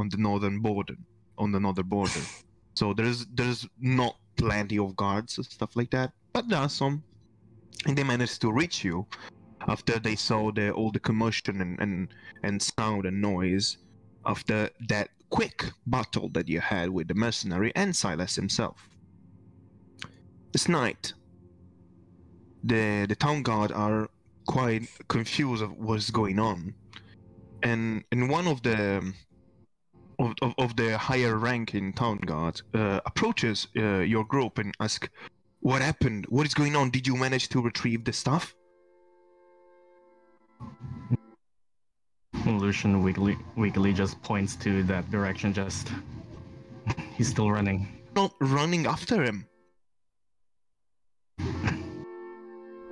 on the northern border, So there's not plenty of guards and stuff like that, but there are some, and they managed to reach you after they saw all the commotion and sound and noise after that quick battle that you had with the mercenary and Silas himself. This night, the town guard are quite confused of what's going on, and one of the higher ranking town guards approaches your group and asks, "What happened? What is going on? Did you manage to retrieve the stuff?" Lucian weakly just points to that direction. He's still running. Not running after him.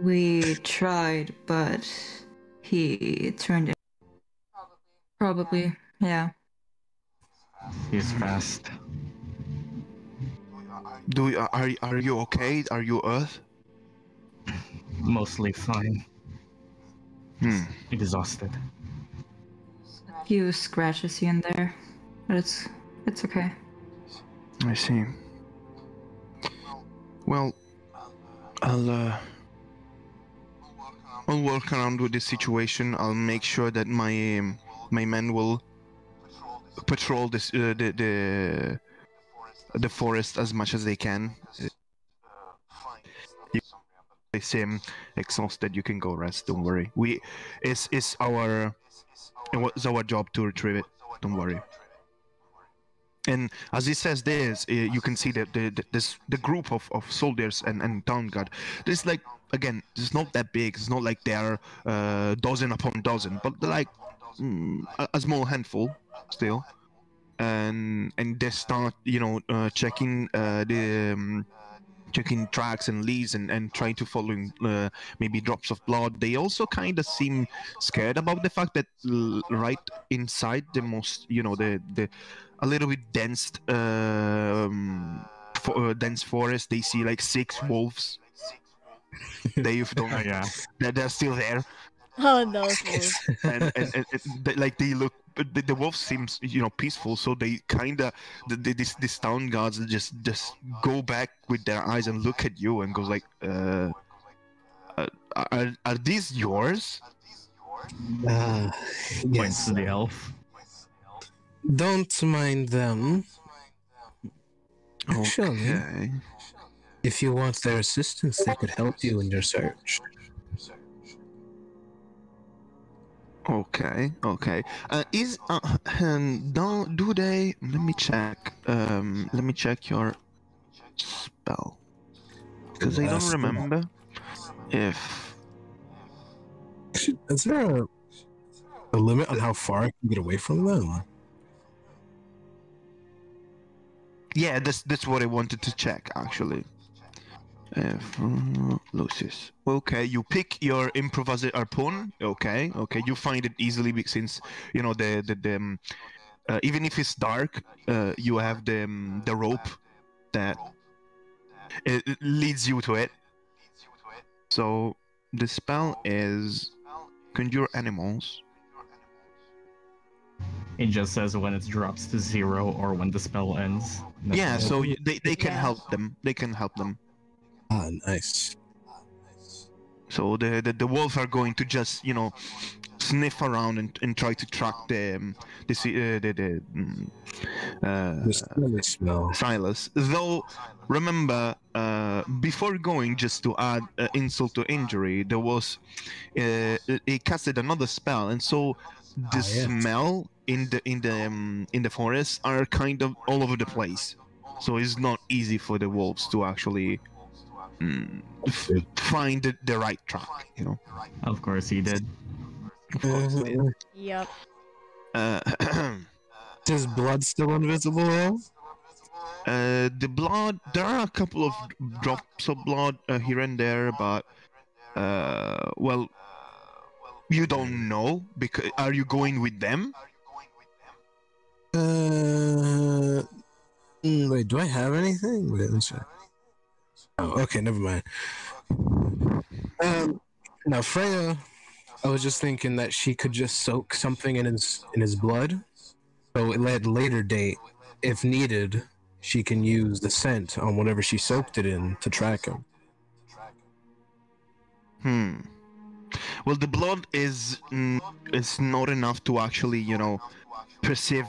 We tried, but he turned in. Probably, yeah. He's fast. Are you okay? Are you Earth? Mostly fine. Exhausted. Few scratches here and there, but it's okay. I see. Well, I'll work around with this situation. I'll make sure that my men will patrol this the forest as much as they can. They seem exhausted. You can go rest. Don't worry. It's our job to retrieve it. Don't worry. And as he says this, you can see that the group of soldiers and town guard. There's like, again, it's not that big. It's not like they're dozen upon dozen, but they're like a small handful still. And they start, checking checking tracks and leads and trying to follow maybe drops of blood. They also kind of seem scared about the fact that right inside the most, the a little bit dense dense forest, they see like 6 wolves. They don't they're still there. Oh no, and like they look, the wolf seems peaceful, so they kind of these town guards just go back with their eyes and look at you and goes like, are these yours? Points to the elf. Don't mind them. Actually, Okay. if you want their assistance, they could help you in your search. Okay. Do they? Let me check. Let me check your spell, because I don't remember if. Is there a limit on how far I can get away from them? Yeah, that's what I wanted to check actually. Lucis. Okay, you pick your improvised harpoon. Okay, you find it easily since the even if it's dark, you have the rope that it leads you to it. So the spell is conjure animals. It just says when it drops to 0 or when the spell ends. Yeah, so they can help them. They can help them. Ah, nice. So the wolves are going to just sniff around and try to track the smell. Silas. Though remember, before going, just to add insult to injury, there was he casted another spell, and so the smell in the forest are kind of all over the place. So it's not easy for the wolves to actually find the right track, Of course he did. Yep. Is blood still invisible though? The blood, there are a couple of drops of blood here and there, but well, you don't know, because are you going with them? Wait, do I have anything? Wait, let's check. Oh, okay, never mind. Now Freya, I was just thinking that she could just soak something in his blood So at a later date, if needed, she can use the scent on whatever she soaked it in to track him. Well, the blood is not enough to actually, perceive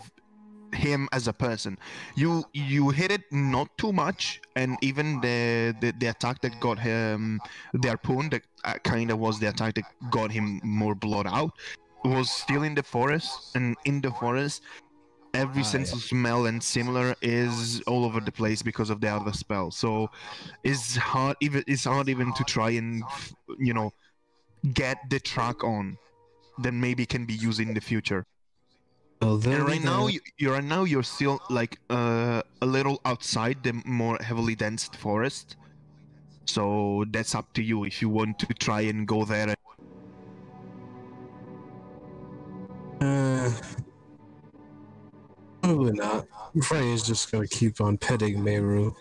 him as a person. You hit it not too much, and even the attack that got him, the harpoon that kind of was the attack that got him more blood out, was still in the forest, and in the forest every sense of smell and similar is all over the place because of the other spell. So it's hard even to try and get the track on that maybe can be used in the future. So And right now you're still like a little outside the more heavily dense forest. So that's up to you if you want to try and go there. Probably not. Frey is just gonna keep on petting Meru.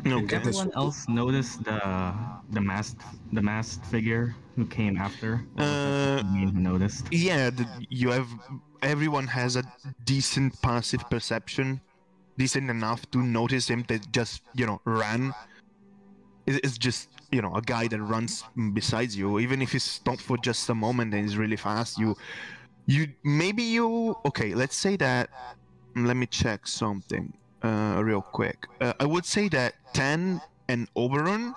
Did Okay. everyone else notice the masked figure who came after? Or was it Lumine who noticed? Yeah, everyone has a decent passive perception, decent enough to notice him that just ran. It's just a guy that runs besides you, even if he's stopped for just a moment and is really fast. Okay, let's say that. Let me check something real quick. I would say that Tan and Oberon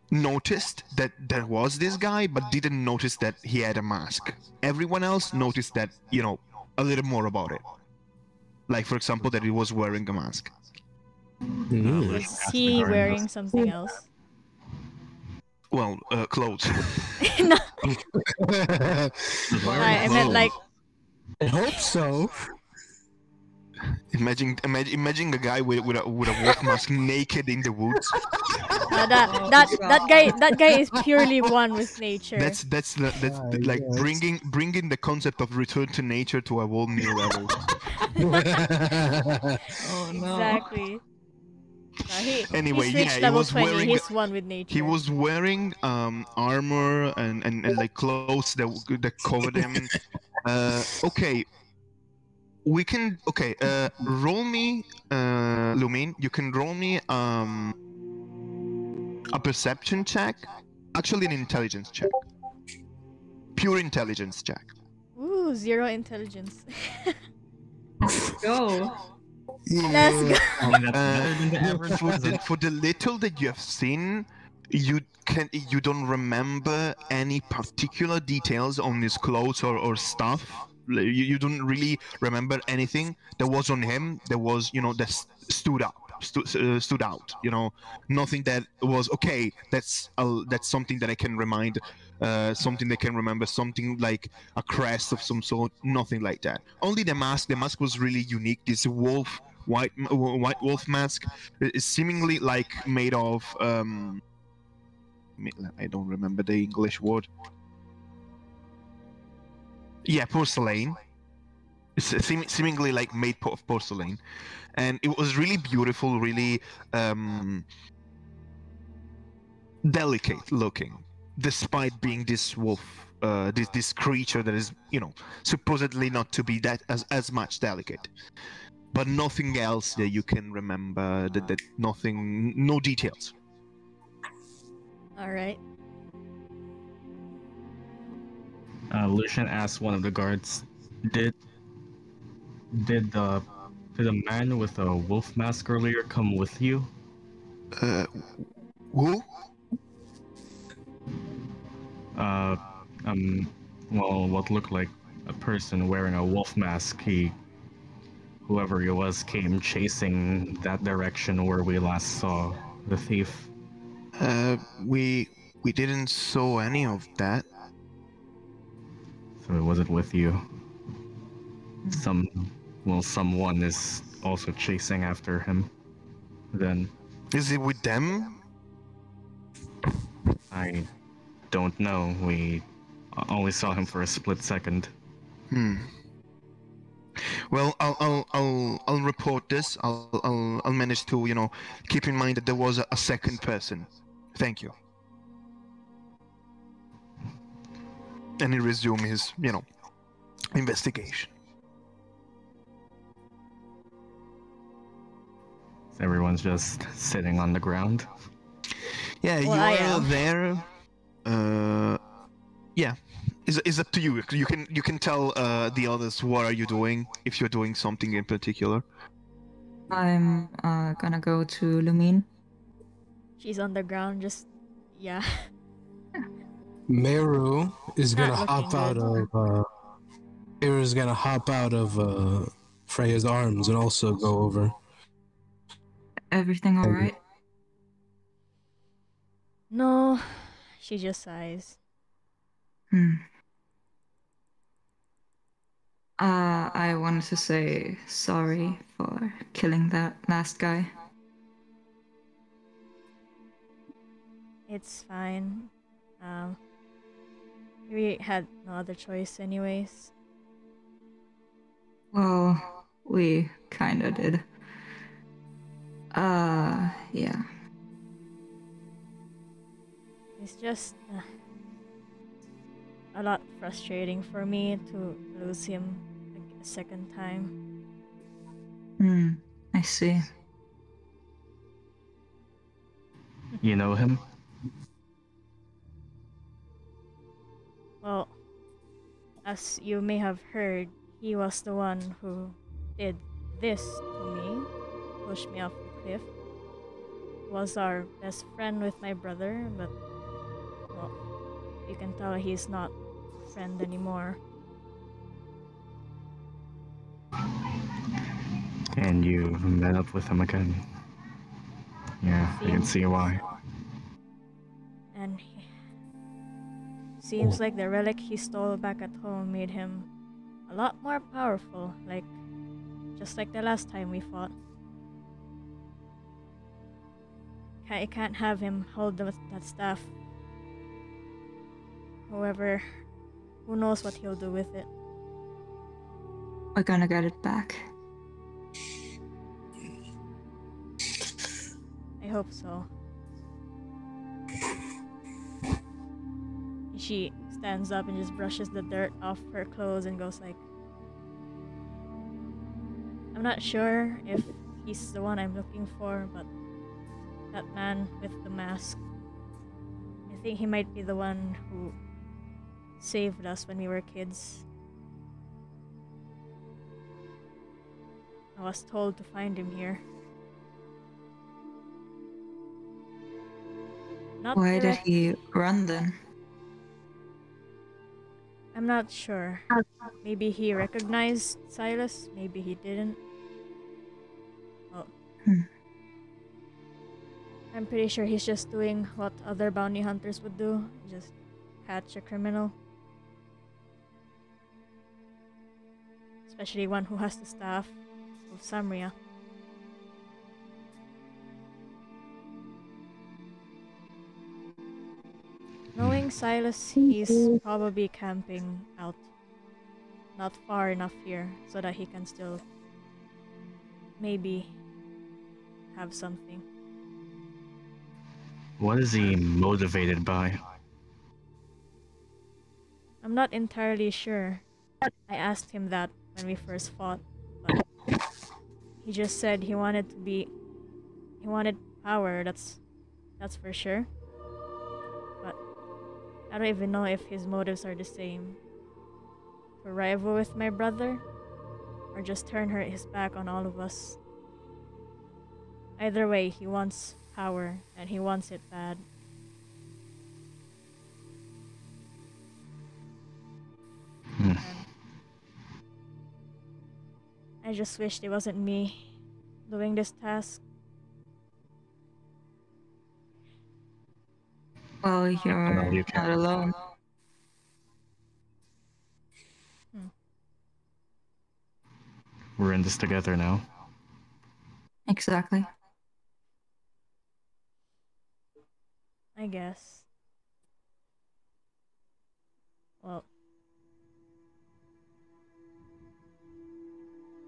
noticed that there was this guy, but didn't notice that he had a mask. Everyone else noticed that, a little more about it. Like, for example, that he was wearing a mask. Is he wearing something else? Well, clothes. No, I meant like I hope so. Imagine a guy with a wolf mask naked in the woods. that guy is purely one with nature. That's like bringing the concept of return to nature to a whole new level. Oh no. Exactly. Anyway, he's reached he level was 20. wearing He's one with nature. he was wearing armor and like clothes that covered him. Okay. We can roll me Lumine, you can roll me a perception check, actually an intelligence check, pure intelligence check. Ooh, 0 intelligence. Go. Let's go. I mean, that's better than the average. For the little that you have seen, you don't remember any particular details on his clothes or stuff. You don't really remember anything that was on him that was that stood out. Nothing that was okay. That's something that I can remind, something that can remember, something like a crest of some sort. Nothing like that. Only the mask. The mask was really unique. This white wolf mask is seemingly like made of I don't remember the English word. Yeah, porcelain. It's seemingly like made of porcelain, and it was really beautiful, really delicate looking, despite being this wolf, this creature that is supposedly not to be that as much delicate. But nothing else that you can remember. That nothing, no details. All right. Lucian asked one of the guards, Did the man with a wolf mask earlier come with you? Who? Well, what looked like a person wearing a wolf mask. Whoever he was, came chasing that direction where we last saw the thief. We didn't saw any of that. So it wasn't with you. Someone is also chasing after him. Then Is it with them? I don't know. We only saw him for a split second. Well, I'll report this. I'll manage to keep in mind that there was a second person. Thank you. And he resumed his investigation. Everyone's just sitting on the ground. Yeah, Well, you I are am. there. Yeah, it's up to you. You can tell the others what are you doing if you're doing something in particular. I'm gonna go to Lumine. She's on the ground, just yeah, Meru is not gonna looking hop out good. of Meru is gonna hop out of Freya's arms and also go over. Everything alright? No, she just sighs. I wanted to say sorry for killing that last guy. It's fine. We had no other choice, anyways. Well, we kinda did. Yeah. It's just a lot frustrating for me to lose him like a second time. I see. You know him? Well, as you may have heard, he was the one who did this to me, pushed me off the cliff. Was our best friend with my brother, but well, you can tell he's not a friend anymore. And you met up with him again. Yeah, I can see why. And seems like the relic he stole back at home made him a lot more powerful, just like the last time we fought. I can't have him hold that staff. However, who knows what he'll do with it. We're gonna get it back. I hope so. She stands up and just brushes the dirt off her clothes and goes like, I'm not sure if he's the one I'm looking for, but that man with the mask, I think he might be the one who saved us when we were kids. I was told to find him here. Not Why did direct- he run then? I'm not sure. Maybe he recognized Silas, maybe he didn't. Well, I'm pretty sure he's just doing what other bounty hunters would do, just catch a criminal. Especially one who has the staff of Samria. Knowing Silas, he's probably camping out not far enough here so that he can still maybe have something. What is he motivated by? I'm not entirely sure. I asked him that when we first fought, but he just said he wanted power, that's for sure. But I don't even know if his motives are the same. To rival with my brother, or just turn his back on all of us. Either way, he wants power, and he wants it bad. And I just wished it wasn't me doing this task. Well, you're you not can't. alone. We're in this together now. Exactly. I guess. Well,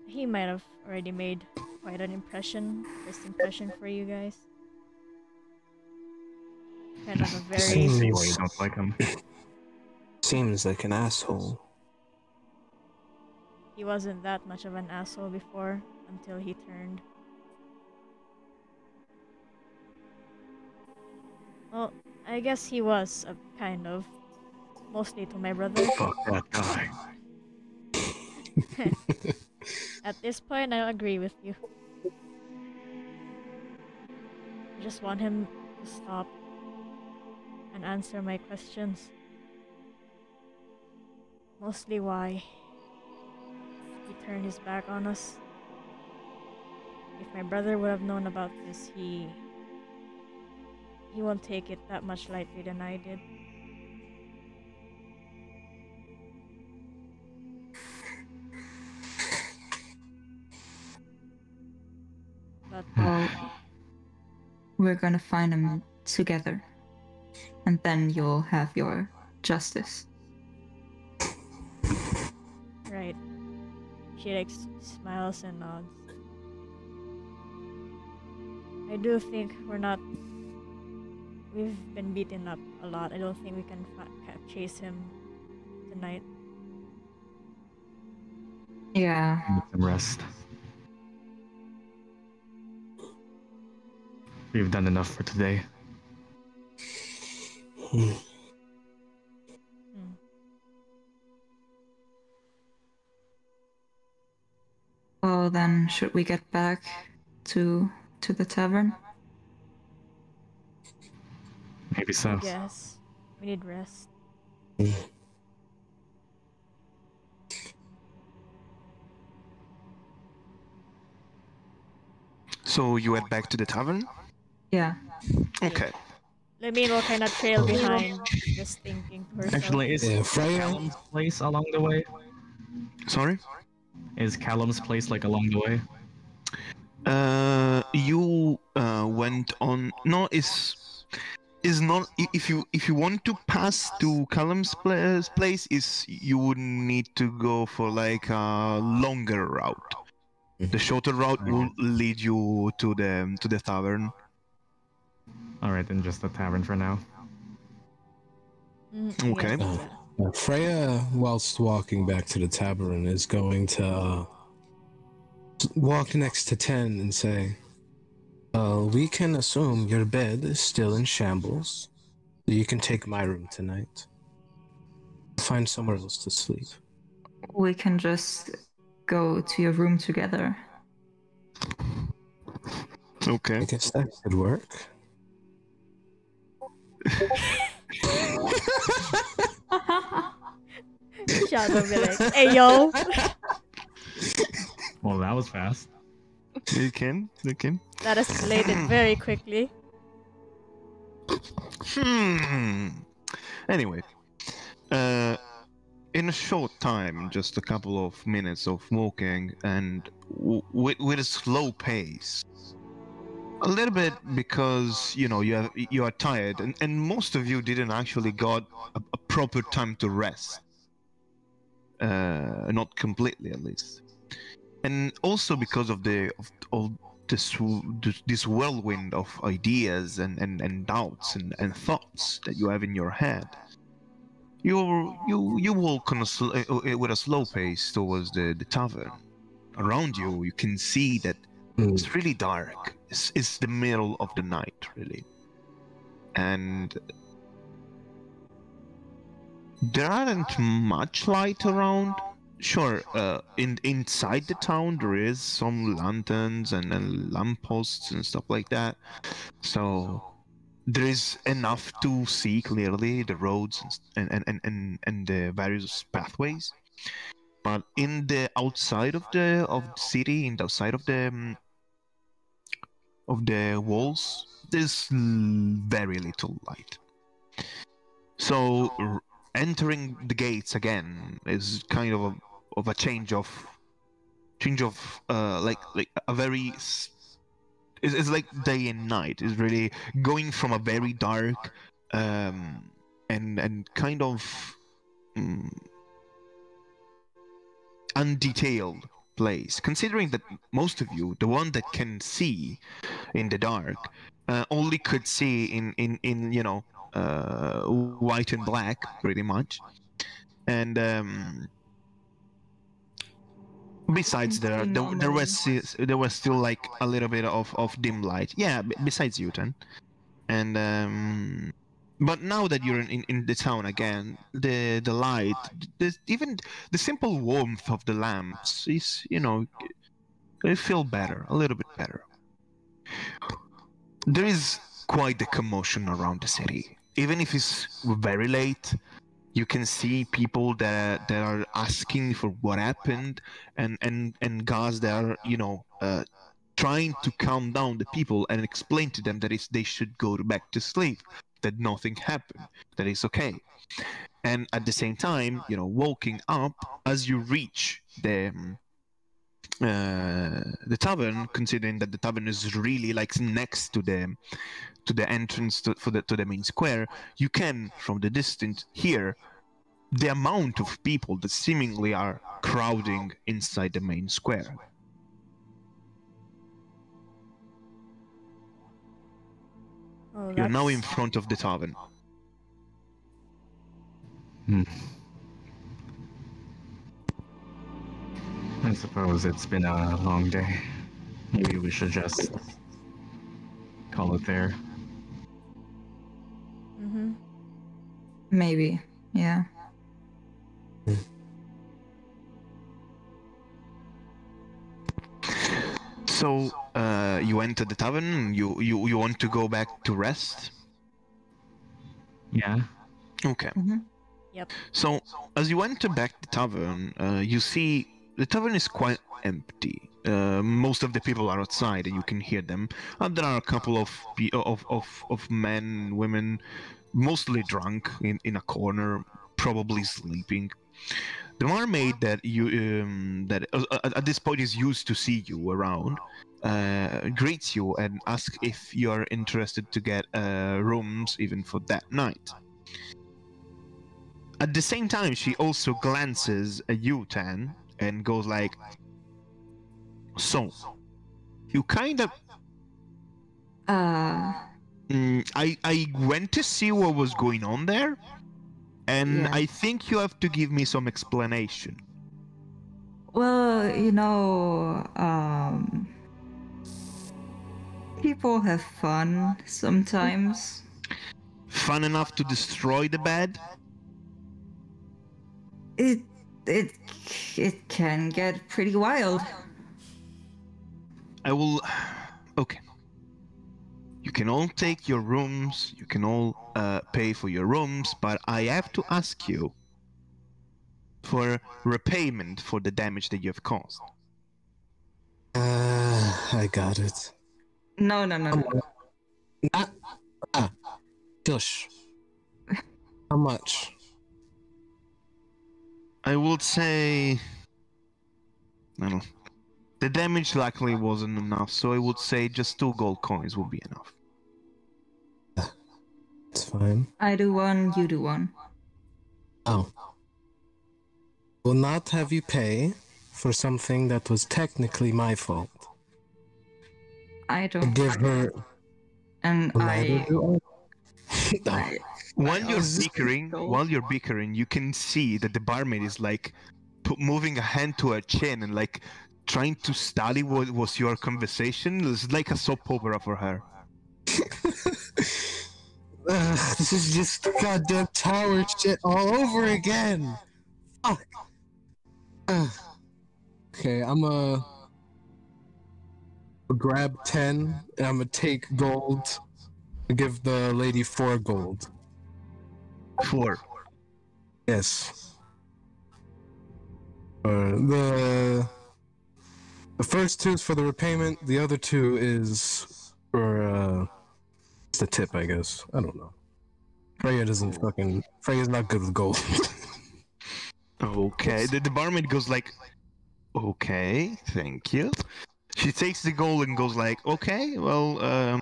he might have already made quite an first impression for you guys. Kind of a I very... see why you don't like him. Seems like an asshole. He wasn't that much of an asshole before, until he turned. Well, I guess he was a kind of. Mostly to my brother. Fuck that guy. At this point, I agree with you. I just want him to stop and answer my questions. Mostly why he turned his back on us. If my brother would have known about this, he won't take it that much lightly than I did. But Well, we're gonna find him together. And then you'll have your justice. right. She like smiles and nods. I do think we've been beaten up a lot. I don't think we can chase him tonight. Yeah. Get some rest. We've done enough for today. Well, then, should we get back to the tavern? Maybe so. Yes. We need rest. So you head back to the tavern? Yeah. Okay. Lumine will kind of trail behind, just thinking to herself. Actually, is Freya? Callum's place along the way? Sorry? Is Callum's place like along the way? You went on. No, is not. If you want to pass to Callum's place, is you would need to go for like a longer route. The shorter route will lead you to the tavern. Alright, then just the tavern for now. Okay. Yeah. Freya, whilst walking back to the tavern, is going to walk next to 10 and say, we can assume your bed is still in shambles. You can take my room tonight. Find somewhere else to sleep. We can just go to your room together. Okay. I guess that could work. Shadow will be like, hey yo! Well, that was fast. You can. That escalated very quickly. Anyway, in a short time, just a couple of minutes of walking, and with a slow pace, a little bit because you are tired, and most of you didn't actually got a proper time to rest, not completely at least, and also because of this whirlwind of ideas and doubts and thoughts that you have in your head. You walk with a slow pace towards the tavern. Around you, you can see that it's really dark. It's the middle of the night, really, and there aren't much light around. Sure, inside the town there is some lanterns and lampposts and stuff like that. So there is enough to see clearly the roads and the various pathways. But in the outside of the city, in the outside of the walls, there's very little light. So entering the gates again is kind of a change of like a very it's like day and night. It's really going from a very dark and kind of undetailed place, considering that most of you, the one that can see in the dark, only could see in white and black pretty much, and besides there was still like a little bit of dim light. Yeah, besides you, Ten. And but now that you're in the town again, the light, even the simple warmth of the lamps is, you feel better, a little bit better. There is quite the commotion around the city. Even if it's very late, you can see people that are asking for what happened, and guards that are, trying to calm down the people and explain to them that they should go back to sleep, that nothing happened, that it's okay. And at the same time, walking up as you reach the tavern, considering that the tavern is really like next to the entrance to the main square, you can from the distance hear the amount of people that seemingly are crowding inside the main square. Oh, You're now in that's- front of the tavern. I suppose it's been a long day. Maybe we should just call it there. Mhm. Maybe, yeah. So you enter the tavern. You want to go back to rest? Yeah. Okay. Yep. So as you enter back the tavern, you see the tavern is quite empty. Most of the people are outside, and you can hear them. There are a couple of men, women, mostly drunk in a corner, probably sleeping. The mermaid that at this point is used to see you around, greets you and asks if you are interested to get rooms even for that night. At the same time, she also glances at you, Tan, and goes like, "So, you kind of." I went to see what was going on there, and Yeah. I think you have to give me some explanation. Well, people have fun sometimes. Fun enough to destroy the bed? It can get pretty wild. I will. Okay. You can all take your rooms. You can all pay for your rooms, but I have to ask you for repayment for the damage that you have caused. I got it. No. Dush. How much? I would say. I don't know. The damage luckily wasn't enough, so I would say just 2 gold coins would be enough. It's fine. I do one, you do one. Oh. Will not have you pay for something that was technically my fault. I don't. Give her. And Neither do I. I While you're Is this bickering, gold? you can see that the barmaid is like moving a hand to her chin and like trying to study what was your conversation. It's like a soap opera for her. This is just goddamn tower shit all over again. Fuck. Okay, I'm grab 10 and I'm gonna take gold and give the lady 4 gold. 4. Yes. The first 2 is for the repayment. The other 2 is for it's the tip, I guess. I don't know. Freya's not good with gold. Okay. The barmaid goes like, okay, thank you. She takes the gold and goes like, okay, well,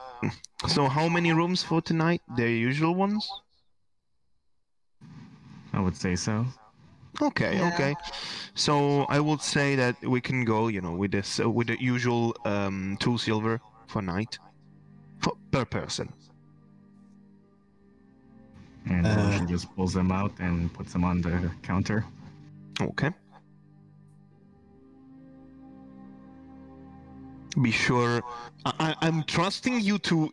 so how many rooms for tonight? The usual ones? I would say so. Okay, Yeah. okay. So I would say that we can go, with this with the usual 2 silver for night, per person. And she just pulls them out and puts them on the counter. Okay. Be sure. I'm trusting you to,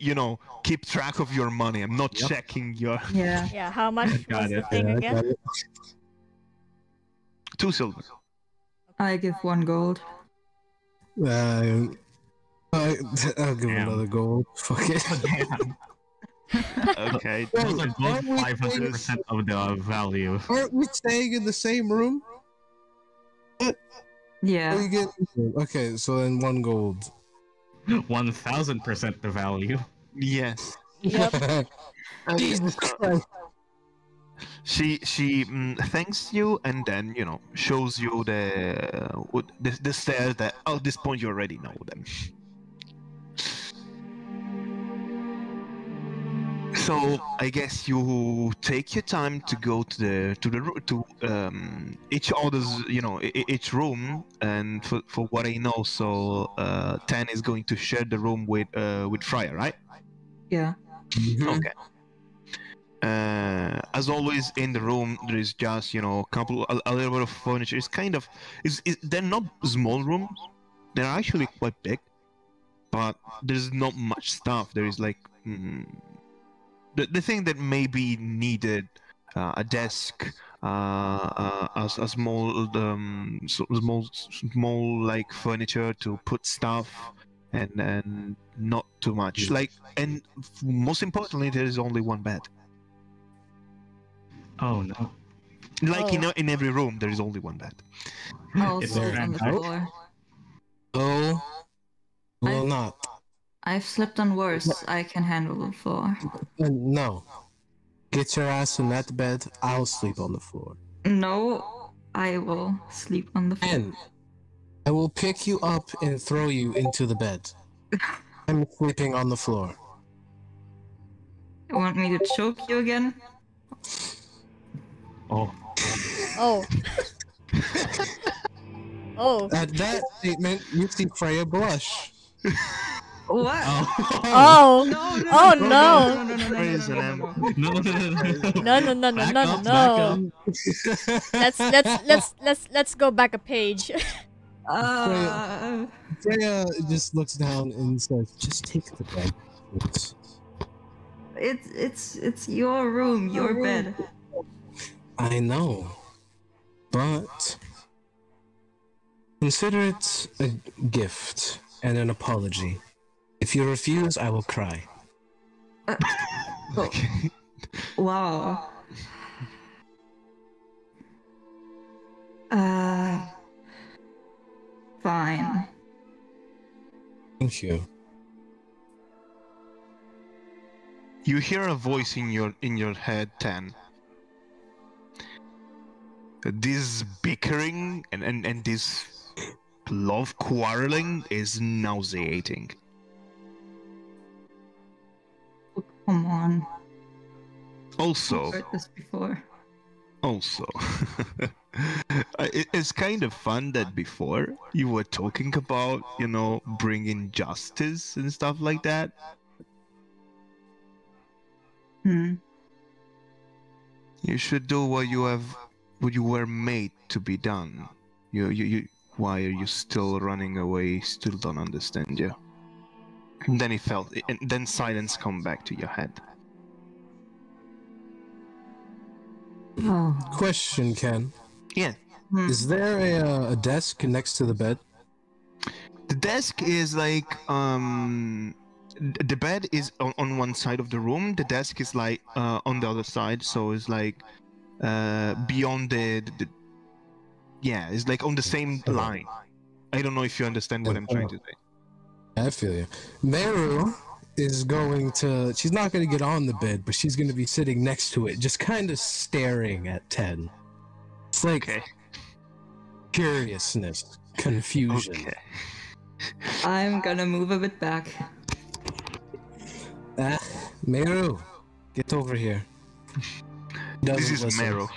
keep track of your money. I'm not checking your. Yeah. Yeah, how much Got was the it. thing Yeah, I again? got it. 2 silver. I give 1 gold. I'll give Damn. another gold. Fuck it. Damn. Okay. Those are both Aren't we 500% of the value. Aren't we staying in the same room? Are Yeah. you getting... Okay, so then 1 gold. 1000% the value. Yes. Yep. Jesus Christ. She thanks you and then shows you the stairs that at this point you already know them. So I guess you take your time to go to each other's each room, and for what I know, so Tan is going to share the room with Fria, right? Yeah. Okay. As always in the room there is just a little bit of furniture. It's kind of they're not small rooms, they're actually quite big, but there's not much stuff. There is like the thing that may be needed, a desk, a small small like furniture to put stuff, and not too much and most importantly there is only 1 bed. Oh no. Like Oh. in every room, there is only 1 bed. I'll It's sleep on the cramped out. floor. Oh, well, I've- not. I've slept on worse. I can handle the floor. No. Get your ass in that bed. I'll sleep on the floor. No, I will sleep on the floor. And I will pick you up and throw you into the bed. I'm sleeping on the floor. You want me to choke you again? Oh. Oh. Oh. At that statement, you see Freya blush. What? Oh. No, Oh no, no. no, no, no, no, Praise no, the no, Lamb. no, no. No, no, no, no. No, no, no, no, Back no, up, back up. no. Let's go back a page. Freya just looks down and says, "Just take the bed." It's your room, your bed. I know, but consider it a gift and an apology. If you refuse, I will cry. Oh. Wow. Fine. Thank you. You hear a voice in your head, Tan. This bickering and this love quarreling is nauseating. Come on. Also, I've heard this before. it's kind of fun that before you were talking about, bringing justice and stuff like that. Hmm. You should do what you were made to be done. You why are you still running away? Still don't understand you. And then and then silence come back to your head. Oh. Question, Ken. Yeah. Hmm. Is there a desk next to the bed? The desk is like the bed is on one side of the room. The desk is like on the other side, so it's like beyond the yeah, it's like on the same line. I don't know if you understand what I'm trying to say. I feel you. Meru is going to... She's not going to get on the bed, but she's going to be sitting next to it, just kind of staring at Ted. It's like Okay. curiousness, confusion. Okay. I'm gonna move a bit back. Meru, get over here. This is listen. Meru.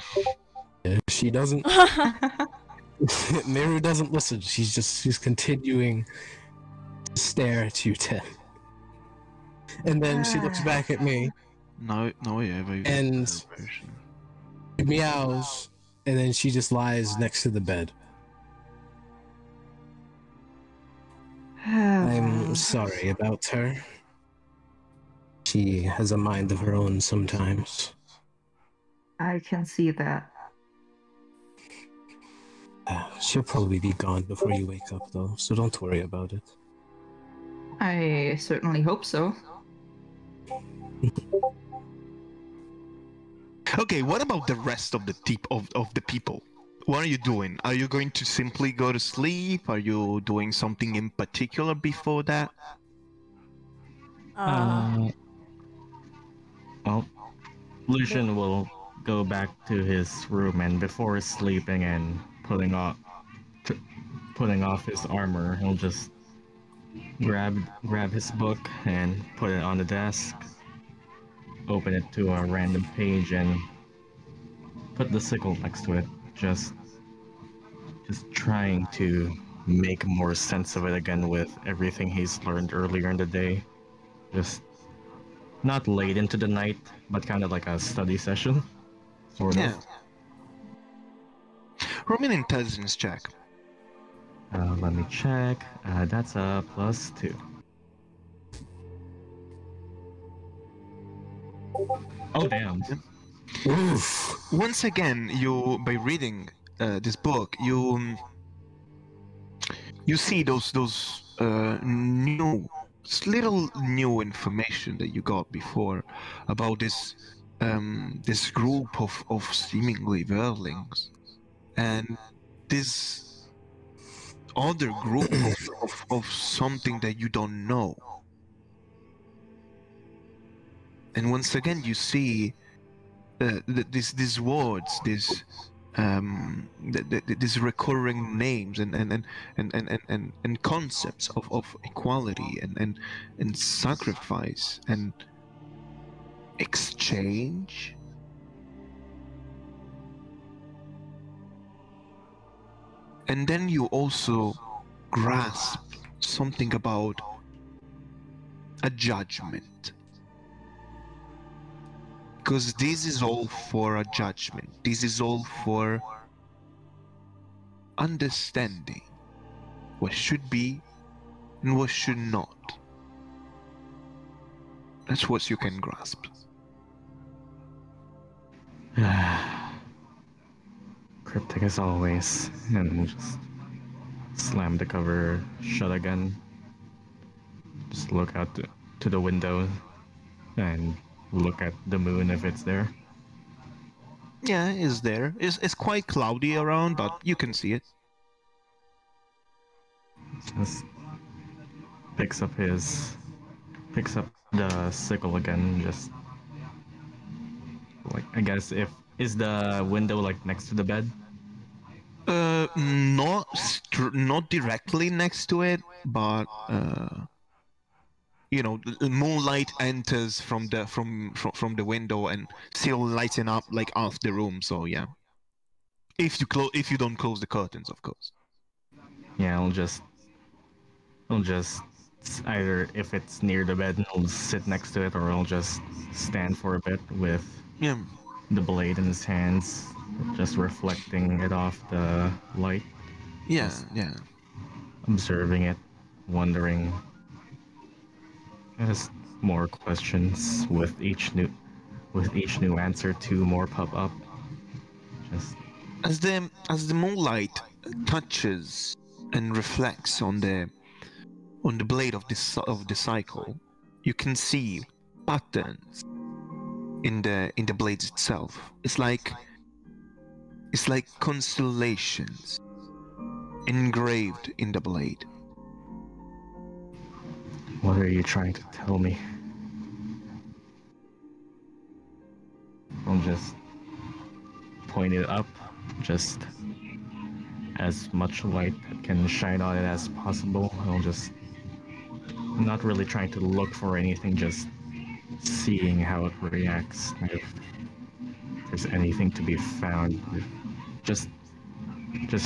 She doesn't... Meru doesn't listen. She's continuing to stare at you, Ted. And then she looks back at me, No, yeah, And- meows, and then she just lies next to the bed. I'm I'm sorry about her. She has a mind of her own sometimes. I can see that. She'll probably be gone before you wake up, though, so don't worry about it. I certainly hope so. Okay, what about the rest of the of the people? What are you doing? Are you going to simply go to sleep? Are you doing something in particular before that? Well, Lucian will go back to his room, and before sleeping and putting off his armor, he'll just grab his book and put it on the desk, open it to a random page, and put the sickle next to it. Just trying to make more sense of it again with everything he's learned earlier in the day. Just not late into the night, but kind of like a study session, sort Yeah. of. Roll me an intelligence check. Let me check. That's a +2. Oh damn! Oof. Once again, you by reading this book, you see those little new information that you got before about this group of seemingly Veirlings, and this other group of something that you don't know. And once again, you see these words, these recurring names and concepts of equality and sacrifice and exchange. And then you also grasp something about a judgment. Because this is all for a judgment. This is all for understanding what should be and what should not. That's what you can grasp. Cryptic as always, and just slam the cover shut again. Just look out to the window and look at the moon if it's there. Yeah, it's there. It's quite cloudy around, but you can see it. Just picks up the sickle again. Just like, I guess, if is the window like next to the bed? Not directly next to it, but you know, the moonlight enters from the window and still lighting up like half the room. So yeah, if you don't close the curtains, of course. Yeah, I'll just either, if it's near the bed, I'll sit next to it, or I'll just stand for a bit with Yeah. the blade in his hands, just reflecting it off the light, Yeah, yeah. observing it, wondering. Just more questions with each new answer. Two more pop up. Just As the moonlight touches and reflects on the blade of the cycle, you can see patterns in the blades itself. It's like constellations engraved in the blade. what are you trying to tell me? I'll just point it up, just as much light can shine on it as possible. I'll just not really trying to look for anything, just seeing how it reacts. If there's anything to be found, just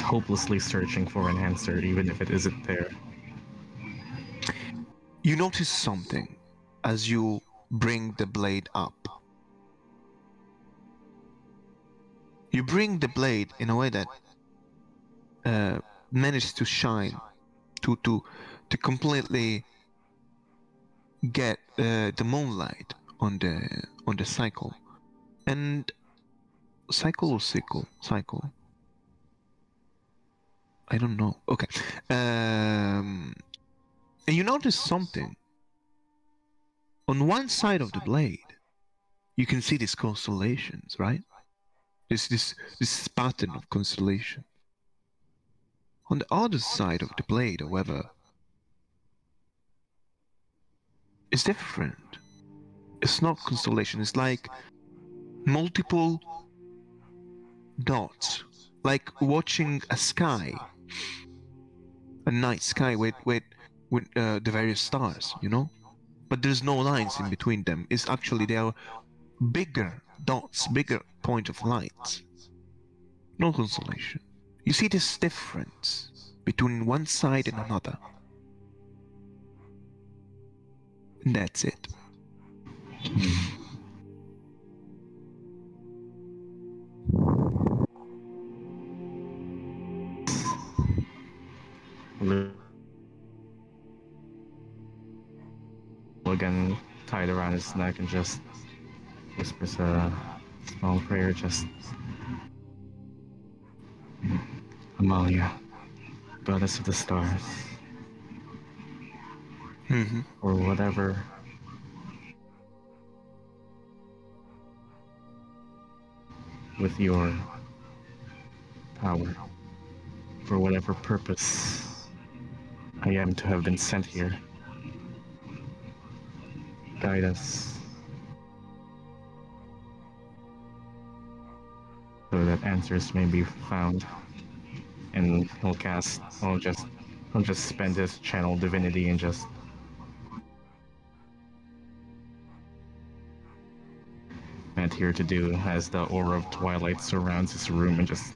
hopelessly searching for an answer, even if it isn't there. You notice something as you bring the blade up. You bring the blade in a way that manages to shine, to completely get the moonlight on the cycle, and cycle or sickle? Cycle. I don't know. Okay. And you notice something. On one side of the blade, you can see these constellations, right? This pattern of constellation. On the other side of the blade, however, it's different. It's not constellation. It's like multiple dots, like watching a sky, a night sky with the various stars, you know. But there's no lines in between them. It's actually they are bigger dots, bigger point of light. No constellation. You see this difference between one side and another. And that's it. Again, tied around his neck and just whispers a small prayer, just Amalia, goddess of the stars, or whatever with your power, for whatever purpose I am to have been sent here. Guide us so that answers may be found. And he'll just spend his channel divinity and just meant here to do as the aura of twilight surrounds his room and just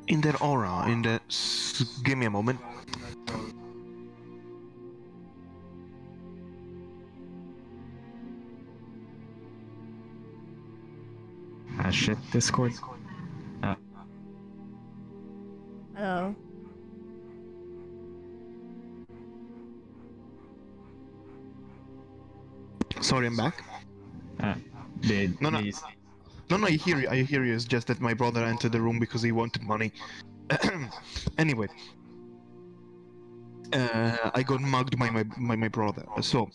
in that aura, give me a moment. shit, Discord. Hello. Sorry, I'm back. No, I hear you. I hear you. It's just that my brother entered the room because he wanted money. Anyway, I got mugged by my brother. So,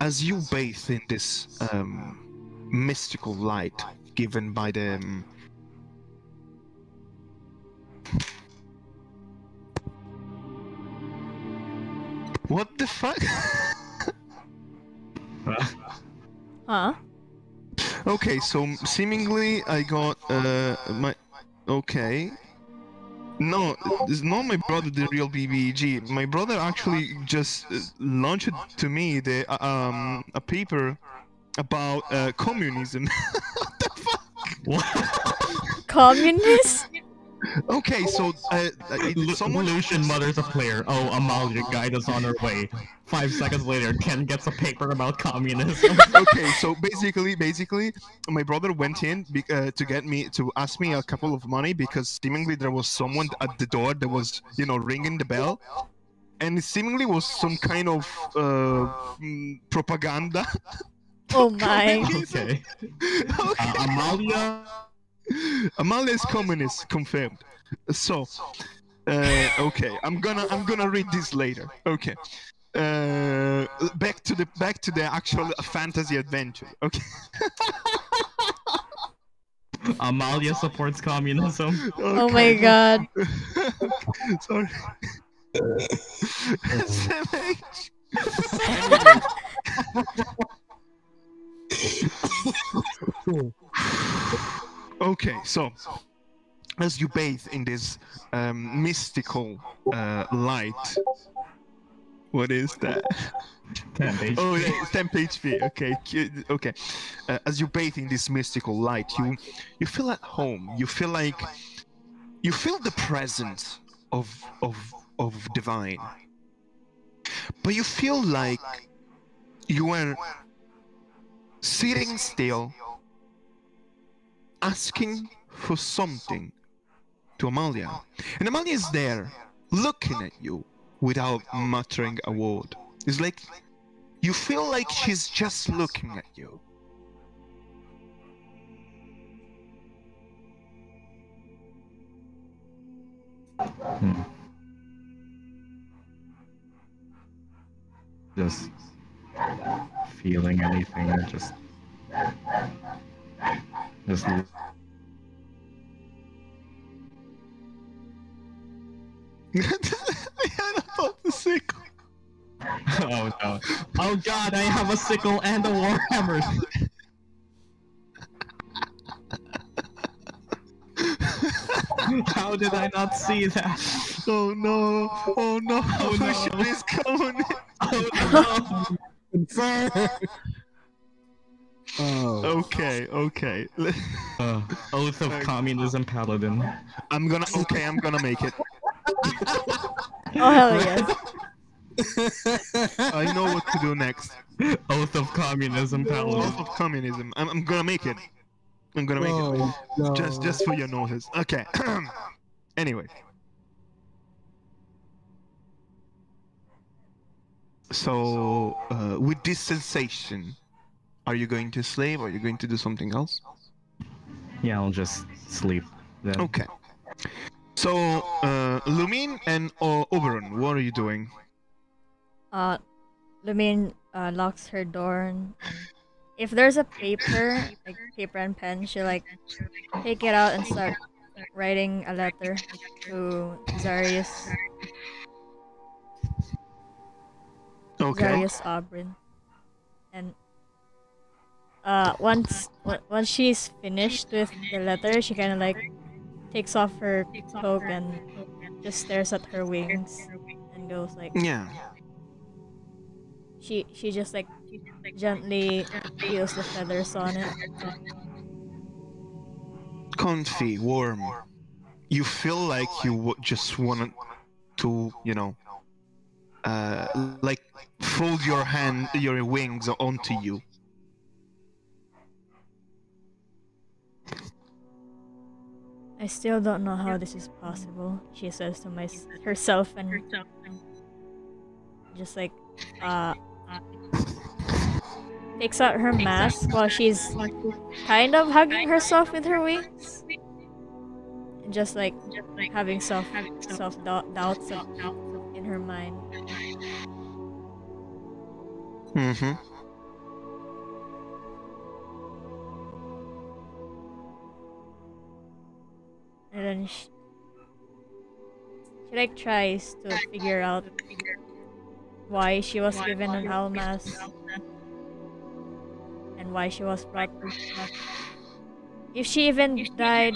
as you bathe in this mystical light given by the what the fuck? Huh? Okay, so seemingly I got my okay. No, it's not my brother, the real BBEG. My brother actually just launched to me the a paper about communism. What the fuck? What? Communist? Okay, so someone Lucian mutters a player. Oh, Amalia, guide us on our way. 5 seconds later, Ken gets a paper about communism. Okay, so basically, my brother went in to ask me a couple of money because seemingly there was someone at the door that was, ringing the bell, and it seemingly was some kind of propaganda. Oh my. Okay. Amalia is communist, confirmed. So, okay, I'm gonna read this later. Okay. Back to the actual fantasy adventure. Okay. Amalia supports communism. Okay. Oh my god. Sorry. Okay, so as you bathe in this mystical light, what is that? 10 HP. Oh, yeah, it's 10 HP. Okay, okay. As you bathe in this mystical light, you feel at home. You feel the presence of divine, but you feel like you are sitting still asking for something to Amalia. And Amalia is there, looking at you without muttering a word. It's like you feel like she's just looking at you. Just feeling anything, just I had about the sickle. oh no. Oh god, I have a sickle and a warhammer. How did I not see that? Oh no! Oh no! Oh no. Lucian is coming! Oh no. Confirm. Oh. Okay, okay. Oath of Communism Paladin. I'm gonna make it. Oh hell yes. I know what to do next. Oath of Communism Paladin. Oath of communism. I'm gonna make it. I'm gonna make it. Oh, no. Just for your notice. Okay. Anyway. So, with this sensation, are you going to sleep? Are you going to do something else? Yeah, I'll just sleep then. Okay. So, Lumine and Oberon, what are you doing? Lumine locks her door and if there's a paper, like paper and pen, she like take it out and start writing a letter to Zarius. Okay. Zarius Aubryn. And once she's finished with the letter, she kind of like takes off her cloak and just stares at her wings and goes like, Yeah. she just like gently feels the feathers on it. Comfy, warm. You feel like you just want to, like fold your wings onto you. I still don't know how this is possible, she says to herself and just like takes out her mask while she's kind of hugging herself with her wings. And just like having self doubts in her mind. Mm-hmm. And then she like tries to figure out why she was given an owl mask and why she was brought. If she even died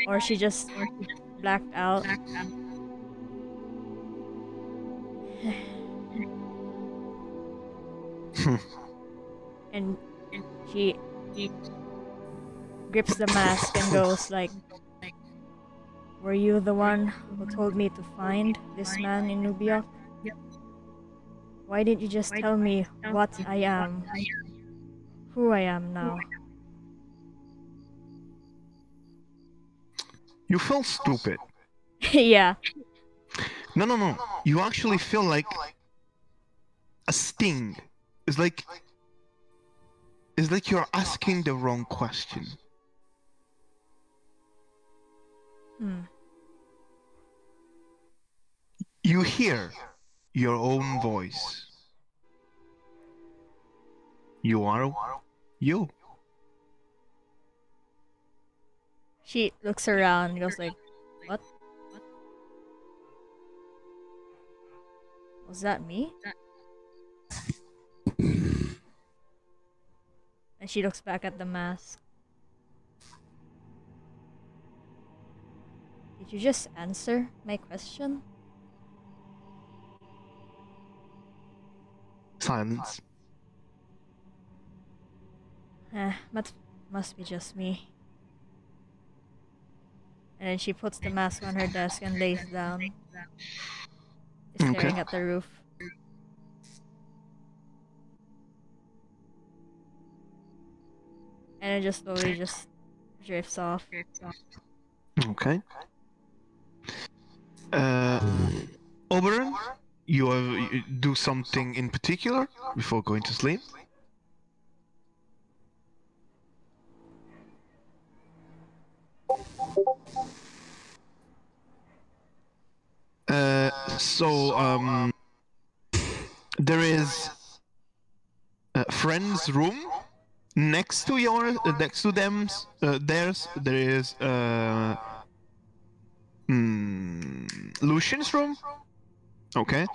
or she just blacked out. And she grips the mask and goes like, "Were you the one who told me to find this man in Nubioc? Why didn't you just tell me what I am, who I am now?" You feel stupid. Yeah. No. You actually feel like a sting. It's like you're asking the wrong question. You hear your own voice. You are you. She looks around and goes like, "What? Was that me?" And she looks back at the mask. Did you just answer my question? Silence. Must be just me. And then she puts the mask on her desk and lays down, staring at the roof. And then just slowly just drifts off. Okay. Oberon, you do something in particular before going to sleep? There is a friend's room next to them's. Theirs. There is Lucian's room. Okay.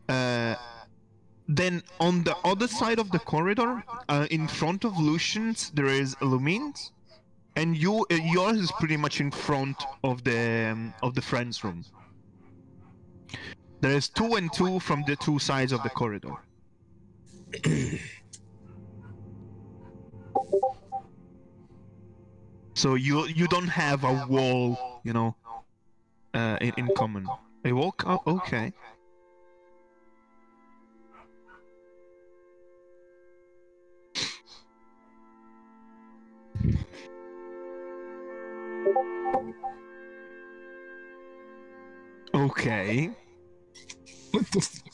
Then on the other side of the corridor, in front of Lucian's, there is Lumine's, and yours is pretty much in front of the friend's room. There is 2 and 2 from the 2 sides of the corridor. So you don't have a wall, you know, in common. A wall? Oh, okay. Okay. What the fuck?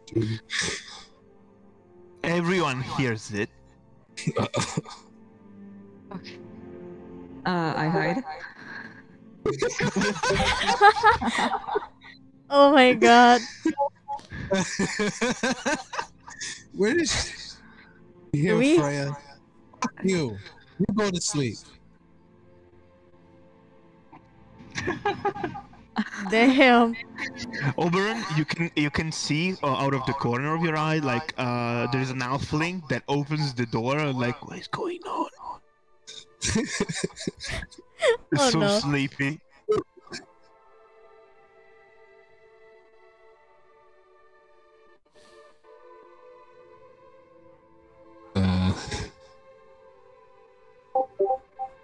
Dude. Everyone hears it. Okay. I hide. Oh my god. Where is she? Here, We- Freya. Fuck you. You go to sleep. Damn. Oberon, you can see out of the corner of your eye, like there is an elfling that opens the door, like what is going on? It's Oh, so no. sleepy.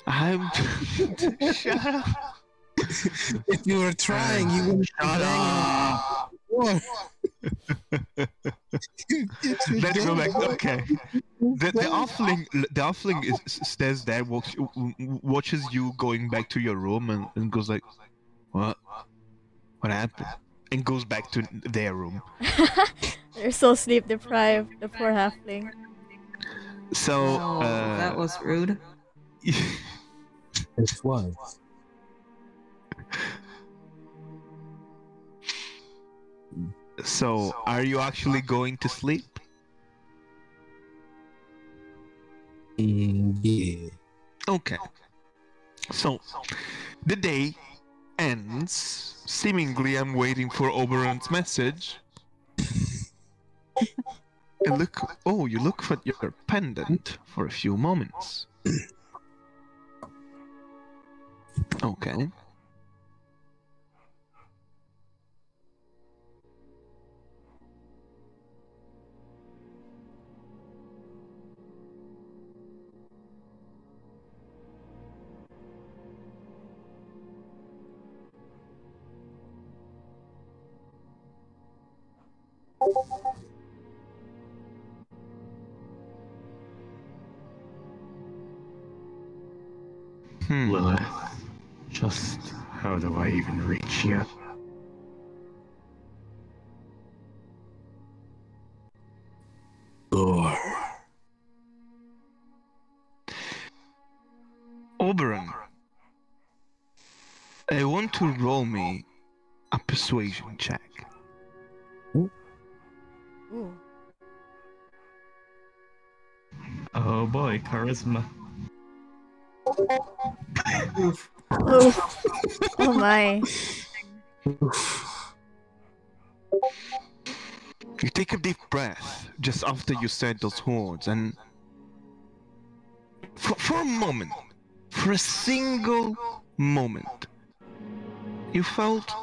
I'm shut up. If you were trying, you wouldn't be Shut banging up. on the door. Let's go back. Okay. The halfling stares there, watches you going back to your room, and goes like, "What? What happened?" And goes back to their room. They're so sleep deprived, the poor halfling. So Oh, that was rude. It was. So, are you actually going to sleep? Yeah. Okay. So, the day ends. Seemingly, I'm waiting for Oberon's message. And you look for your pendant for a few moments. Okay. Lilith, just how do I even reach you? Door. Oberon, I want to roll me a persuasion check. Ooh. Oh boy, charisma. Oof. Oh my. You take a deep breath just after you said those words, and for a moment, for a single moment, you felt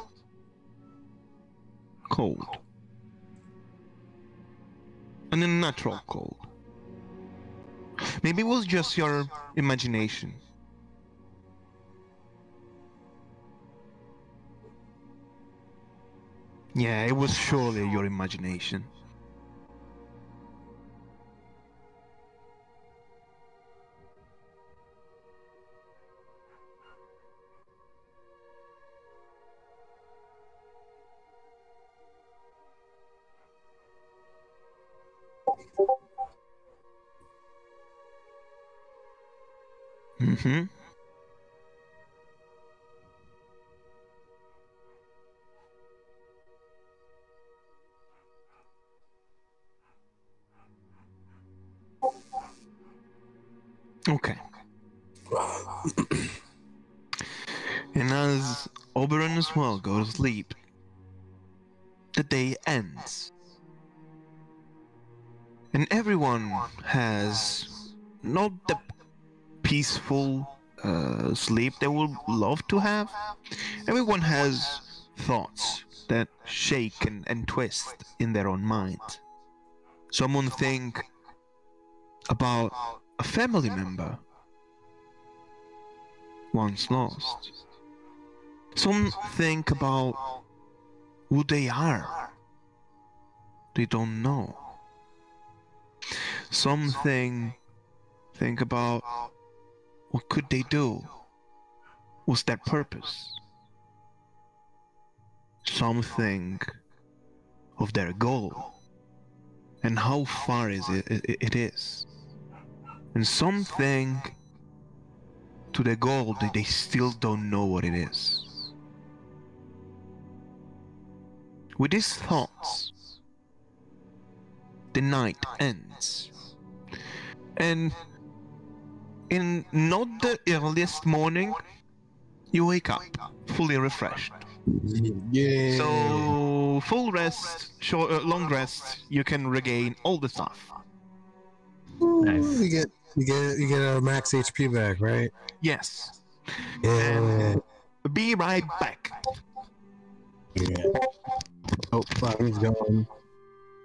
cold. An unnatural cold. Maybe it was just your imagination. Yeah, it was surely your imagination. Mm-hmm. Okay. And as Oberon as well goes to sleep, the day ends. And everyone has not the peaceful sleep they would love to have. Everyone has thoughts that shake and twist in their own mind. Someone think about a family member once lost. Some think about who they are. They don't know. Some think about what could they do? What's their purpose? Some think of their goal and how far it is. And some think to the goal that they still don't know what it is. With these thoughts, the night ends. And in not the earliest morning, you wake up fully refreshed. Yeah. So full rest, long rest, you can regain all the stuff. Nice. We get our max HP back, right? Yes. Yeah. Be right back. Yeah. Oh, he's going.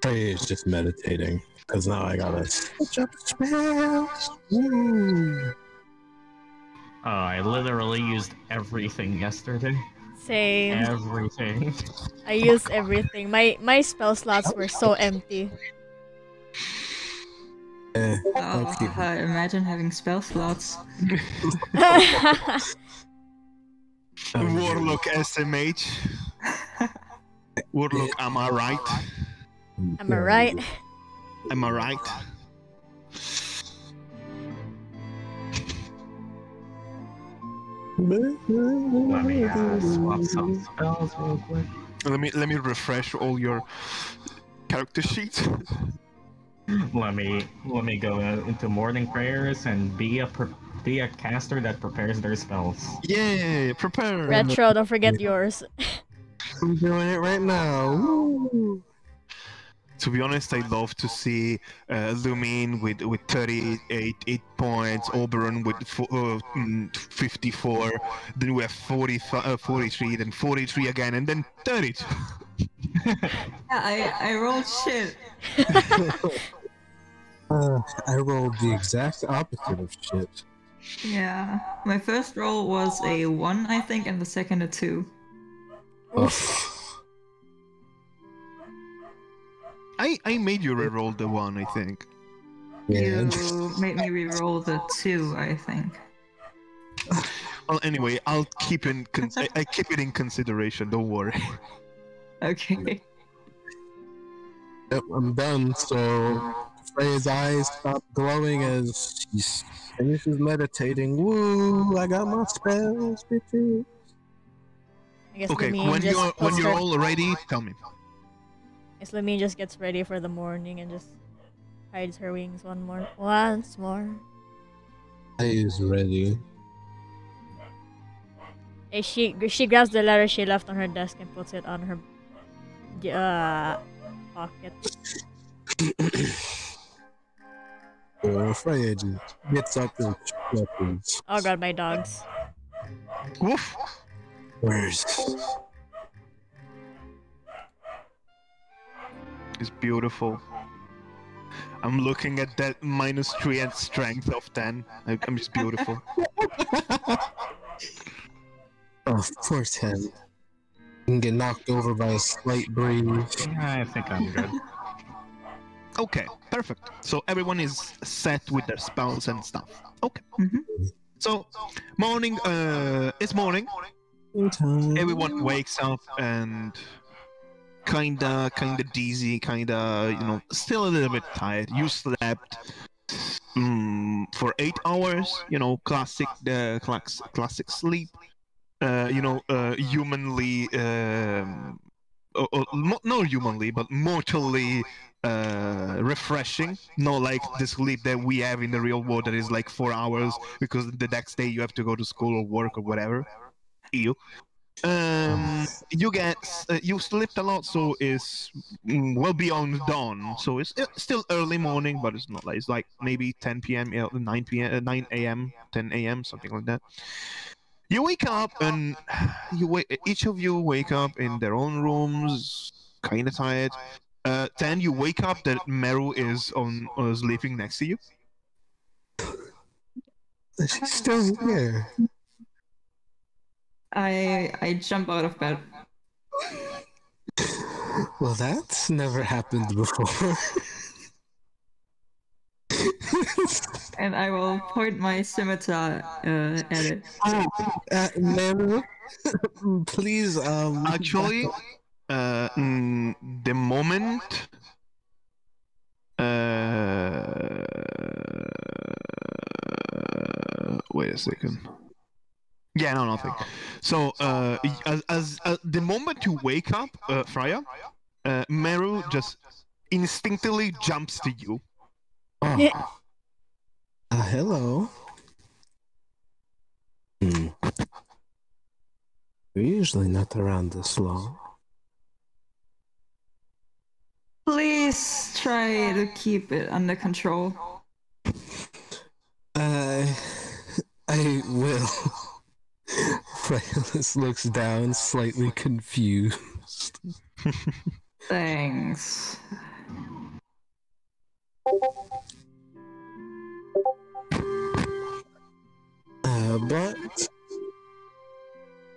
Trey is just meditating because now I gotta switch up spells. Woo. Oh, I literally used everything yesterday. Same. Everything. I used everything. My spell slots were so empty. Yeah. Oh, keep it. imagine having spell slots. Warlock SMH. Warlock, am I right? Am I right? Am I right? Let me swap some spells real quick. Let me refresh all your character sheets. Let me go into morning prayers and be a caster that prepares their spells. Yeah, prepare. Retro, don't forget yours. I'm doing it right now. Woo. To be honest, I love to see Lumine with 38 points, Oberon with 54, then we have 43, then 43 again, and then 32. Yeah, I rolled shit. I rolled the exact opposite of shit. Yeah. My first roll was a 1, I think, and the second a 2. I made you reroll the 1, I think. Yeah. You made me re-roll the 2, I think. Well, anyway, I'll keep I keep it in consideration. Don't worry. Okay. Yep, I'm done. So Freya's eyes stop glowing as she finishes meditating. Woo! I got my spells, bitches. I guess Okay, Lumine when just you're all ready, tell me. I guess Lumine just gets ready for the morning and just hides her wings once more. Is ready. She grabs the letter she left on her desk and puts it on her pocket. Freya just gets up and stretches. Oh god, my dogs. Woof. Where's It's beautiful. I'm looking at that -3 and strength of 10. I'm just beautiful. Oh, poor Ted. You can get knocked over by a slight breeze. I think I'm good. Okay, perfect. So everyone is set with their spells and stuff. Okay. So morning. It's morning. Everyone wakes up and kinda dizzy, still a little bit tired. You slept for 8 hours. You know, classic sleep. Humanly, not humanly, but mortally refreshing. Not like the sleep that we have in the real world that is like 4 hours because the next day you have to go to school or work or whatever. Ew. You slept a lot, so it's well beyond dawn. So it's still early morning, but it's not like it's like maybe 10 p.m., 9 p.m., 9 a.m., 10 a.m., something like that. You wake up and each of you wake up in their own rooms, kind of tired. Then you wake up that Meru is sleeping next to you. She's still here. I jump out of bed. Well, that's never happened before. And I will point my scimitar at it. Meru, please, Actually, the moment. Wait a second. Yeah, no, nothing. So, as the moment you wake up, Fria, Meru just instinctively jumps to you. Oh. Hello. We're usually not around this long. Please try to keep it under control. I will. Frailis looks down, slightly confused. Thanks. But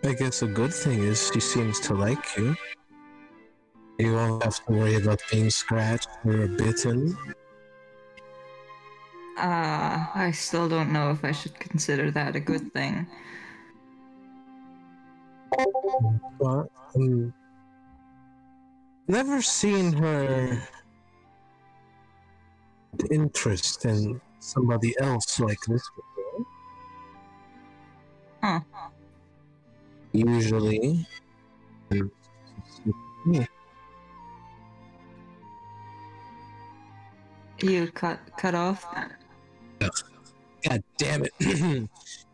I guess a good thing is she seems to like you. You won't have to worry about being scratched or bitten. I still don't know if I should consider that a good thing. But never seen her interest in somebody else like this before. Huh. Usually, me. You cut off? God damn it.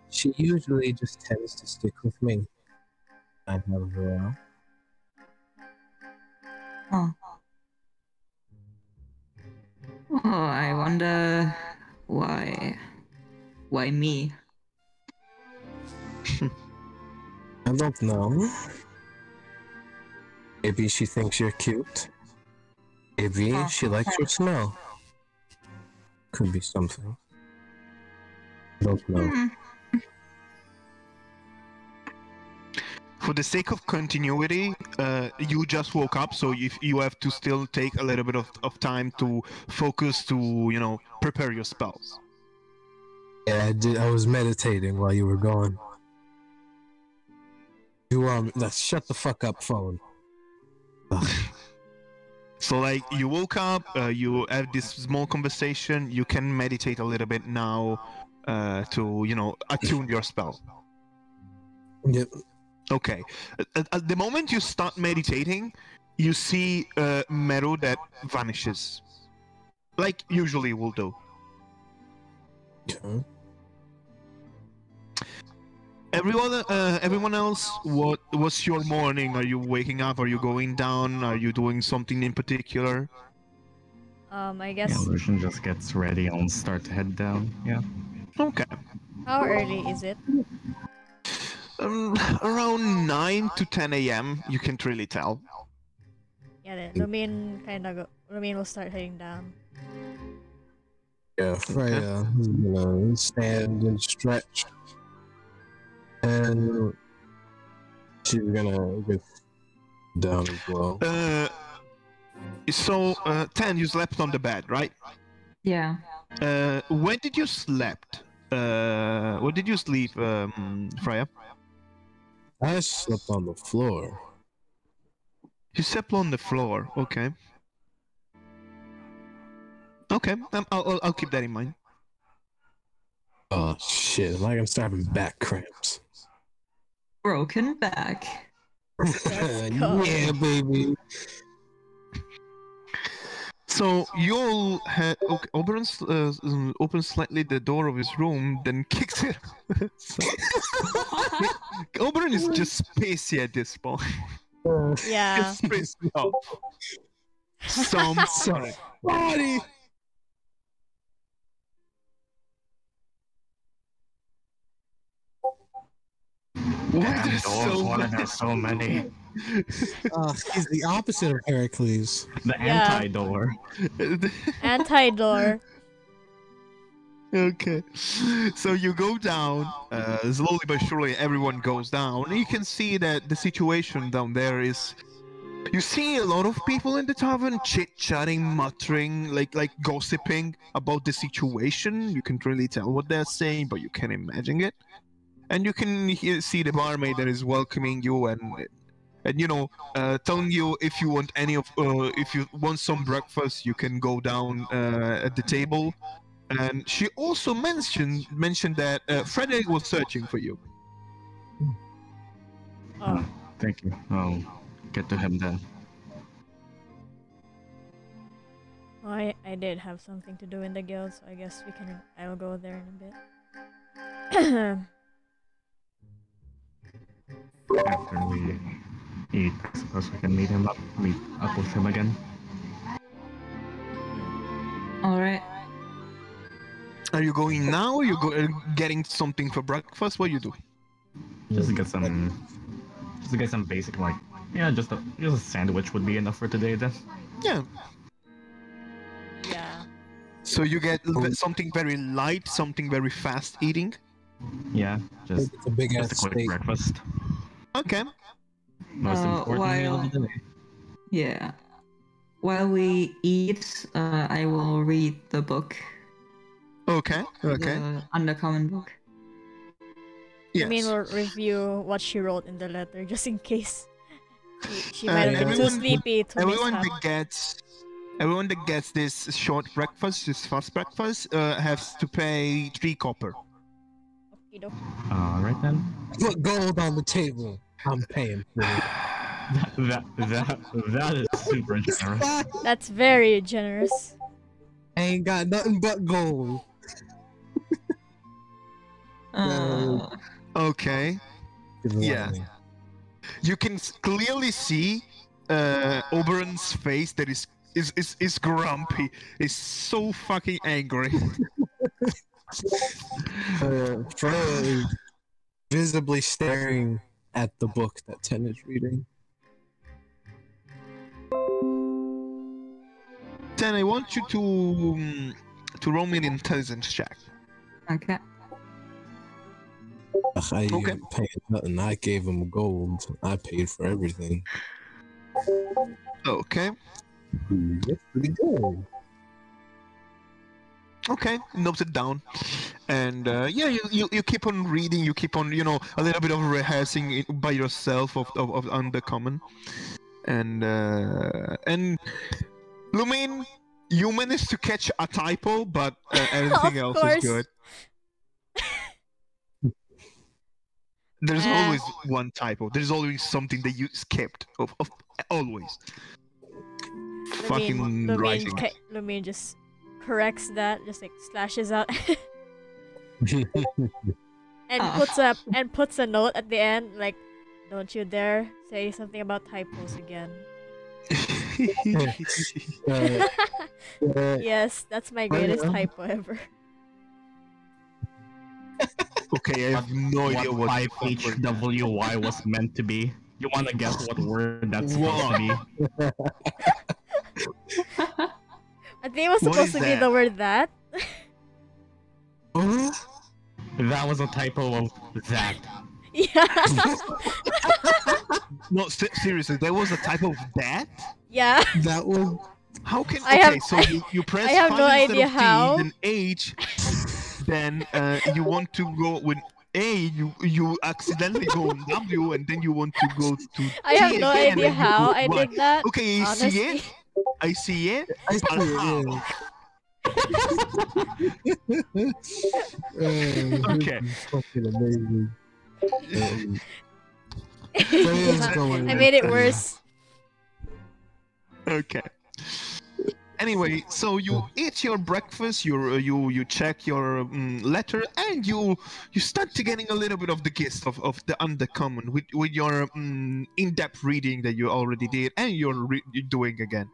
She usually just tends to stick with me. I have her Huh. Oh, I wonder why. Why me? I don't know. Maybe she thinks you're cute. Maybe she likes your smell. Could be something. Don't know. For the sake of continuity, you just woke up, so if you have to still take a little bit of time to focus to, prepare your spells. Yeah, I did. I was meditating while you were gone. Shut the fuck up, phone. So, like, you woke up, you have this small conversation, you can meditate a little bit now to, attune your spell. Yep. Okay. At the moment you start meditating, you see Meru that vanishes. Like usually will do. Okay. Everyone else, what's your morning? Are you waking up? Are you going down? Are you doing something in particular? I guess. Yeah, Lucian just gets ready and start to head down. Yeah. Okay. How early is it? Around 9 to 10 a.m. You can't really tell. Yeah, then Lumine will start heading down. Yeah, Freya is gonna stand and stretch. And she's gonna get down as well. So, Tan, you slept on the bed, right? Yeah. When did you slept? Where did you sleep, Freya? I slept on the floor. You slept on the floor. Okay. Okay, I'll keep that in mind. Oh shit! Like I'm starting back cramps. Broken back. go. Yeah, baby. So you all had okay, Oberon opens slightly the door of his room, then kicks it. So, Oberon is just pissy at this point. Yeah. It's pissed off. Some Body. Why there's There's so many. He's the opposite of Heracles. The Yeah. anti-door. Anti-door. Okay, so you go down slowly but surely. Everyone goes down. You can see that the situation down there is. You see a lot of people in the tavern chit-chatting, muttering, like gossiping about the situation. You can't really tell what they're saying, but you can imagine it. And you can see the barmaid that is welcoming you and you know, telling you if you want if you want some breakfast, you can go down at the table. And she also mentioned that Frederick was searching for you. Oh, Thank you. I'll get to him then. well, I did have something to do in the guild, so I guess I'll go there in a bit. After we eat, I suppose we can meet up with him again. All right. Are you going now? Or you getting something for breakfast? What you do? Just to get some basic just a sandwich would be enough for today then. Yeah. Yeah. So you get something very light, something very fast eating. Yeah, just It's a big ass a quick steak. breakfast. Okay. Most important meal of the day. Yeah. While we eat, I will read the book. Okay. Okay. The Undercommon book. Yes. I mean, we'll review what she wrote in the letter just in case she might have been too everyone- sleepy to Everyone mishap. that gets this short breakfast, this fast breakfast, has to pay 3 copper. Okey-doke. Alright then. Put gold on the table. I'm paying for it. That is super generous. That's very generous. Ain't got nothing but gold. Okay. Yeah. You can clearly see Oberon's face that is grumpy. Is so fucking angry. Fria is visibly staring at the book that Ten is reading. Then I want you to roll me an intelligence check. Okay. I Okay. ain't paying nothing. I gave him gold. I paid for everything. Okay. That's pretty good. Okay, notes it down, and yeah, you keep on reading. You keep on, a little bit of rehearsing it by yourself of Undercommon, and Lumine, you managed to catch a typo, but everything Of else course. is good. There's always one typo. There's always something that you skipped. Of always. Fucking writing. Lumine just corrects that, just like slashes out, and puts a note at the end, like, "Don't you dare say something about typos again." Yes, that's my greatest typo ever. Okay, I have no idea what 5HWY was meant to be. You wanna guess what word that's supposed to be? I think it was What supposed is to be that? the word that. That was a typo of that. Yeah. No, seriously, there was a type of that? Yeah. That was How can I you press I have 5 no instead idea of T, how. then H, then you want to go with A, you accidentally go on W, and then you want to go to I have T no again, idea and you how go I Y. did that. Okay, I see honestly. it. I see it. I But see it, how? yeah. Okay. Fucking amazing. Freya's going I made it with, worse. Okay. Anyway, so you eat your breakfast, you check your letter, and you start to getting a little bit of the gist of the undercommon with your in-depth reading that you already did, and you're doing again.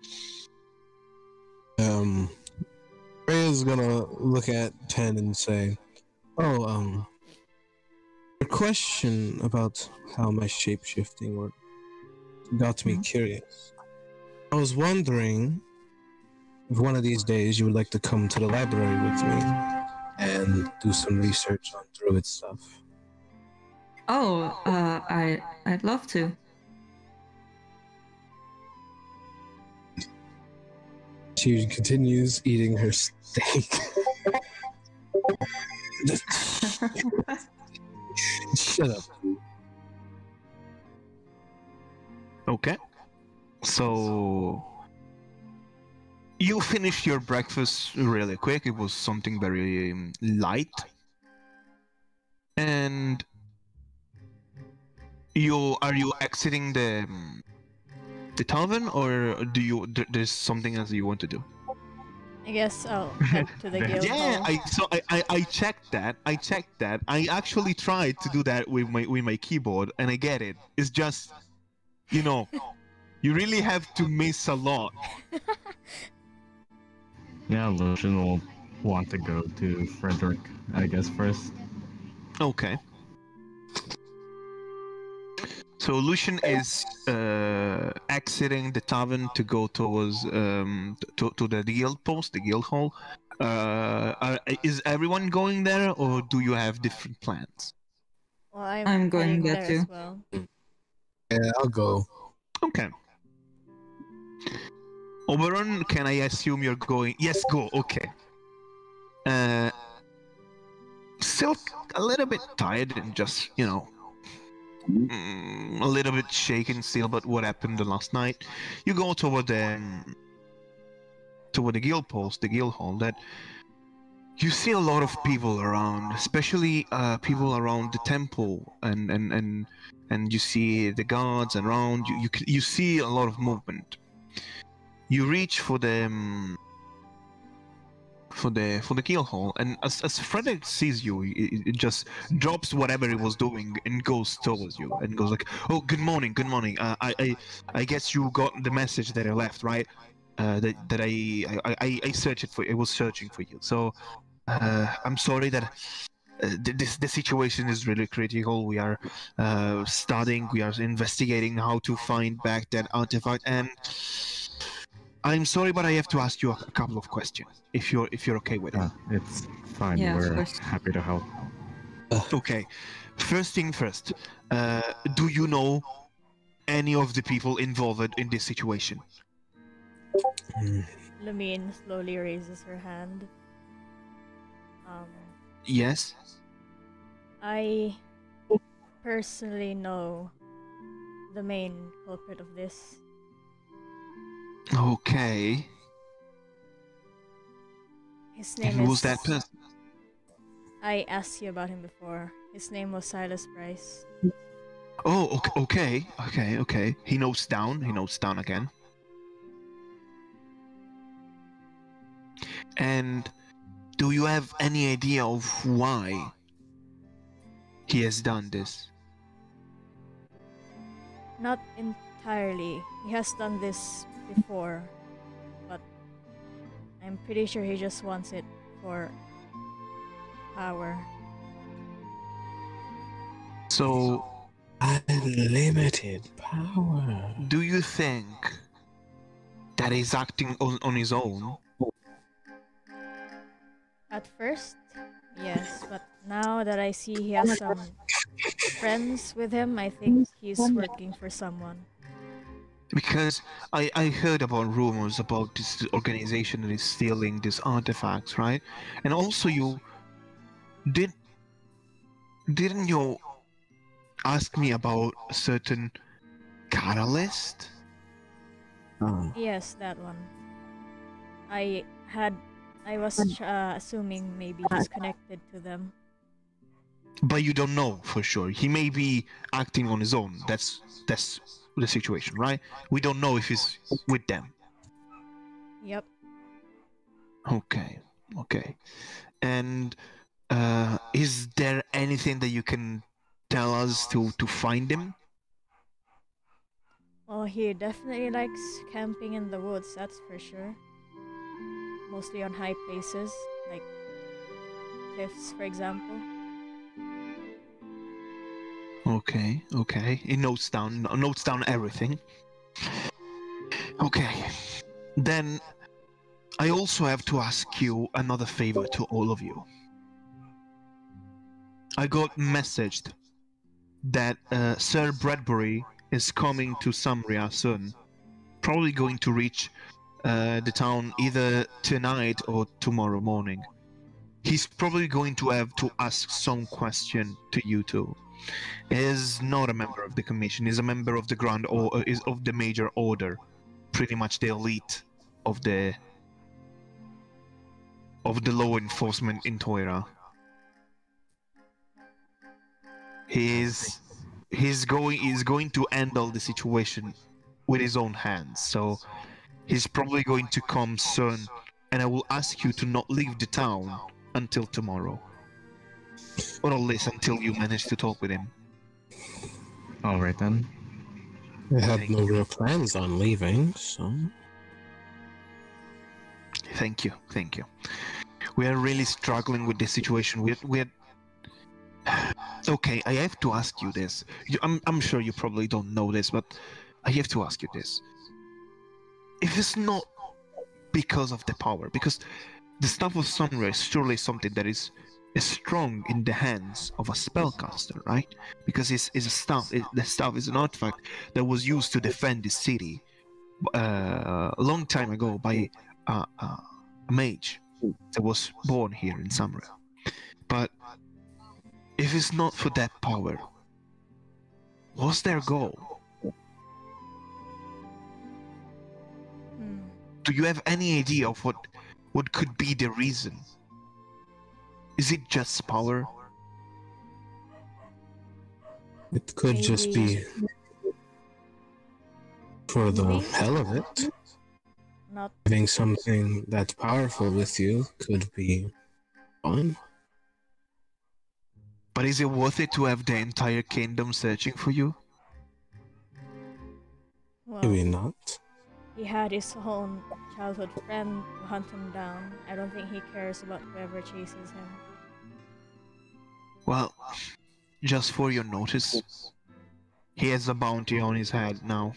Freya's gonna look at 10 and say, "Oh, your question about how my shape-shifting worked got me curious. I was wondering if one of these days you would like to come to the library with me and do some research on Druid stuff." Oh, I'd love to. She continues eating her steak. Shut up. Okay. So you finished your breakfast really quick. It was something very light. And are you exiting the tavern, or there's something else you want to do? I guess I'll head to the guild Yeah, hall. I checked that. I actually tried to do that with my keyboard, and I get it. It's just, you really have to miss a lot. Yeah, Lucian will want to go to Frederick, I guess, first. Okay. So Lucian is exiting the tavern to go towards to the guild post, the guild hall. Is everyone going there, or do you have different plans? Well, I'm I'm going heading there there too. as well. Yeah, I'll go. Okay. Oberon, can I assume you're going? Yes, go. Okay. Still a little bit tired and just, a little bit shaken still, but what happened the last night? You go toward the guild post, the guild hall. That you see a lot of people around, especially people around the temple, and you see the guards around. You see a lot of movement. You reach for the guild hall, and as Frederick sees you, it just drops whatever it was doing and goes towards you and goes like, "Oh, good morning, good morning. I guess you got the message that I left, right? That I searched it for. I was searching for you. So I'm sorry that the situation is really critical. We are we are investigating how to find back that artifact, and I'm sorry, but I have to ask you a couple of questions, if you're okay with it. It's fine. Yeah, of We're course. happy to help. Okay. First thing first. Do you know any of the people involved in this situation? Lumine slowly raises her hand. Yes. I personally know the main culprit of this. Okay. His And name who is... was that person? I asked you about him before. His name was Silas Price. Oh, okay. He notes down again. And do you have any idea of why he has done this? Not entirely. He has done this before, but I'm pretty sure he just wants it for power. So, Unlimited power. do you think that he's acting on his own? At first, yes, but now that I see he has some friends with him, I think he's working for someone. Because I heard about rumors about this organization that is stealing these artifacts, right? And also didn't you ask me about a certain catalyst? Oh. Yes, that one. I I was assuming maybe he's connected to them. But you don't know for sure. He may be acting on his own. That's the situation, right? We don't know if he's with them. Yep. Okay. And is there anything that you can tell us to find him? Well, he definitely likes camping in the woods, that's for sure. Mostly on high places, like cliffs, for example. Okay. He notes down everything. Okay. Then I also have to ask you another favor to all of you. I got messaged that Sir Bradbury is coming to Samria soon. Probably going to reach the town either tonight or tomorrow morning. He's probably going to have to ask some question to you two. He is not a member of the commission. He's a member of the is of the major order, pretty much the elite of the law enforcement in Toira. He's going to handle the situation with his own hands. So he's probably going to come soon, and I will ask you to not leave the town until tomorrow. Or at least until you manage to talk with him. Alright then. I had no real plans on leaving, so... Thank you. We are really struggling with this situation. We're... Okay, I have to ask you this. I'm sure you probably don't know this, but I have to ask you this. If it's not because of the power, because the staff of Sunray is surely something that is strong in the hands of a spellcaster, right? Because it's a staff. The staff is an artifact that was used to defend the city a long time ago by a mage that was born here in Samra. But if it's not for that power, what's their goal? Do you have any idea of what could be the reason? Is it just power? It could just be for the hell of it. Not Having something that's powerful with you could be fun. But is it worth it to have the entire kingdom searching for you? well. Maybe not. He had his own childhood friend to hunt him down. I don't think he cares about whoever chases him. Well, just for your notice, he has a bounty on his head now.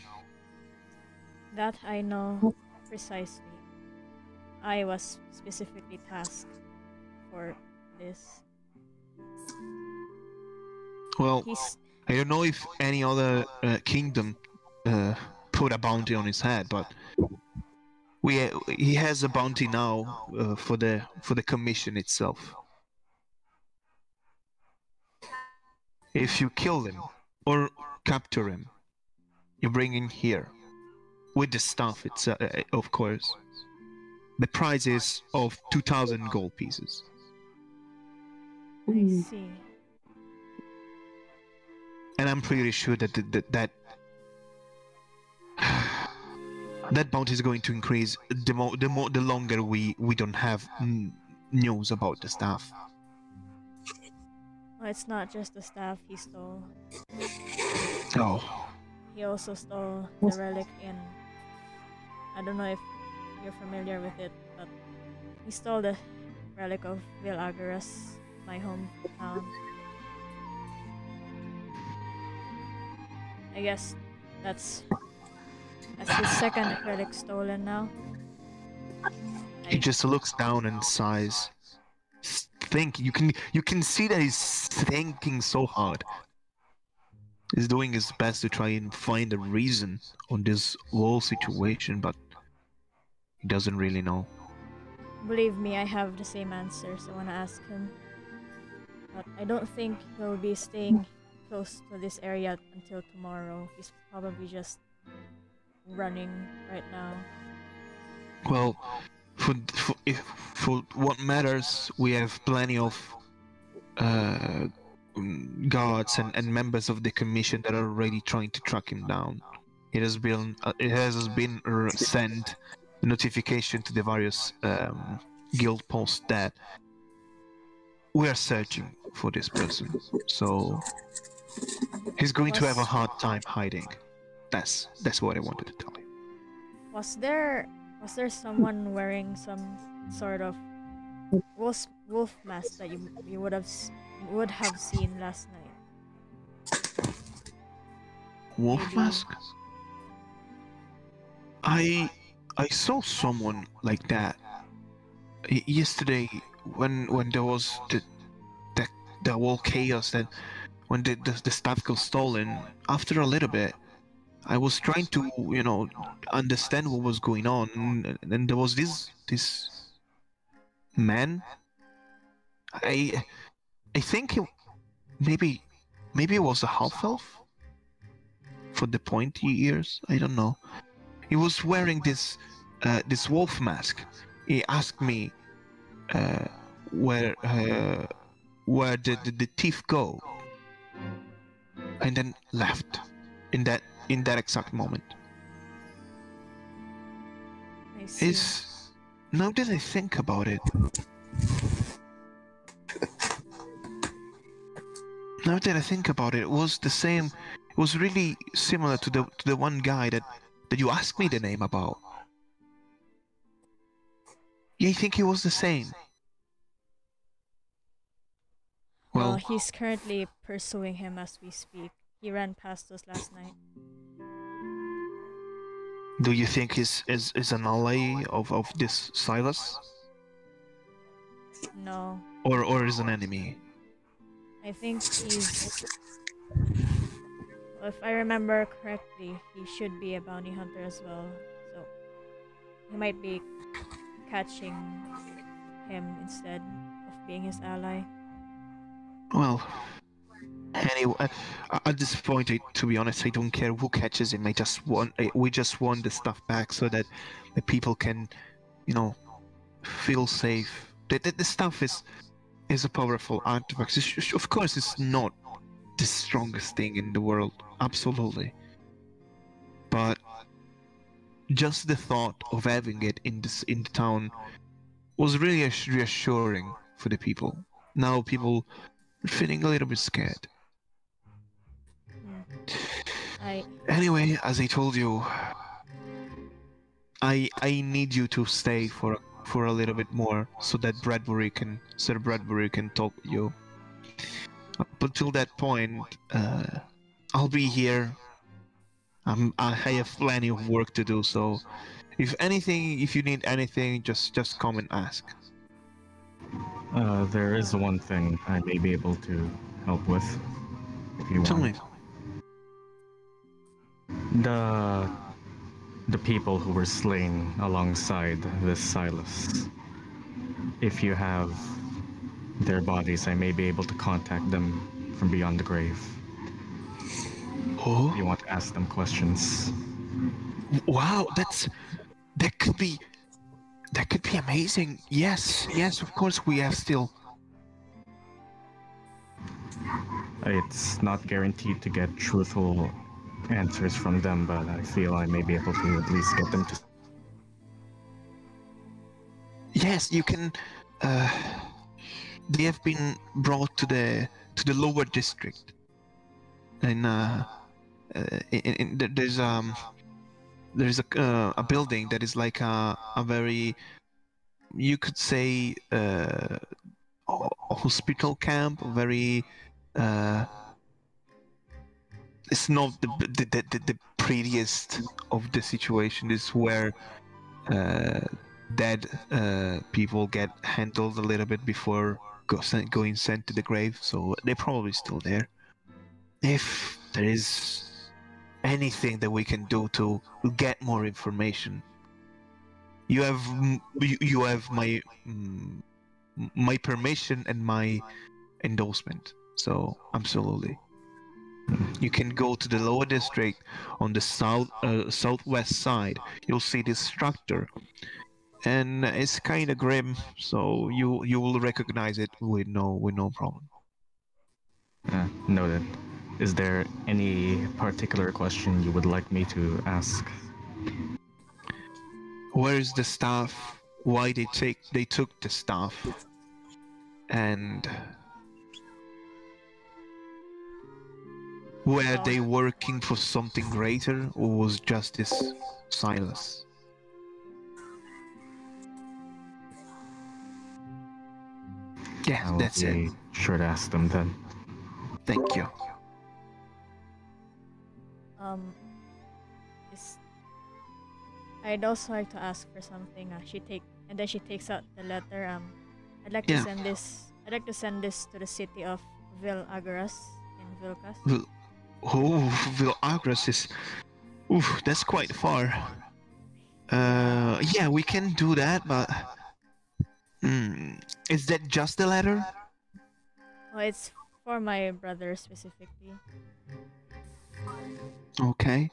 That I know precisely. I was specifically tasked for this. Well, He's I don't know if any other kingdom put a bounty on his head, but he has a bounty now for the commission itself. If you kill him or capture him, you bring him here with the staff itself, of course. The price is of 2,000 gold pieces. I see. And I'm pretty sure that that bounty is going to increase the longer we don't have news about the staff. Well, it's not just the staff he stole. Oh, He also stole the relic in... I don't know if you're familiar with it, but he stole the relic of Vilagaras, my hometown. I guess that's his second relic stolen now. he just looks down and sighs. You can see that he's thinking so hard. He's doing his best to try and find a reason on this whole situation, but he doesn't really know. Believe me, I have the same answers I want to ask him. But I don't think he'll be staying close to this area until tomorrow. He's probably just running right now. Well, for what matters, we have plenty of guards and members of the commission that are already trying to track him down. It has been sent a notification to the various guild posts that we are searching for this person. So he's going to have a hard time hiding. That's what I wanted to tell you. Was there someone wearing some sort of wolf mask that you would have seen last night? Wolf Maybe. mask? I saw someone like that yesterday when there was the whole chaos, that when the stuff got stolen. After a little bit, I was trying to understand what was going on, and there was this man. I think maybe it was a half elf for the pointy ears. I don't know. He was wearing this wolf mask. He asked me where the teeth go, and then left in that exact moment. I see. Now that I think about it, it was the same. It was really similar to the one guy that you asked me the name about. Yeah, I think he was the same. Well, he's currently pursuing him as we speak. He ran past us last night. Do you think he's an ally of this Silas? No. Or is an enemy? I think he's... If I remember correctly, he should be a bounty hunter as well. So he might be catching him instead of being his ally. Well, anyway, at this point, to be honest, I don't care who catches him. We just want the stuff back so that the people can, feel safe. The stuff is a powerful artifact. Of course, it's not the strongest thing in the world, absolutely. But just the thought of having it in the town was really reassuring for the people. Now people are feeling a little bit scared. Anyway, as I told you, I need you to stay for a little bit more so that Sir Bradbury can talk to you. Up until that point, I'll be here. I have plenty of work to do, so if you need anything, just come and ask. There is one thing I may be able to help with, if you Tell want. me. The people who were slain alongside this Silas. If you have their bodies, I may be able to contact them from beyond the grave. Oh? You want to ask them questions? Wow, that could be amazing. Yes, of course we have still. It's not guaranteed to get truthful answers from them, but I feel I may be able to at least get them to... Yes, you can. They have been brought to the lower district, and there's a building that is like a very, you could say, a hospital camp. Very. It's not the prettiest of the situation. Is where dead people get handled a little bit before going sent to the grave, so they're probably still there. If there is anything that we can do to get more information, you have my permission and my endorsement. So absolutely, you can go to the lower district on the southwest side. You'll see this structure. and it's kind of grim. So you will recognize it with no problem. Noted. Is there any particular question you would like me to ask? Where is the staff? Why they took the staff? And were they working for something greater, or was just this Silas? Yeah, I'll that's be it. sure to ask them then. Thank you. Is I'd also like to ask for something. She takes out the letter. I'd like to Yeah. send this. I'd like to send this to the city of Vilagras in Vilcas. Vilagras is... Oof, that's quite far. Yeah, we can do that, but... is that just the letter? Well, it's for my brother specifically. Okay.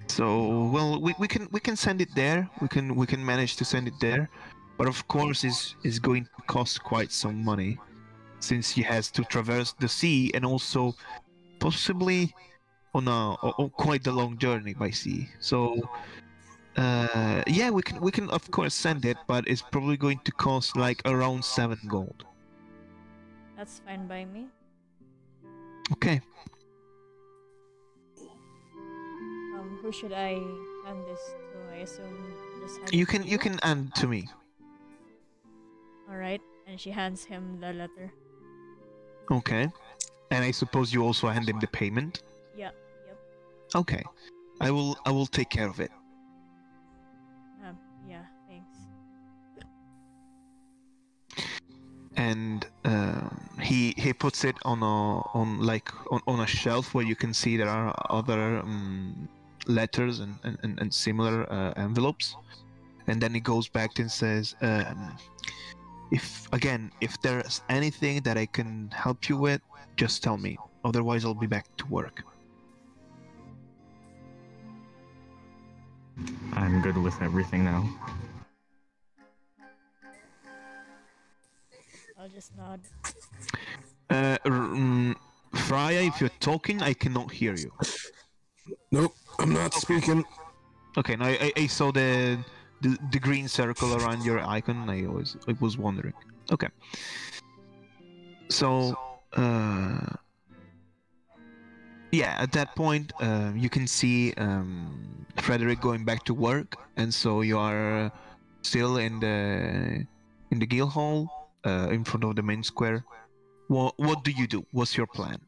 So, well, we can send it there. We can manage to send it there, but of course, is going to cost quite some money, since he has to traverse the sea and also possibly on quite a long journey by sea. So, yeah, we can of course send it, but it's probably going to cost like around 7 gold. That's fine by me. Okay. Who should I hand this to? I assume just hand You it can to you can hand to me. All right, and she hands him the letter. Okay. And I suppose you also hand him the payment. Yeah. Yep. Okay. I will take care of it. Yeah. Thanks. And he puts it on a shelf where you can see there are other letters and similar envelopes, and then he goes back and says, if there's anything that I can help you with, just tell me, otherwise I'll be back to work. I'm good with everything now. I'll just nod. Fria, if you're talking, I cannot hear you. Nope, I'm not speaking. Okay, now I saw the green circle around your icon. I was wondering. Okay. So, yeah, at that point, you can see Frederick going back to work, and so you are still in the guild hall, in front of the main square. What do you do? What's your plan?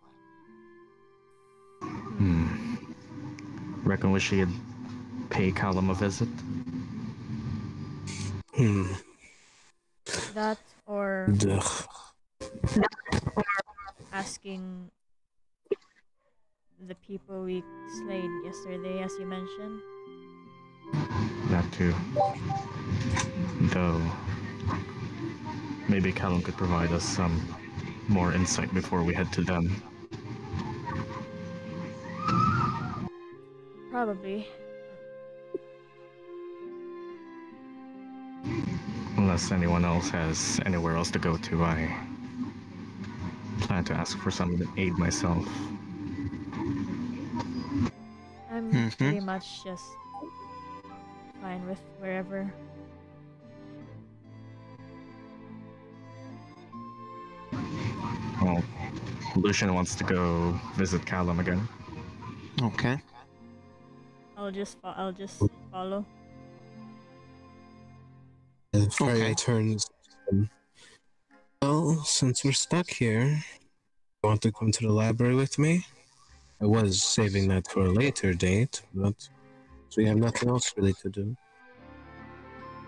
Reckon we should pay Callum a visit? That or Ugh. asking the people we slayed yesterday, as you mentioned. That too. Though, maybe Callum could provide us some more insight before we head to them. Probably. Unless anyone else has anywhere else to go to, I plan to ask for some aid myself. I'm pretty much just fine with wherever. Well, Lucian wants to go visit Callum again. Okay. I'll just follow. Fria turns. Well, since we're stuck here, you want to come to the library with me? I was saving that for a later date, but we have nothing else really to do.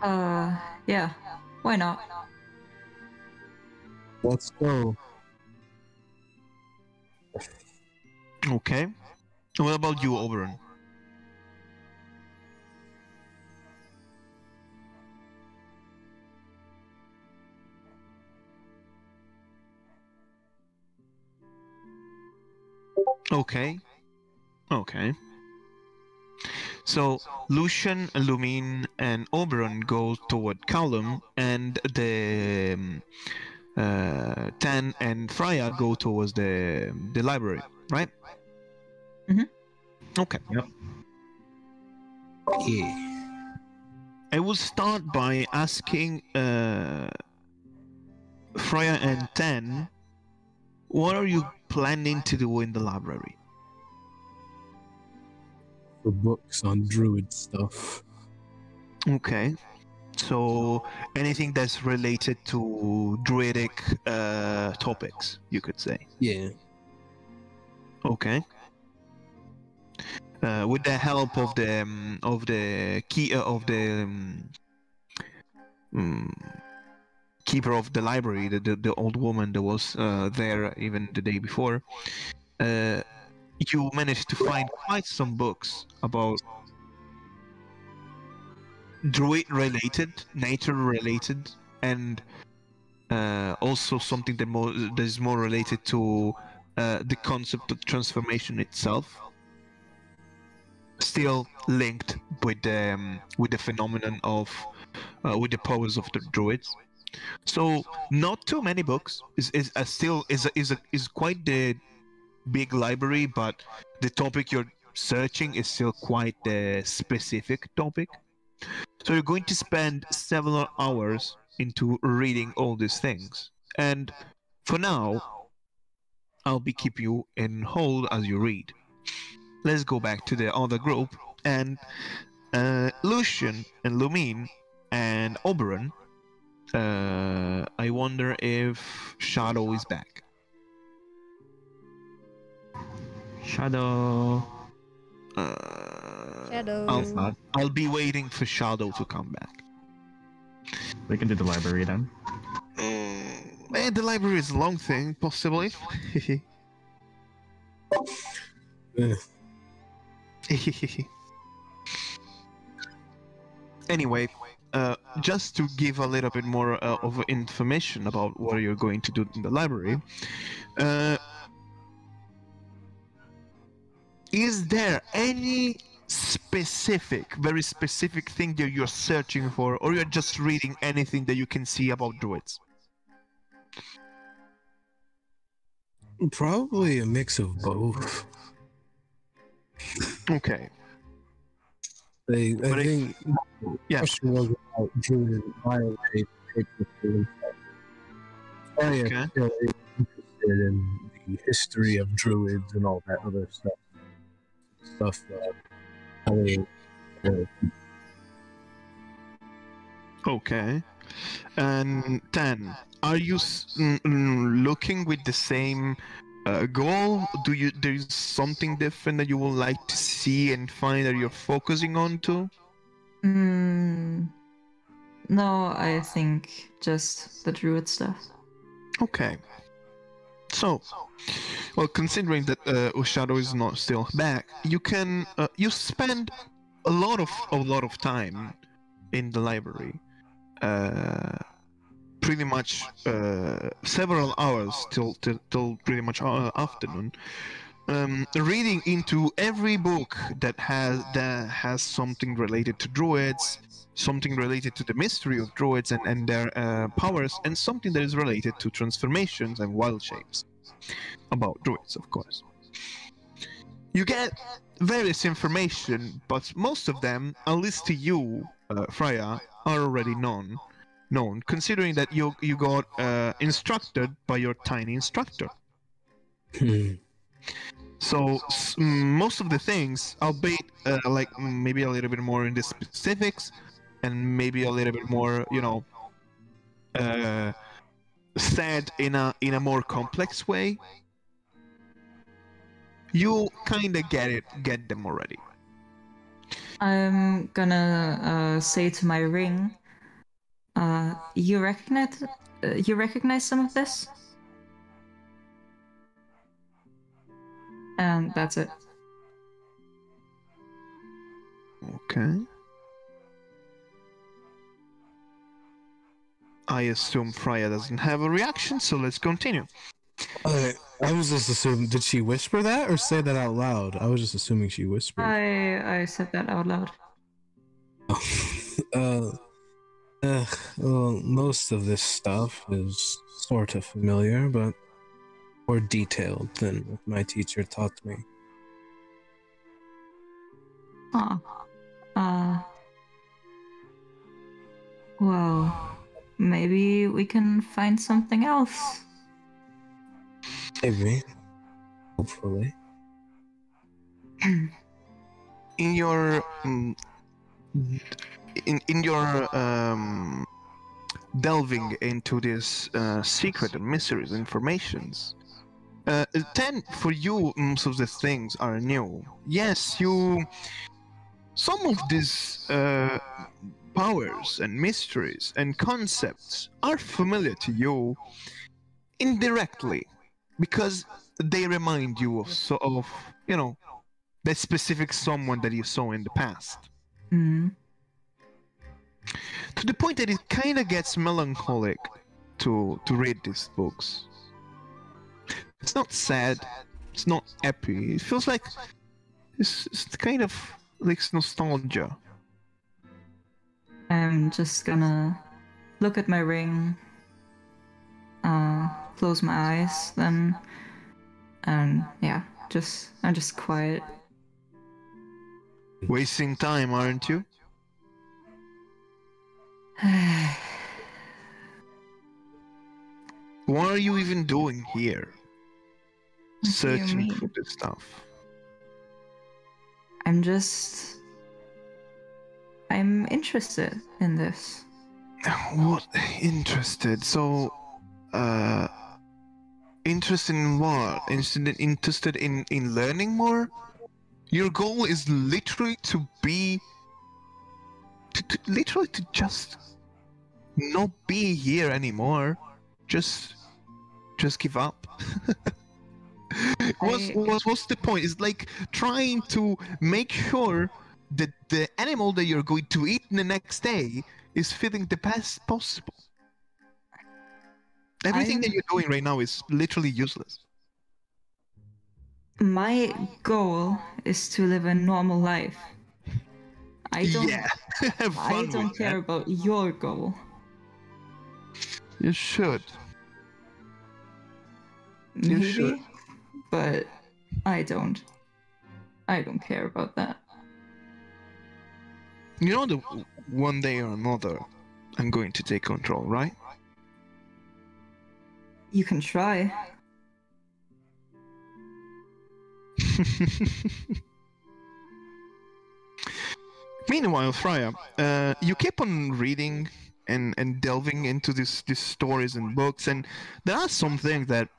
Yeah. Why not? Let's go. Okay. What about you, Oberon? Okay. Okay. So Lucian, Lumine, and Oberon go toward Callum, and the Tan and Fria go towards the library, right? Mhm. Okay. Yep. Yeah. I will start by asking Freya and Tan, what are you planning to do in the library? For books on druid stuff. Okay. So anything that's related to druidic topics, you could say. Yeah. Okay. With the help of the key keeper of the library, the old woman that was there even the day before, you managed to find quite some books about druid related, nature related, and also something that is more related to the concept of transformation itself, still linked with the phenomenon of with the powers of the druids. So not too many books is quite the big library, but the topic you're searching is still quite the specific topic. So you're going to spend several hours into reading all these things, and for now I'll be keeping you in hold as you read. Let's go back to the other group, and Lucian and Lumine and Oberon. I wonder if Shadow is back. Shadow. Shadow. I'll be waiting for Shadow to come back. We can do the library then. The library is a long thing, possibly. Eh. Anyway, just to give a little bit more of information about what you're going to do in the library, is there any very specific thing that you're searching for, or you're just reading anything that you can see about druids? Probably a mix of both. Okay. I But if- think Yeah. the question was about druid violate paper. I am Okay. still interested in the history of druids and all that other stuff. Okay. And then, are you looking with the same goal? There's something different that you would like to see and find that you're focusing on to? No, I think just the druid stuff. Okay. So, well, considering that Shadow is not still back, you can you spend a lot of time in the library. Pretty much several hours till pretty much afternoon, reading into every book that has something related to druids, something related to the mystery of druids and their powers, and something that is related to transformations and wild shapes about druids, of course. You get various information, but most of them, at least to you, Freya, are already known, considering that you got instructed by your tiny instructor. So most of the things, albeit like maybe a little bit more in the specifics, and maybe a little bit more, said in a more complex way, you kind of get them already. I'm gonna say to my ring, you recognize some of this? And that's it. Okay. I assume Freya doesn't have a reaction, so let's continue. I I was just assuming. Did she whisper that or say that out loud? I was just assuming she whispered. I said that out loud. Well, most of this stuff is sort of familiar, but more detailed than what my teacher taught me. Huh. Well, maybe we can find something else. Maybe. Hopefully. In your in your delving into this secret and mysterious informations, 10 for you, most of the things are new. Yes, some of these powers and mysteries and concepts are familiar to you indirectly, because they remind you of that specific someone that you saw in the past. Hmm. To the point that it kind of gets melancholic to read these books. It's not sad, it's not happy. It feels like it's kind of like nostalgia. I'm just gonna look at my ring, close my eyes, then, and yeah, I'm just quiet. Wasting time, aren't you? What are you even doing here? What do you Searching mean? for this stuff. I'm interested in this. What? Interested? So, interested in what? Interested in learning more? Your goal is literally to be... literally to just not be here anymore. Just give up. What's the point? It's like trying to make sure that the animal that you're going to eat the next day is feeling the best possible. Everything that you're doing right now is literally useless. My goal is to live a normal life. I don't Have I fun don't with care that. about your goal. You should. You Maybe, should. but I don't care about that. You know that one day or another, I'm going to take control, right? You can try. Meanwhile, Fria, you keep on reading and delving into these stories and books, and there are some things that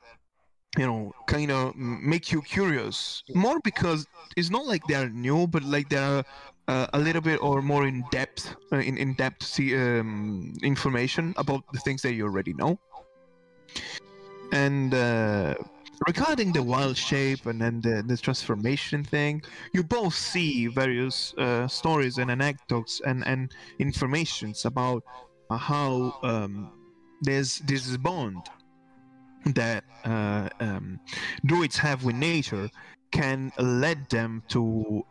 kind of make you curious. More because it's not like they are new, but like they are a little bit or more in depth, information about the things that you already know. And regarding the wild shape and then the transformation thing, you both see various stories and anecdotes and informations about how there's this bond that druids have with nature can lead them to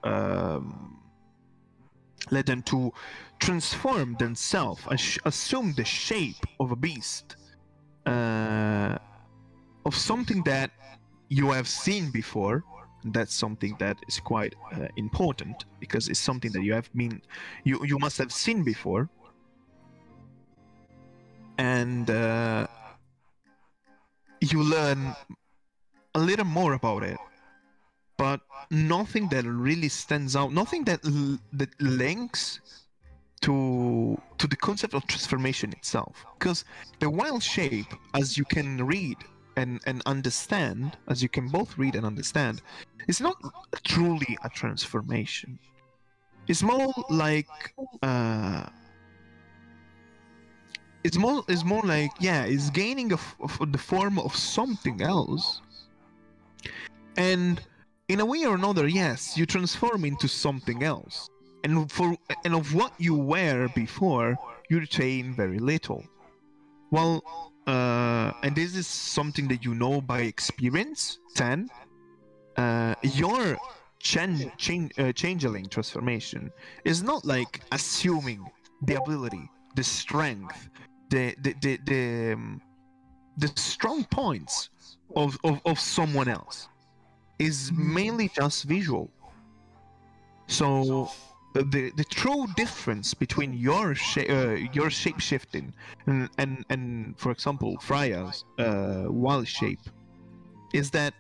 transform themselves, assume the shape of a beast, of something that you have seen before. That's something that is quite important, because it's something that you must have seen before, and you learn a little more about it, but nothing that really stands out, nothing that links to the concept of transformation itself. Because the wild shape, as you can read and understand, as you can both read and understand, is not truly a transformation. It's more like it's more like, yeah, it's gaining the form of something else, and in a way or another, yes, you transform into something else, and of what you were before, you retain very little. Well, and this is something that you know by experience, Tan, your changeling transformation is not like assuming the ability, the strength, the strong points of someone else. Is mainly just visual. So the true difference between your shape shifting and for example Fria's wild shape is that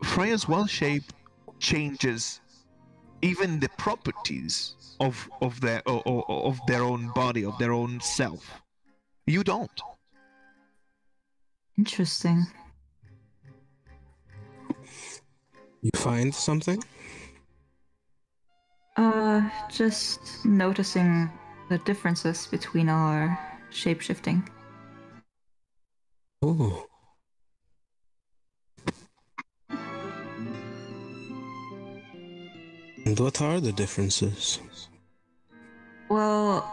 Freya's wild shape changes even the properties of their own body, of their own self. You don't. Interesting. You find something? Just noticing the differences between our shapeshifting. Oh. And what are the differences? Well,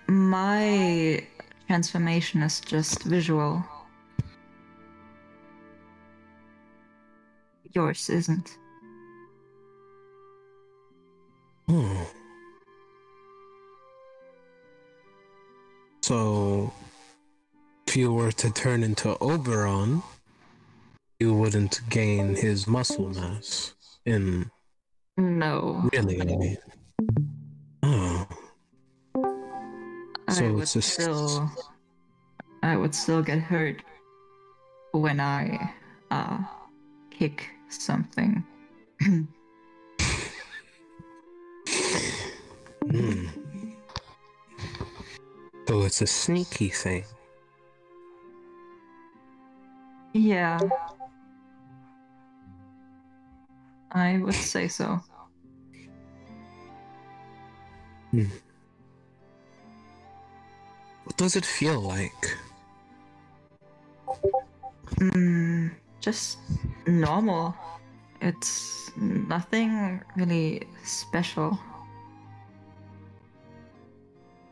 my transformation is just visual. Yours isn't. Oh. So, if you were to turn into Oberon, you wouldn't gain his muscle mass in... No. Really? I mean. Oh. So it's just... I would still get hurt when I kick something. So it's a sneaky thing. Yeah. I would say so. What does it feel like? Just normal. It's nothing really special.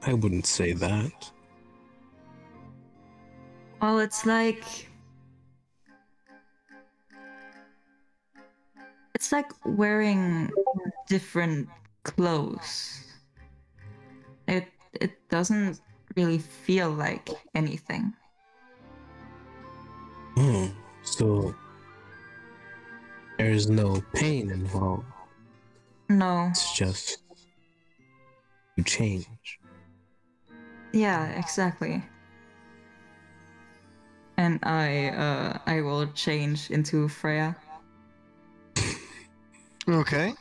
I wouldn't say that. Well, it's like wearing different clothes. It doesn't really feel like anything. Oh, so there's no pain involved. No. It's just you change. Yeah, exactly. And I will change into Freya. Okay.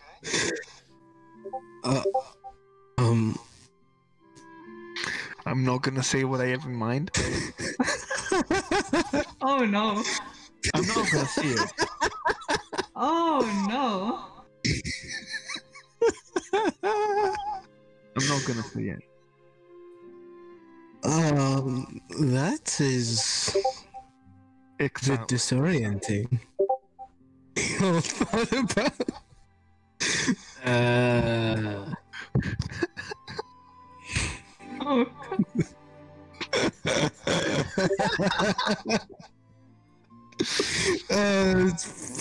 I'm not gonna say what I have in mind. Oh no. I'm not gonna say it. Oh no. I'm not gonna say it. That is a bit disorienting. What about? Oh.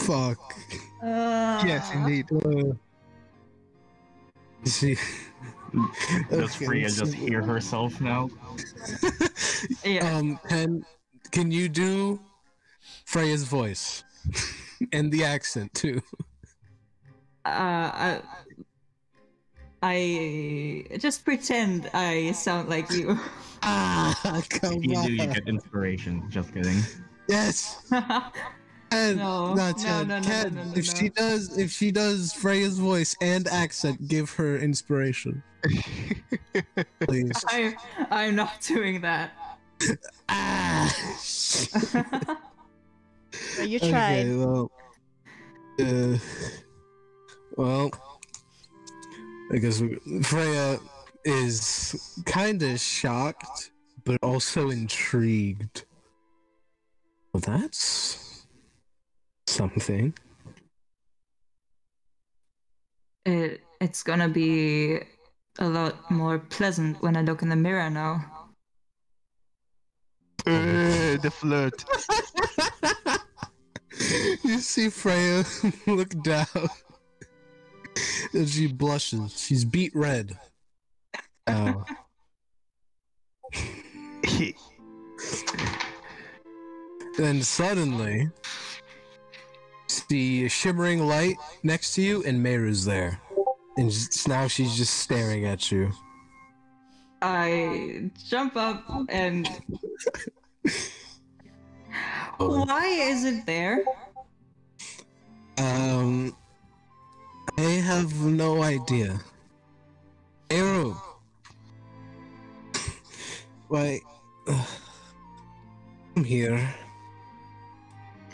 Fuck. Yes, indeed. See. Does Fria just hear herself now? Yeah. Can you do Freya's voice and the accent too? I just pretend I sound like you. Come If you on. do, you get inspiration. Just kidding. Yes. And No, if she does Freya's voice and accent, give her inspiration. Please. I'm not doing that. Well, you tried. Okay, well, I guess Freya is kind of shocked, but also intrigued. Well, that's something. It's gonna be a lot more pleasant when I look in the mirror now. The flirt. You see Freya look down. And she blushes. She's beet red. Oh. Then suddenly, see a shimmering light next to you, and Meru's there. And now she's just staring at you. I jump up and. Why is it there? I have no idea. Meru! Why? I'm here.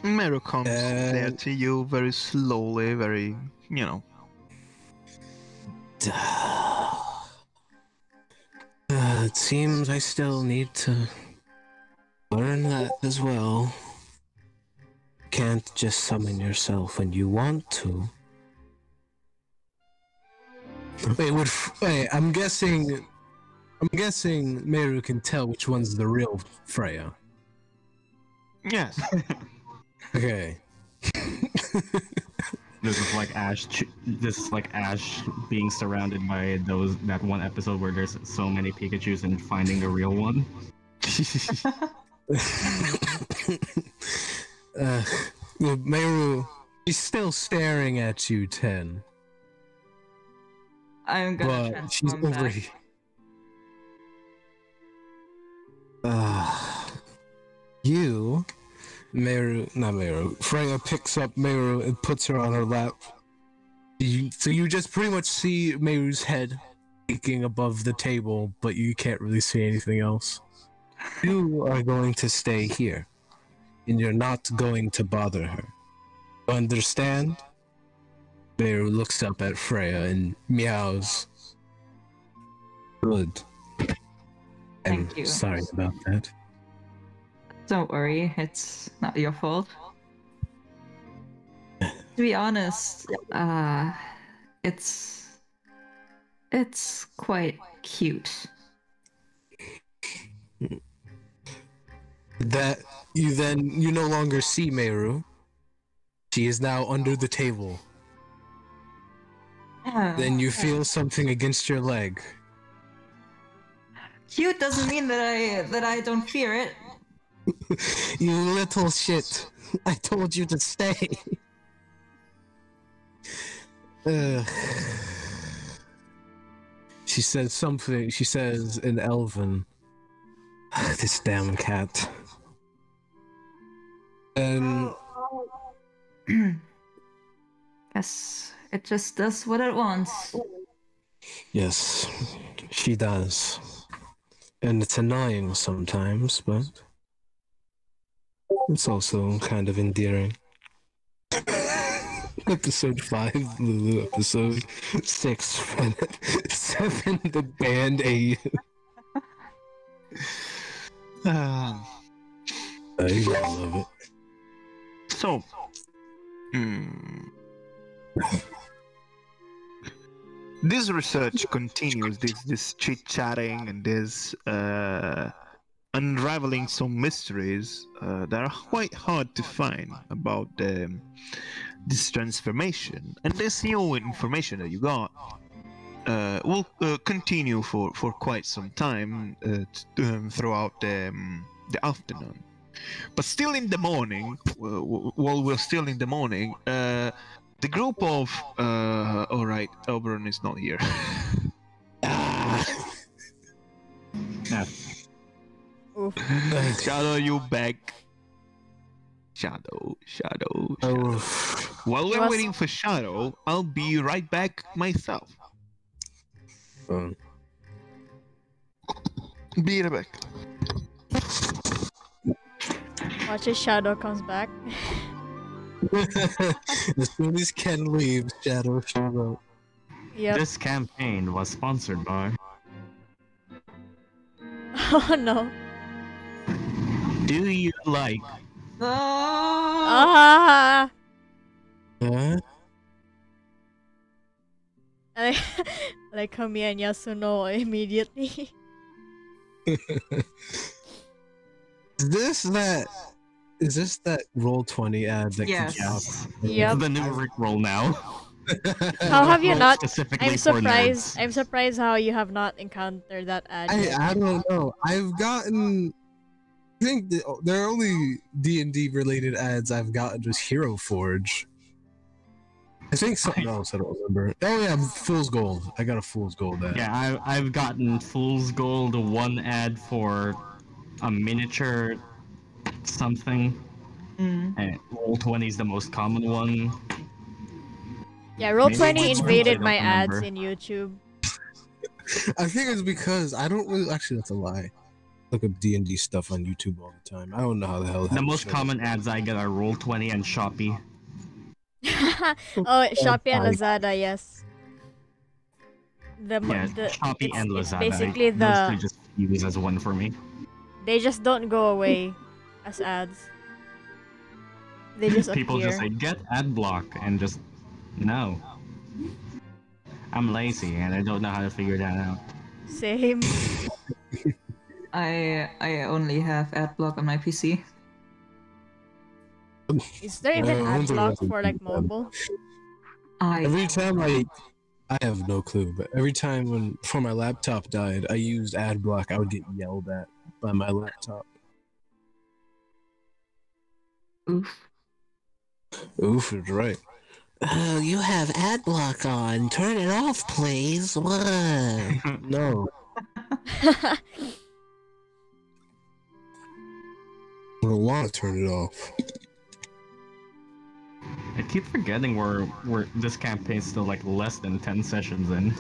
Meru comes there to you very slowly, very, you know. It seems I still need to learn that as well. Can't just summon yourself when you want to. Wait, I'm guessing Meru can tell which one's the real Freya. Yes. Okay. This is like Ash being surrounded by that one episode where there's so many Pikachus and finding the real one. Meru, she's still staring at you, 10. I'm gonna But she's transform over back. here. Freya picks up Meru and puts her on her lap. So you just pretty much see Meru's head peeking above the table, but you can't really see anything else. You are going to stay here, and you're not going to bother her. Understand? Meru looks up at Freya and meows. Good. Thank you. Sorry about that. Don't worry, it's not your fault. To be honest, it's quite cute. That you no longer see Meru. She is now under the table. Then you feel something against your leg. Cute doesn't mean that I don't fear it. You little shit. I told you to stay. She said something. She says in Elven. This damn cat. And Guess it just does what it wants. yes, she does. And it's annoying sometimes, but it's also kind of endearing. Episode 5, Lulu. Episode 6, 7, the band AU. I love it. So, this research continues, this chit-chatting and this unraveling some mysteries that are quite hard to find about this transformation. And this new information that you got will continue for quite some time throughout the afternoon. But still in the morning, while we're still in the morning, the group of alright, Oberon is not here. Shadow, you back. Shadow. Oh. While we're waiting for Shadow, I'll be right back myself. Be right back. Watch his shadow comes back. As soon as Ken leaves, Shadow shows up. Yep. This campaign was sponsored by. Oh no. Do you like? Ah! Huh? Like Kami and Yasuno immediately. Is this that Roll20 ad that Yes. keeps Yep. It's the new Rickroll now. How have you Roll not? specifically I'm for surprised. nerds. I'm surprised how you have not encountered that ad yet. I don't know. I think there are only D&D related ads I've gotten just Hero Forge. I think something else, I don't remember. Oh yeah, Fool's Gold. I got a Fool's Gold ad. Yeah, I've gotten Fool's Gold, one ad for a miniature something. And Roll20 is the most common one. Yeah, Roll20 Maybe it's invaded I my don't ads remember. in YouTube. I think it's because I don't really. Actually, that's a lie. Look up D&D stuff on YouTube all the time. I don't know how the hell. The most common ads I get are Roll20 and Shopee. Oh, Shopee and Lazada, yes. Yeah, Shopee and it's Lazada. basically Those two the just use as one for me. they just don't go away as ads. They just People appear. just say get ad block and just no. I'm lazy and I don't know how to figure that out. Same. I only have AdBlock on my PC. Is there even I ad wonder block what they for like do then. mobile? Every time I have no clue, but every time before my laptop died, I used ad block. I would get yelled at by my laptop. Oof. Oof is right. Oh, you have ad block on. Turn it off, please. What? No. I don't want to turn it off. I keep forgetting we're this campaign's still like less than 10 sessions in.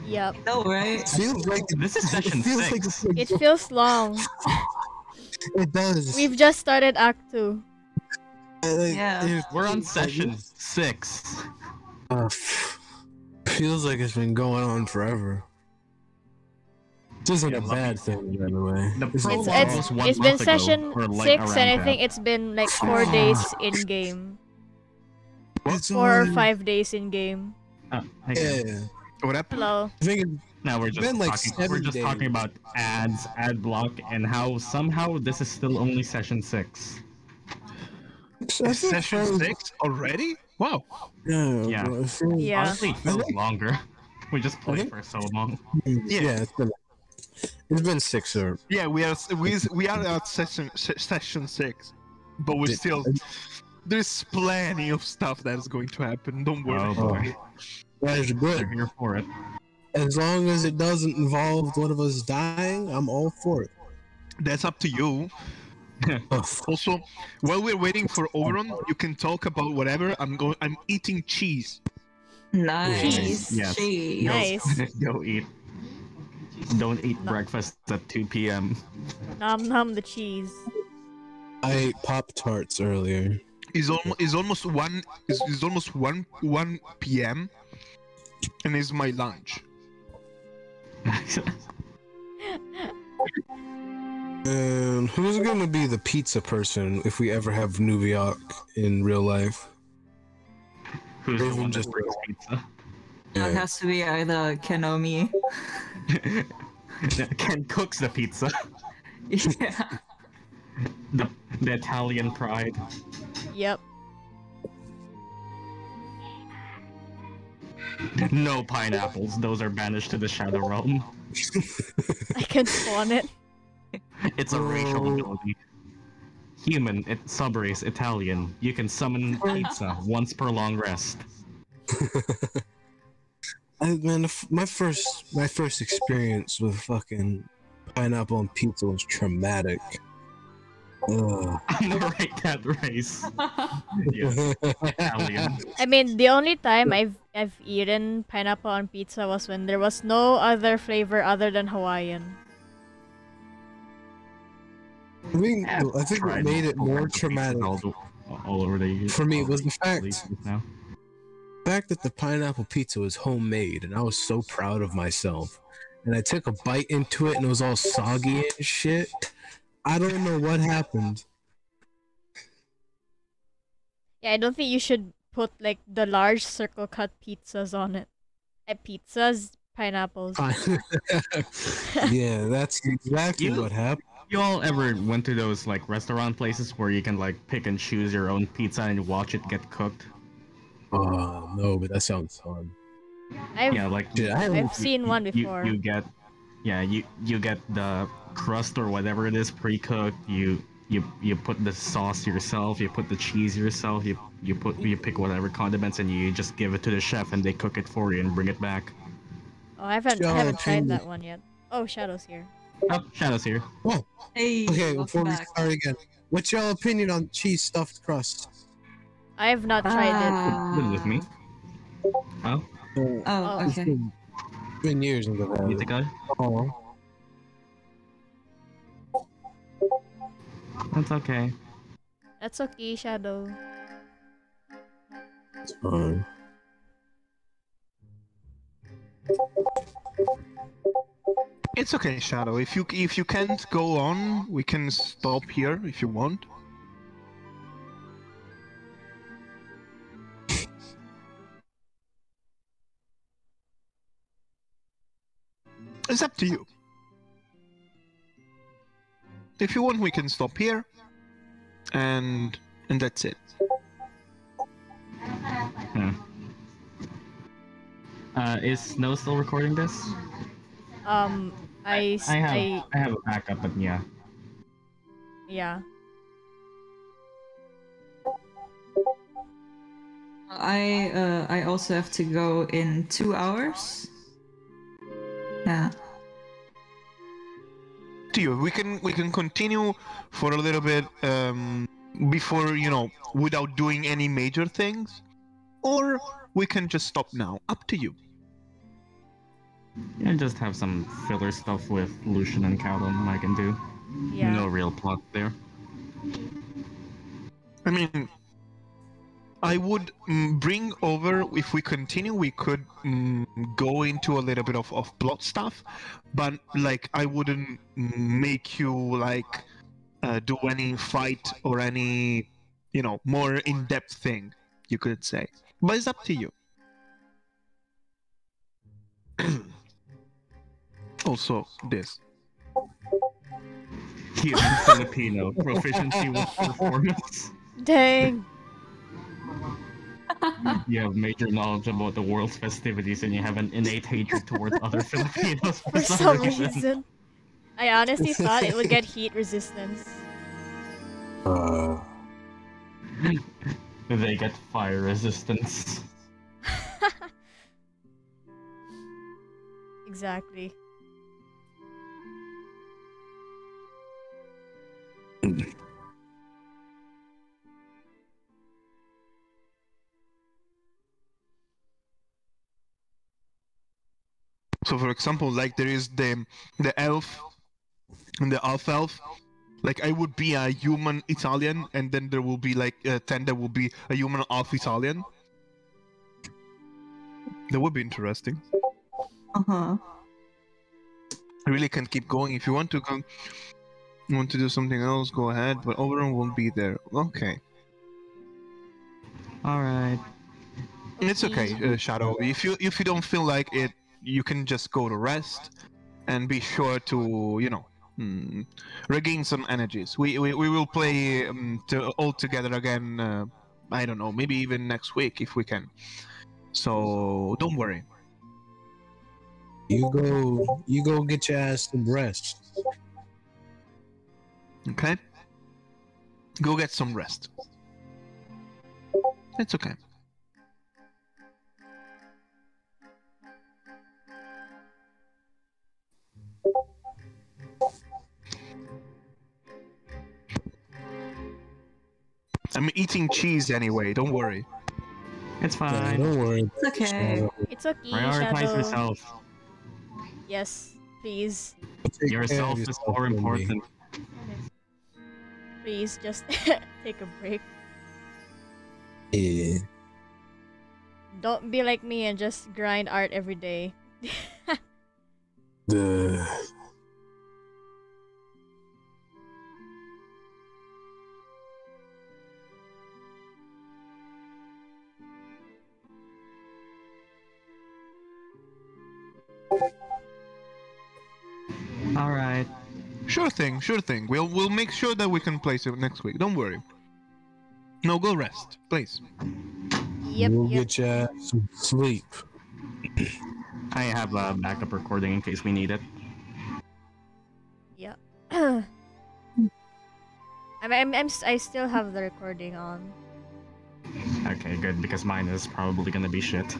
Yep. No, right? It feels like This is session it feels 6. like it's like- It feels long. It does. We've just started Act 2. Yeah. We're on session 6. Feels like it's been going on forever. This isn't Yeah, a lucky. bad thing, by the way. The This is prologue a- was one It's been month ago, session or like 6 and I around think that. it's been like 4 days in game. It's 4 or only- 5 days in game. Yeah. What happened? Hello. I think it- Now we're just been like talking. 7 We're just days. talking about ads, ad block, and how somehow this is still only session 6. Is session 6 already? Wow. Yeah. bro, it feels- Yeah. Honestly, it feels longer. We just played for so long. Yeah, it's been 6 or Yeah, we are at session 6, but we still there's plenty of stuff that is going to happen. Don't worry. Oh boy, that's good. they're here for it. As long as it doesn't involve one of us dying, I'm all for it. That's up to you. Also, while we're waiting for Oberon, you can talk about whatever. I'm eating cheese. Nice. Cheese. Yes. Cheese. Nice. Go eat. Don't eat breakfast at 2 p.m. Nom nom the cheese. I ate Pop-Tarts earlier. It's almost 1 p.m. and it's my lunch. And who's gonna be the pizza person if we ever have Nubioc in real life? Who's the Even one that just- brings pizza? It has to be either Ken or me. Ken cooks the pizza. Yeah. The Italian pride. Yep. No pineapples. Those are banished to the Shadow Realm. I can spawn it. It's a racial ability. Human, subrace, Italian. You can summon pizza once per long rest. My first experience with fucking pineapple on pizza was traumatic. Ugh. I'm gonna write that race. Yes, Italian. I mean, the only time I've eaten pineapple on pizza was when there was no other flavor other than Hawaiian. I think what Tried made it more multiple traumatic pizzas all over the for me was the now. fact that the pineapple pizza was homemade, and I was so proud of myself. And I took a bite into it, and it was all soggy and shit. I don't know what happened. Yeah, I don't think you should put like the large circle cut pizzas on it. Pizzas, pineapples. Yeah, that's exactly You- what happened. you all ever went to those like restaurant places where you can like pick and choose your own pizza and watch it get cooked? No, but that sounds fun. Yeah, like Shit, I I've seen one before. you get you get the crust or whatever it is pre-cooked. You put the sauce yourself. You put the cheese yourself. You pick whatever condiments and you just give it to the chef and they cook it for you and bring it back. Oh, I haven't tried that one yet. Oh, Shadow's here. Oh, Shadow's here. Oh, Hey, okay. welcome Before we back. start again, what's your opinion on cheese stuffed crust? I have not tried Good with me. Oh, Oh, It's okay. been years in the you valley. think I? Oh, That's okay. it. That's okay, Shadow. it's fine. It's okay, Shadow. If you can't go on, we can stop here if you want. It's up to you. If you want, we can stop here, and that's it. Is Snow still recording this? I have a backup, but yeah. I also have to go in 2 hours. Yeah. To you, we can continue for a little bit before, without doing any major things, or we can just stop now. Up to you. Yeah, just have some filler stuff with Lucian and Callum I can do. Yeah. No real plot there. I mean, I would bring over, if we continue, we could go into a little bit of plot stuff, but like I wouldn't make you like do any fight or any, more in-depth thing, you could say. But it's up to you. Also, this. Human Filipino proficiency with performance. Dang. You have major knowledge about the world's festivities and you have an innate hatred towards other Filipinos For some reason. I honestly thought it would get heat resistance. They get fire resistance. Exactly. So, for example, like there is the elf and the half elf. Like I would be a human Italian, and then there will be like 10 that will be a human half Italian. That would be interesting. Uh-huh. I really can keep going. If you want to go, want to do something else, go ahead. But Oberon won't be there. Okay. All right. It's okay, Shadow. If you don't feel like it, you can just go to rest, and be sure to regain some energies. We will play all together again. I don't know, maybe even next week if we can. So don't worry. You go get your ass some rest. Okay. Go get some rest. It's okay. I'm eating cheese anyway, don't worry. It's Yeah, fine. don't worry. It's okay. It's okay, Prioritize Shadow. yourself. Yes, please. Take care of Yourself is more for me. important. Please just take a break. Yeah. Don't be like me and just grind art every day. Sure thing, sure thing. We'll make sure that we can place it next week. Don't worry. No, go rest, please. Yep, We'll yep. get you some sleep. I have a backup recording in case we need it. Yeah. I still have the recording on. Okay, good, because mine is probably gonna be shit.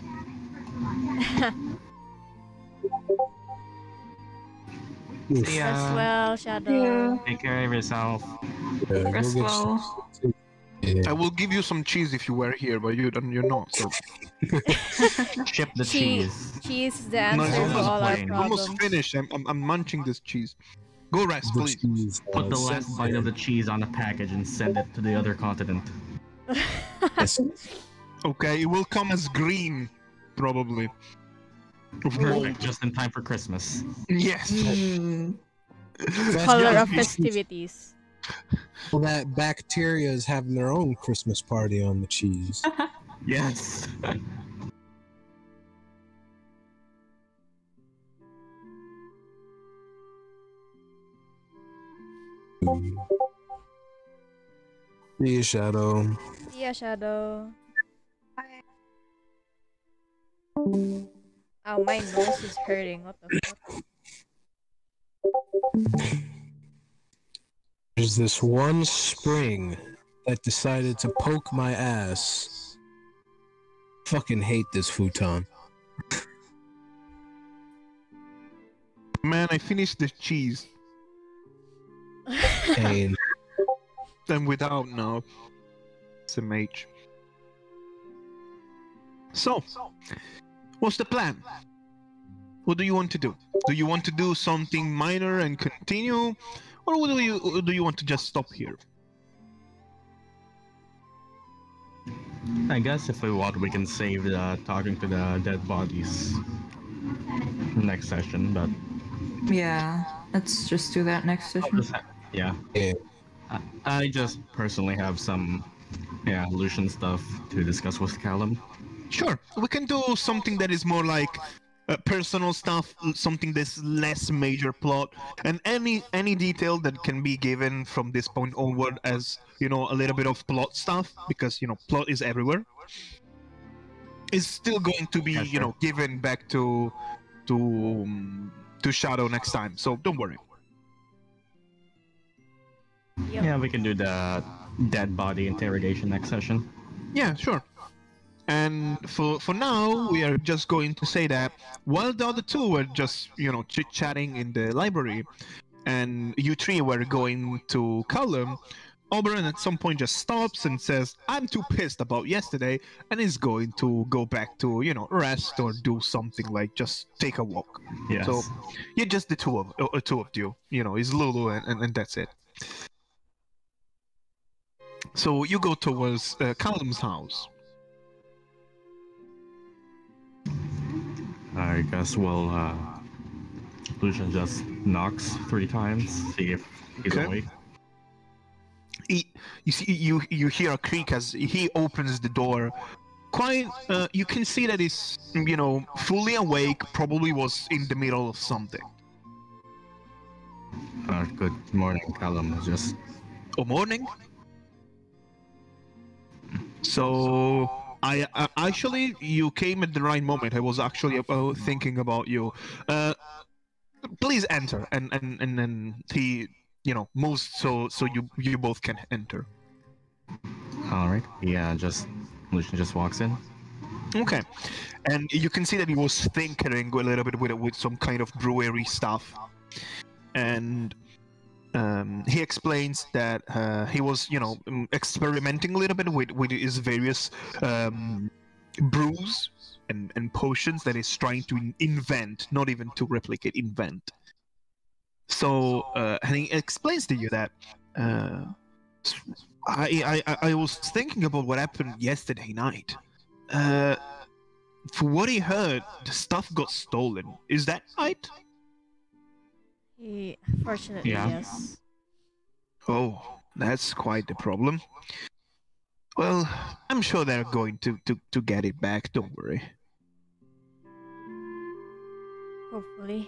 See Rest ya. well, Shadow. Yeah. Take care of yourself. Yeah, go Rest get well. some- Yeah. I will give you some cheese if you were here, but you're not. So Ship the cheese. Cheese is the no, answer it's to almost all our plain. problems. almost finished. I'm munching this cheese. Go rest, The please. cheese, Put the set last bite of the cheese on a package and send it to the other continent. Yes. Okay, it will come as green, probably. Of mold. Perfect, just in time for Christmas. Yes. That's Color just- of festivities. Well, that bacteria is having their own Christmas party on the cheese. Yes. See you, Shadow. See ya, Shadow. Oh, my nose is hurting. What the fuck? There's this one spring that decided to poke my ass. Fucking hate this futon. Man, I finished the cheese. Pain. I'm without now. SMH. So, what's the plan? What do you want to do? Do you want to do something minor and continue? Or do you want to just stop here? I guess if we want, we can save the talking to the dead bodies next session, but Yeah, let's just do that next session. yeah. Yeah. I just personally have some, Lucian stuff to discuss with Callum. Sure, we can do something that is more like personal stuff, something that's less major plot, and any detail that can be given from this point onward as a little bit of plot stuff, because plot is everywhere, is still going to be Yeah, sure. given back to Shadow next time. So don't worry. Yep. Yeah, we can do the dead body interrogation next session. Yeah, sure. And for now, we are just going to say that while the other two were just, chit-chatting in the library, and you three were going to Callum, Oberon at some point just stops and says, I'm too pissed about yesterday, and is going to go back to, rest or do something like just take a walk. Yes. So, yeah, just the two of you, is Lulu and that's it. So you go towards Callum's house. I guess Lucian just knocks 3 times, see if he's Okay. awake. You hear a creak as he opens the door. Quite, you can see that he's, fully awake, probably was in the middle of something. Good morning, Callum. Just Oh, morning? So, I actually, you came at the right moment. I was actually thinking about you. Please enter, and then he, moves so you both can enter. all right. Yeah, Lucian just walks in. Okay, and you can see that he was tinkering a little bit with some kind of brewery stuff, and he explains that he was, experimenting a little bit with his various brews and potions that he's trying to invent, not even to replicate, invent. So, and he explains to you that I was thinking about what happened yesterday night. For what he heard, the stuff got stolen. Is that right? Fortunately, Yeah. yes. Oh, that's quite the problem. Well, I'm sure they're going to get it back, don't worry. Hopefully.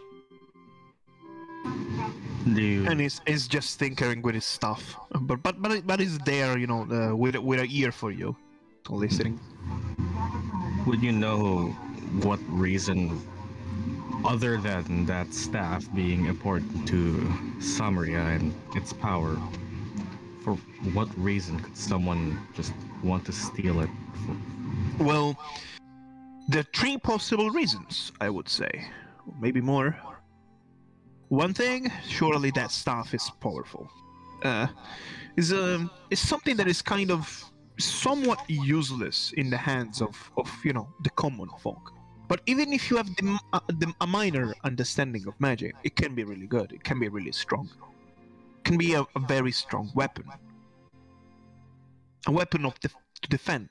Do you, and is just tinkering with his stuff. But he's there, you know, with an ear for you, listening. would you know what reason, other than that staff being important to Samaria and its power, for what reason could someone just want to steal it? Well, there are three possible reasons, I would say, maybe more. One thing, surely that staff is powerful. Is something that is kind of somewhat useless in the hands of you know, the common folk. But even if you have a minor understanding of magic, it can be really good. It can be really strong. It can be a very strong weapon. A weapon to defend,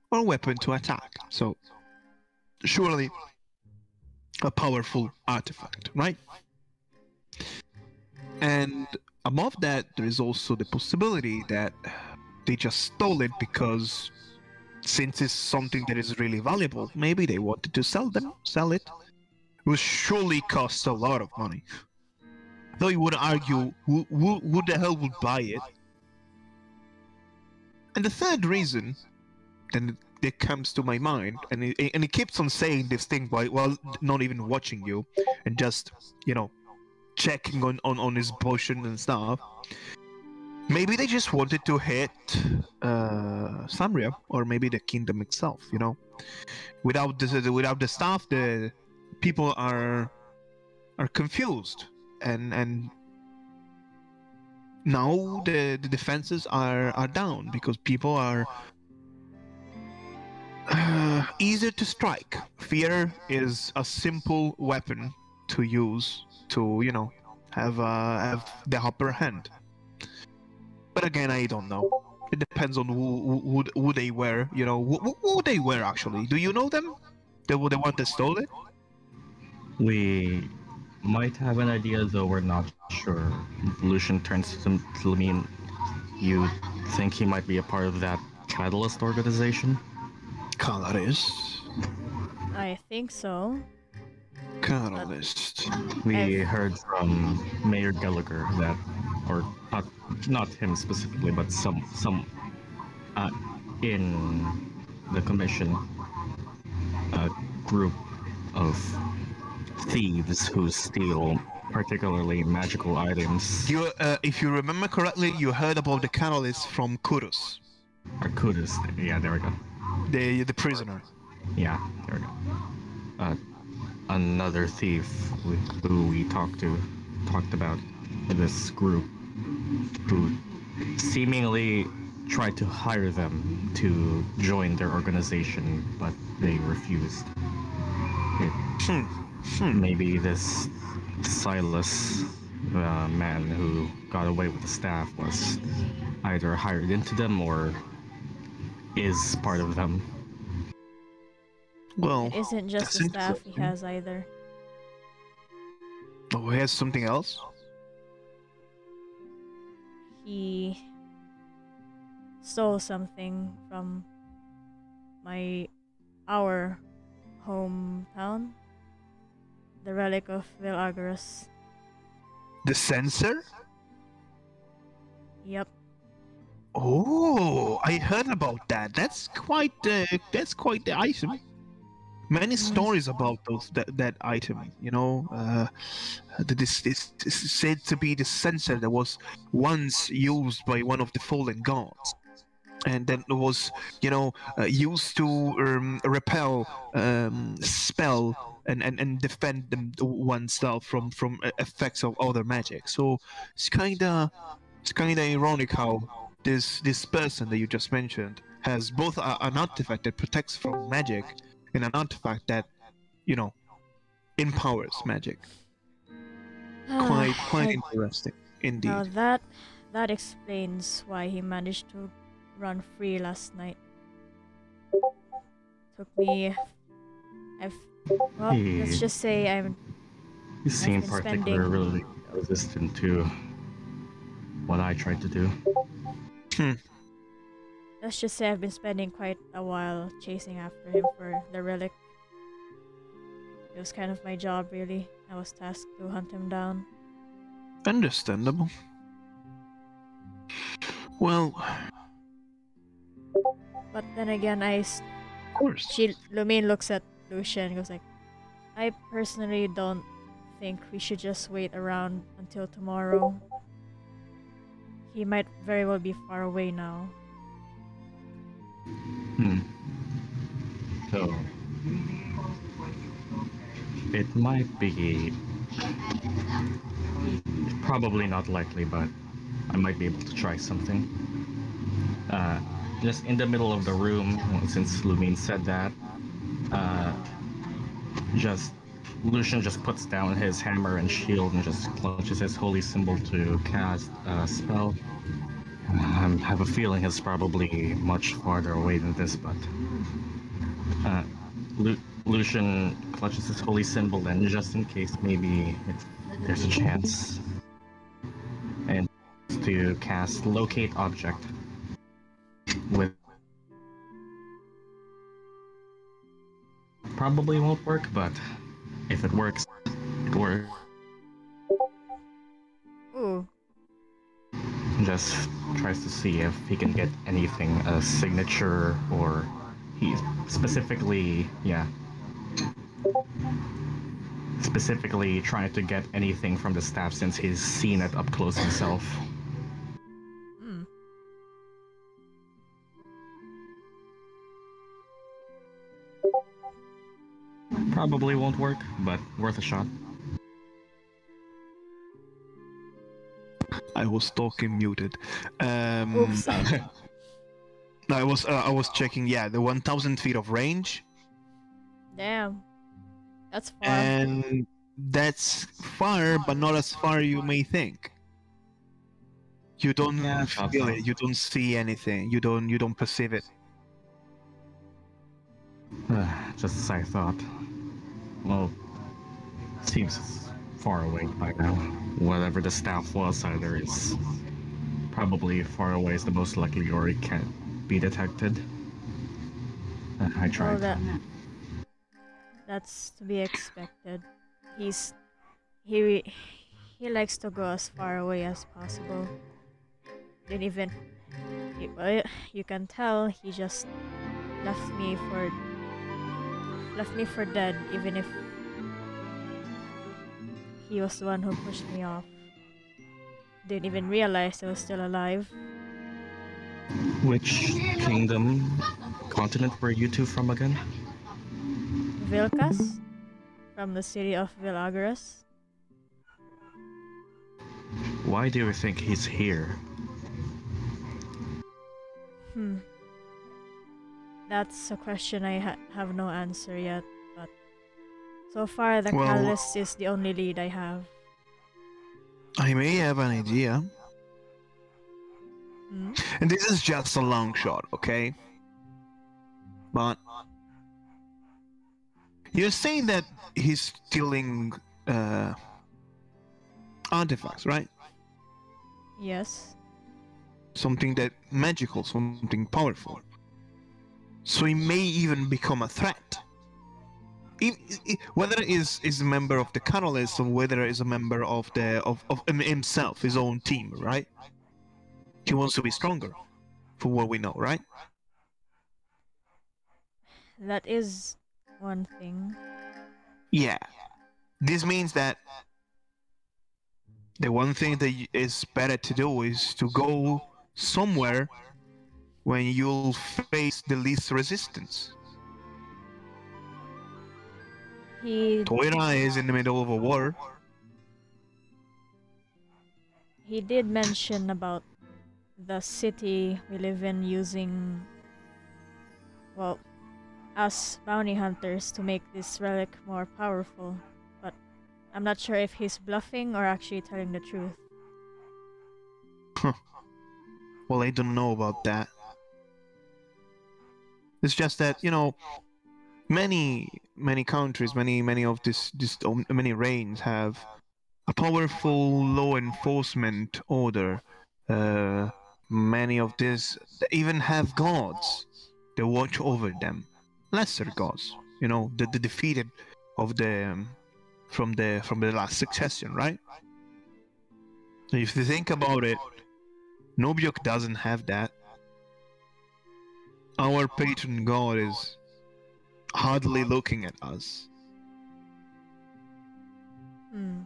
or a weapon to attack. So, surely a powerful artifact, right? And above that, there is also the possibility that they just stole it because, since it's something that is really valuable, maybe they wanted to sell it. It will surely cost a lot of money. Though you would argue, who the hell would buy it? And the third reason, then that comes to my mind, and he keeps on saying this thing while not even watching you, and just, you know, checking on his potion and stuff. Maybe they just wanted to hit Samaria, or maybe the kingdom itself. You know, without the staff, the people are confused, and now the defenses are down because people are easier to strike. Fear is a simple weapon to use to, you know, have the upper hand. But again, I don't know. It depends on who they were. You know, who they were actually. Do you know them? They were the one that stole it. We might have an idea, though we're not sure. Lucian turns to Lumine. You think he might be a part of that Catalyst organization? Catalyst. I think so. Catalyst. We heard from Mayor Gallagher that, or not him specifically, but some in the commission, a group of thieves who steal particularly magical items. You, if you remember correctly, you heard about the Catalyst from Kurus, Or Kudus. Yeah, there we go. the prisoner. Yeah, there we go. Another thief who we talked about in this group, who seemingly tried to hire them to join their organization, but they refused. Maybe this Silas man who got away with the staff was either hired into them or is part of them. Well, It isn't just the that's staff he interesting. has either. Oh, he has something else? He stole something from our hometown. The relic of Vilagaras. The sensor? Yep. Oh, I heard about that. That's quite the item. Many stories about that item. You know, this is said to be the sensor that was once used by one of the fallen gods, and then it was, you know, used to repel spell and defend oneself from effects of other magic. So it's kinda ironic how this person that you just mentioned has both an artifact that protects from magic and an artifact that, you know, empowers magic. Quite interesting indeed. Now that explains why he managed to run free last night. Took me. Let's just say You seem been spending- particularly resistant to what I tried to do. Let's just say I've been spending quite a while chasing after him for the relic. It was kind of my job, really. I was tasked to hunt him down. Understandable. Well, But then again, of course. Lumine looks at Lucian and goes like, I personally don't think we should just wait around until tomorrow. He might very well be far away now. So it might be probably not likely, but I might be able to try something. Just in the middle of the room, since Lumine said that, just Lucian just puts down his hammer and shield and just clutches his holy symbol to cast a spell. I have a feeling it's probably much farther away than this, but Lucian clutches his holy symbol, and just in case, maybe there's a chance, and to cast locate object with probably won't work, but if it works, it works. Ooh. Just tries to see if he can get anything, a signature, or he's specifically trying to get anything from the staff since he's seen it up close himself. Probably won't work, but worth a shot. I was talking muted. Oops. I was checking. Yeah, the 1,000 feet of range, Damn. That's far. and that's far, but not as far you may think. You don't feel it. You don't see anything. You don't perceive it. Just as I thought. Well, seems far away by now. Whatever the staff was, either is probably far away is the most likely, or it can't be detected. I tried. Well, that's to be expected. He likes to go as far away as possible. Didn't even you can tell he just left me for dead, even if he was the one who pushed me off. Didn't even realize I was still alive. Which continent were you two from again? Vilkas, from the city of Vilagras. Why do you think he's here? That's a question I have no answer yet, but so far the Well, catalyst is the only lead I have. I may have an idea, and this is just a long shot, okay? But you're saying that he's stealing artifacts, right? Yes. Something that magical, something powerful. So he may even become a threat. Whether is a member of the Catalyst or whether is a member of himself, his own team, right? He wants to be stronger, for what we know, right? That is one thing. Yeah. This means that the one thing that is better to do is to go somewhere when you'll face the least resistance. Toira is in the middle of a war. He did mention about the city we live in using, well, us bounty hunters to make this relic more powerful, but I'm not sure if he's bluffing or actually telling the truth. Well, I don't know about that. It's just that, you know, many countries, many of many reigns have a powerful law enforcement order. Many of these even have gods that watch over them, lesser gods. You know, the defeated of the from the last succession, right? If you think about it, Nubioc doesn't have that. Our patron god is hardly looking at us. Hmm.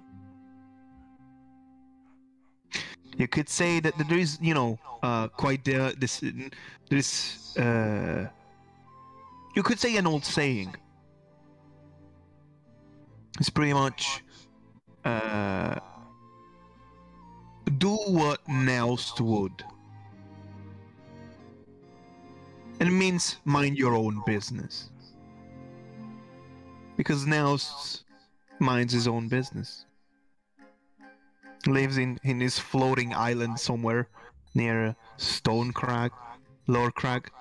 You could say that there is, you know, quite this. You could say an old saying. It's pretty much, do what Naust would. And it means mind your own business. Because Naust minds his own business. Lives in his floating island somewhere near Stone Crag, Lower Crag,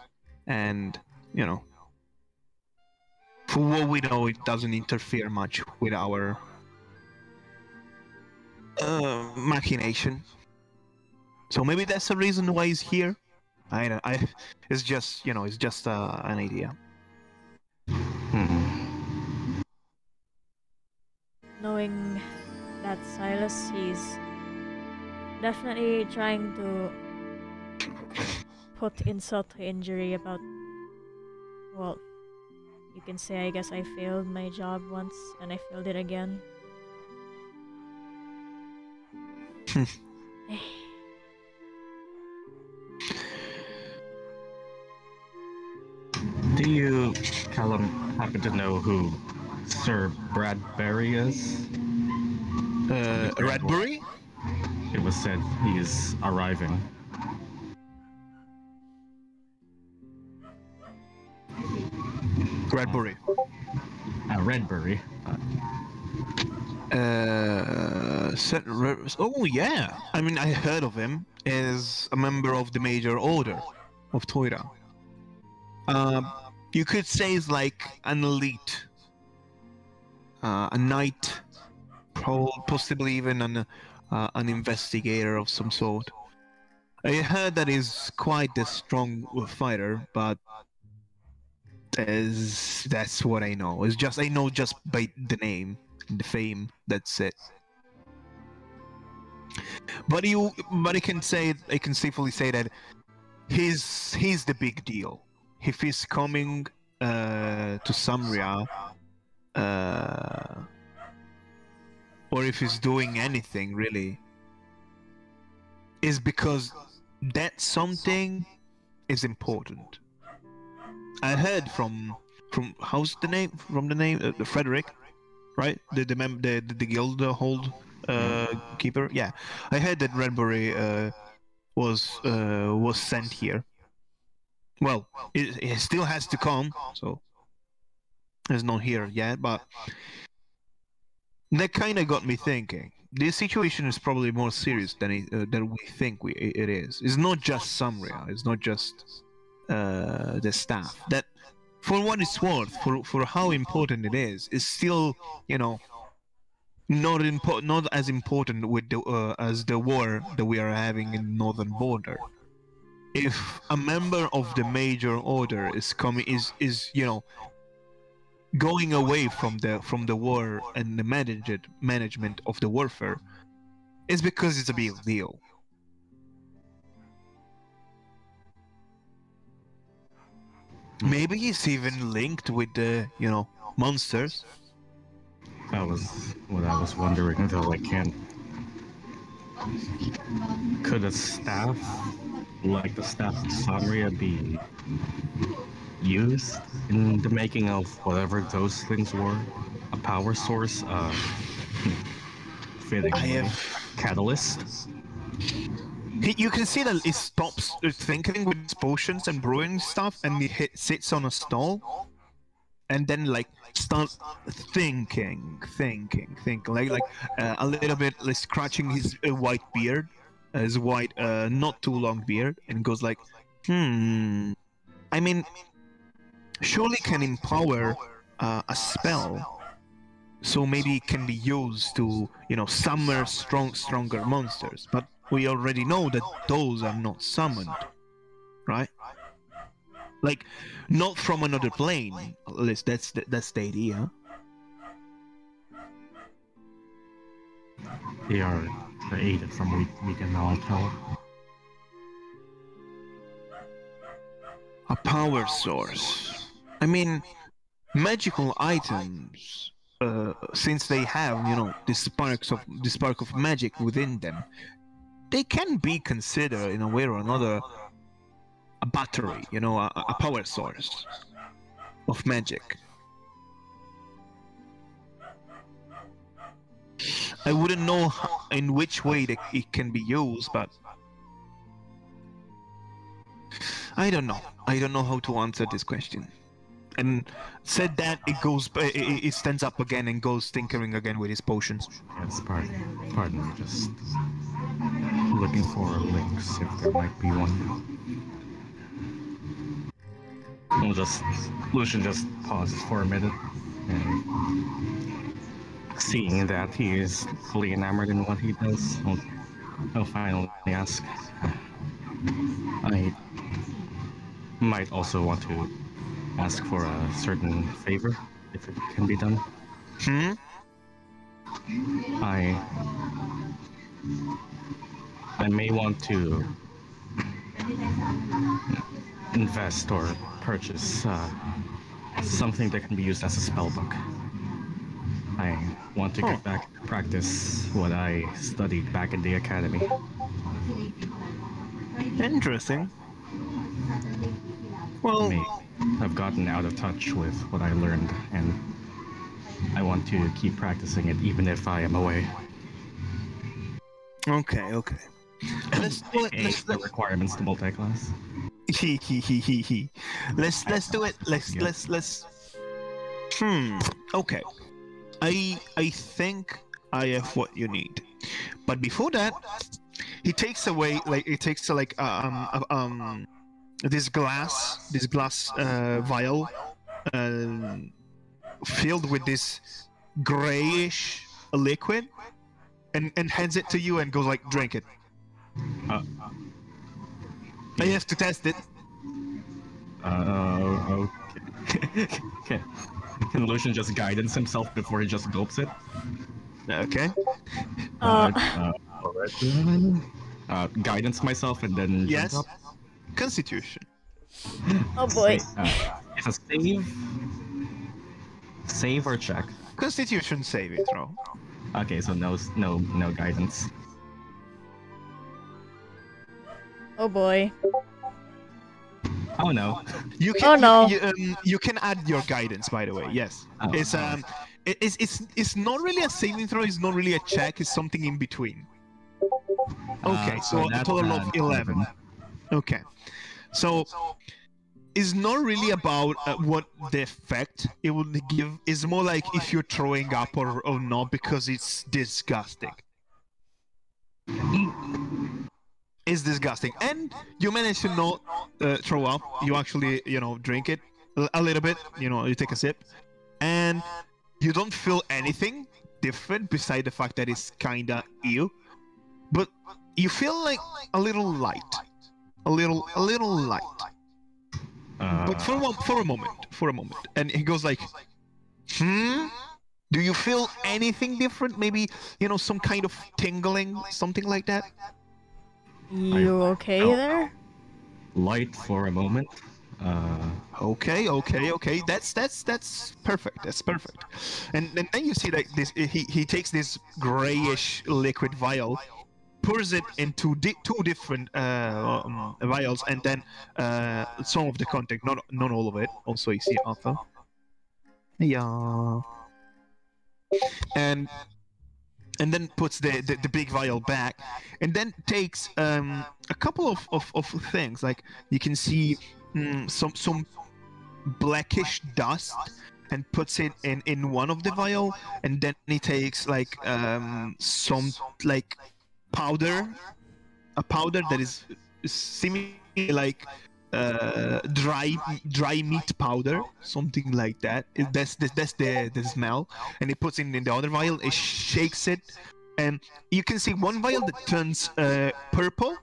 and, you know, for what we know, it doesn't interfere much with our machination. So maybe that's the reason why he's here. It's just, you know, it's just an idea. Knowing that Silas, he's definitely trying to put insult to injury about, well, you can say, I guess I failed my job once and I failed it again. Do you, Callum, happen to know who Sir Bradbury is? Redbury? It was said he is arriving. Redbury. Redbury. Oh yeah. I mean, I heard of him as a member of the Major Order of Toira. You could say he's like an elite, a knight, possibly even an investigator of some sort. I heard that he's quite a strong fighter, but that's what I know. It's just I know just by the name, the fame. That's it. But I can safely say that he's the big deal. If he's coming to Samria, or if he's doing anything really, is because that something is important. I heard from how's the name Frederick, right? The guild hold keeper. Yeah, I heard that Redbury was sent here. Well, it still has to come, so it's not here yet. But that kind of got me thinking. This situation is probably more serious than we think it is. It's not just Samria. It's not just the staff. That, for what it's worth, for how important it is still, you know, not as important with as the war that we are having in northern border. If a member of the Major Order is coming, is you know, going away from the war and the management of the warfare, it's because it's a big deal. Maybe it's even linked with the, you know, monsters. That was what I was wondering, though I can't. Could a staff, like the staff of Samria, be used in the making of whatever those things were? A power source? Fittingly, catalyst? You can see that it stops thinking with its potions and brewing stuff, and it sits on a stall, and then like starts thinking, like a little bit, like scratching his white beard, his white, not too long beard, and goes like, I mean, surely can empower a spell, so maybe it can be used to, you know, summon stronger monsters, but we already know that those are not summoned, right? Like, not from another plane. At least that's the idea. They are created from we can now tell. A power source. I mean, magical items, since they have, you know, the spark of magic within them, they can be considered in a way or another a battery, you know, a power source of magic. I wouldn't know in which way it can be used, but I don't know. I don't know how to answer this question. And said that, it stands up again and goes tinkering again with his potions. Yes, pardon me, just looking for links if there might be one. Lucian just pauses for a minute, and seeing that he is fully enamored in what he does, he'll finally ask. I might also want to ask for a certain favor, if it can be done. I may want to invest or purchase something that can be used as a spellbook. I want to get back to practice what I studied back in the academy. Interesting. Well, I've gotten out of touch with what I learned, and I want to keep practicing it even if I am away. Okay. Let's do it. The requirements to multi-class. Let's do it. Let's. Okay. I think I have what you need, but before that, he takes away this glass vial filled with this grayish liquid, and hands it to you and goes like, drink it. I have to test it. Okay. Can Lucian just guidance himself before he just gulps it? Okay. Guidance myself and then Yes. jump up. Constitution. Oh boy. It's a save or check. Constitution saving throw. Okay, so no guidance. Oh boy. Oh no. You can, Oh, no. you can add your guidance, by the way. Yes. Oh, It's not really a saving throw. It's not really a check. It's something in between. Okay, so a that's total of 11. Okay, so it's not really about what the effect it will give. It's more like if you're throwing up or not, because it's disgusting. It's disgusting, and you manage to not throw up. You actually, drink it a little bit. You take a sip, and you don't feel anything different beside the fact that it's kinda ill, but you feel like a little light, a little light. But for a moment, and he goes like, do you feel anything different? Maybe some kind of tingling, something like that. You okay there? Light for a moment. Okay. That's perfect. That's perfect. And then you see that he takes this grayish liquid vial, pours it into two different vials, and then some of the content, not all of it. Also, you see Arthur. Yeah. And then puts the big vial back, and then takes a couple of things. Like you can see some blackish dust, and puts it in one of the vial, and then he takes like some like powder, a powder that is seemingly like dry meat powder, something like that. That's the smell, and he puts it in the other vial. It shakes it, and you can see one vial that turns purple.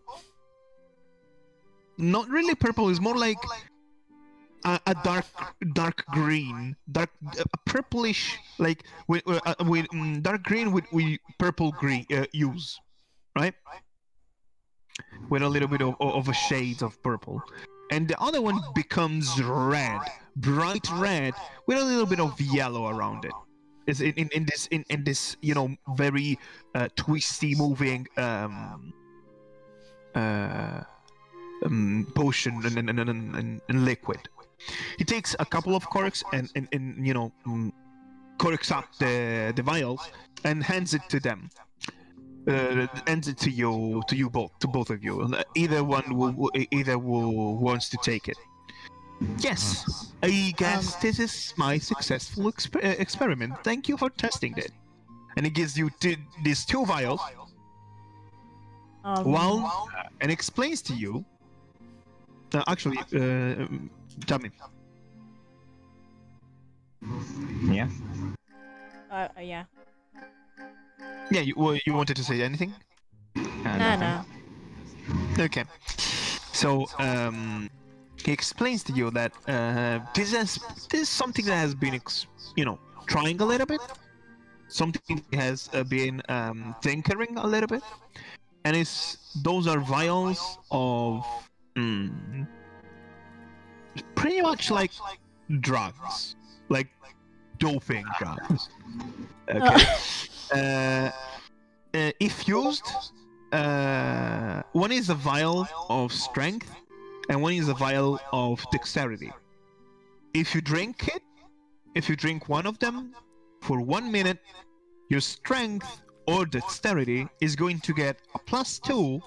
Not really purple. It's more like a dark green, a purplish, like with dark green with purple green hues. right? With a little bit of a shades of purple. And the other one becomes red, bright red, with a little bit of yellow around it. It's in this very twisty moving potion and liquid. He takes a couple of corks and corks up the vials and hands it to them. Hands it to both of you. Either will wants to take it. Yes, I guess this is my successful experiment. Thank you for testing it. And he gives you these 2 vials. And explains to you. Actually, tell me. Yeah. Yeah. Yeah, you wanted to say anything? No. Okay. So, he explains to you that this is something that has been, trying a little bit. Something that has been tinkering a little bit. And those are vials of pretty much like drugs, like doping drugs. Okay. If used, one is a vial of strength, and one is a vial of dexterity. If you drink one of them for 1 minute, your strength or dexterity is going to get a +2.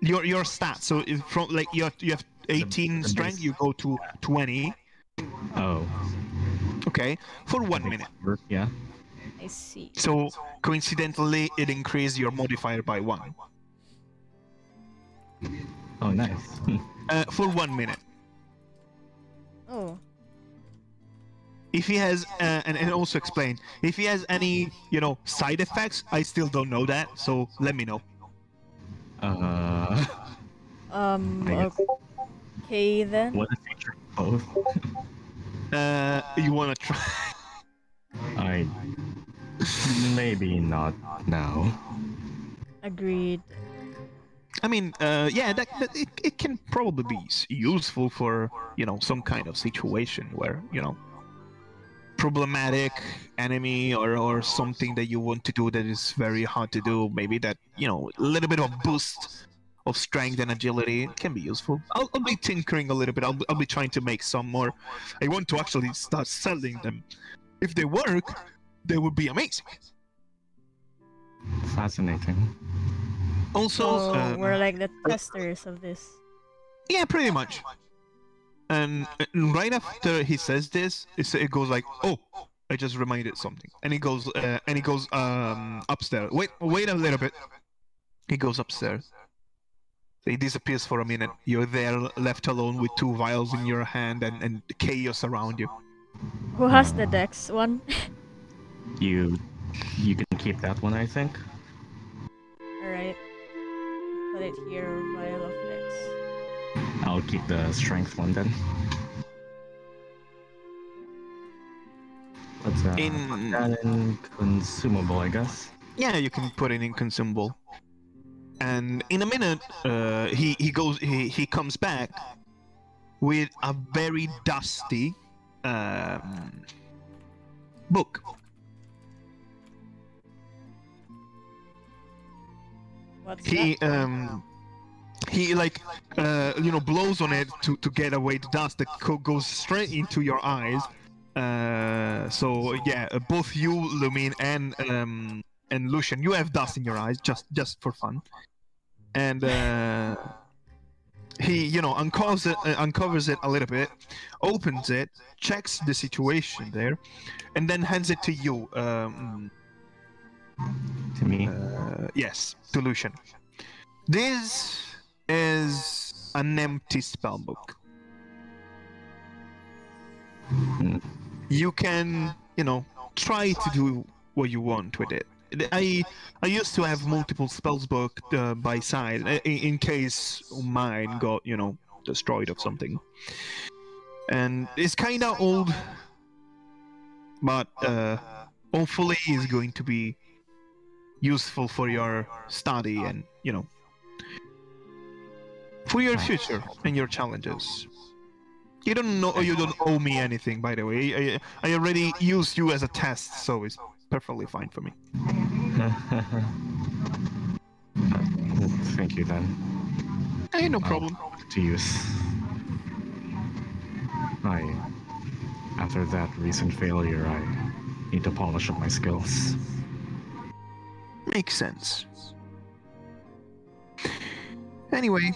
Your stats. So from you have 18 strength, you go to 20. Oh. Okay, for 1 minute. Yeah. I see. So coincidentally, it increased your modifier by 1. Oh, nice. For 1 minute. Oh. If he has, and also explain, if he has any, side effects, I still don't know that, so let me know. Okay then. What if you try both? You wanna try? Maybe not now. Agreed. I mean, yeah, that it can probably be useful for, some kind of situation where, problematic enemy or something that you want to do that is very hard to do. Maybe that, a little bit of boost of strength and agility can be useful. I'll be tinkering a little bit. I'll be trying to make some more. I want to actually start selling them. If they work, they would be amazing. Fascinating. Also, we're like the testers of this. Yeah, pretty much. And right after he says this, it goes like, "Oh, I just reminded something," and he goes upstairs. Wait a little bit. He goes upstairs. He disappears for a minute. You're there, left alone with 2 vials in your hand and chaos around you. Who has the dex one? You can keep that one, I think. Alright. Put it here, vial of dex. I'll keep the strength one then. Let's put that in consumable, I guess. Yeah, you can put it in consumable. And in a minute, he comes back with a very dusty book. What's He that? he blows on it to get away the dust that goes straight into your eyes. So yeah, both you, Lumine, and Lucian, you have dust in your eyes just for fun. And he uncovers it a little bit, opens it, checks the situation there, and then hands it to you. To me? Yes, to Lucian. This is an empty spellbook. You can, try to do what you want with it. I used to have multiple spells book by side in case mine got, destroyed or something. And it's kind of old, but hopefully it's going to be useful for your study and, you know, for your future and your challenges. You don't know, you don't owe me anything, by the way. I already used you as a test, so it's perfectly fine for me. Thank you then. Hey, no problem. To use. After that recent failure, I need to polish up my skills. Makes sense. Anyway,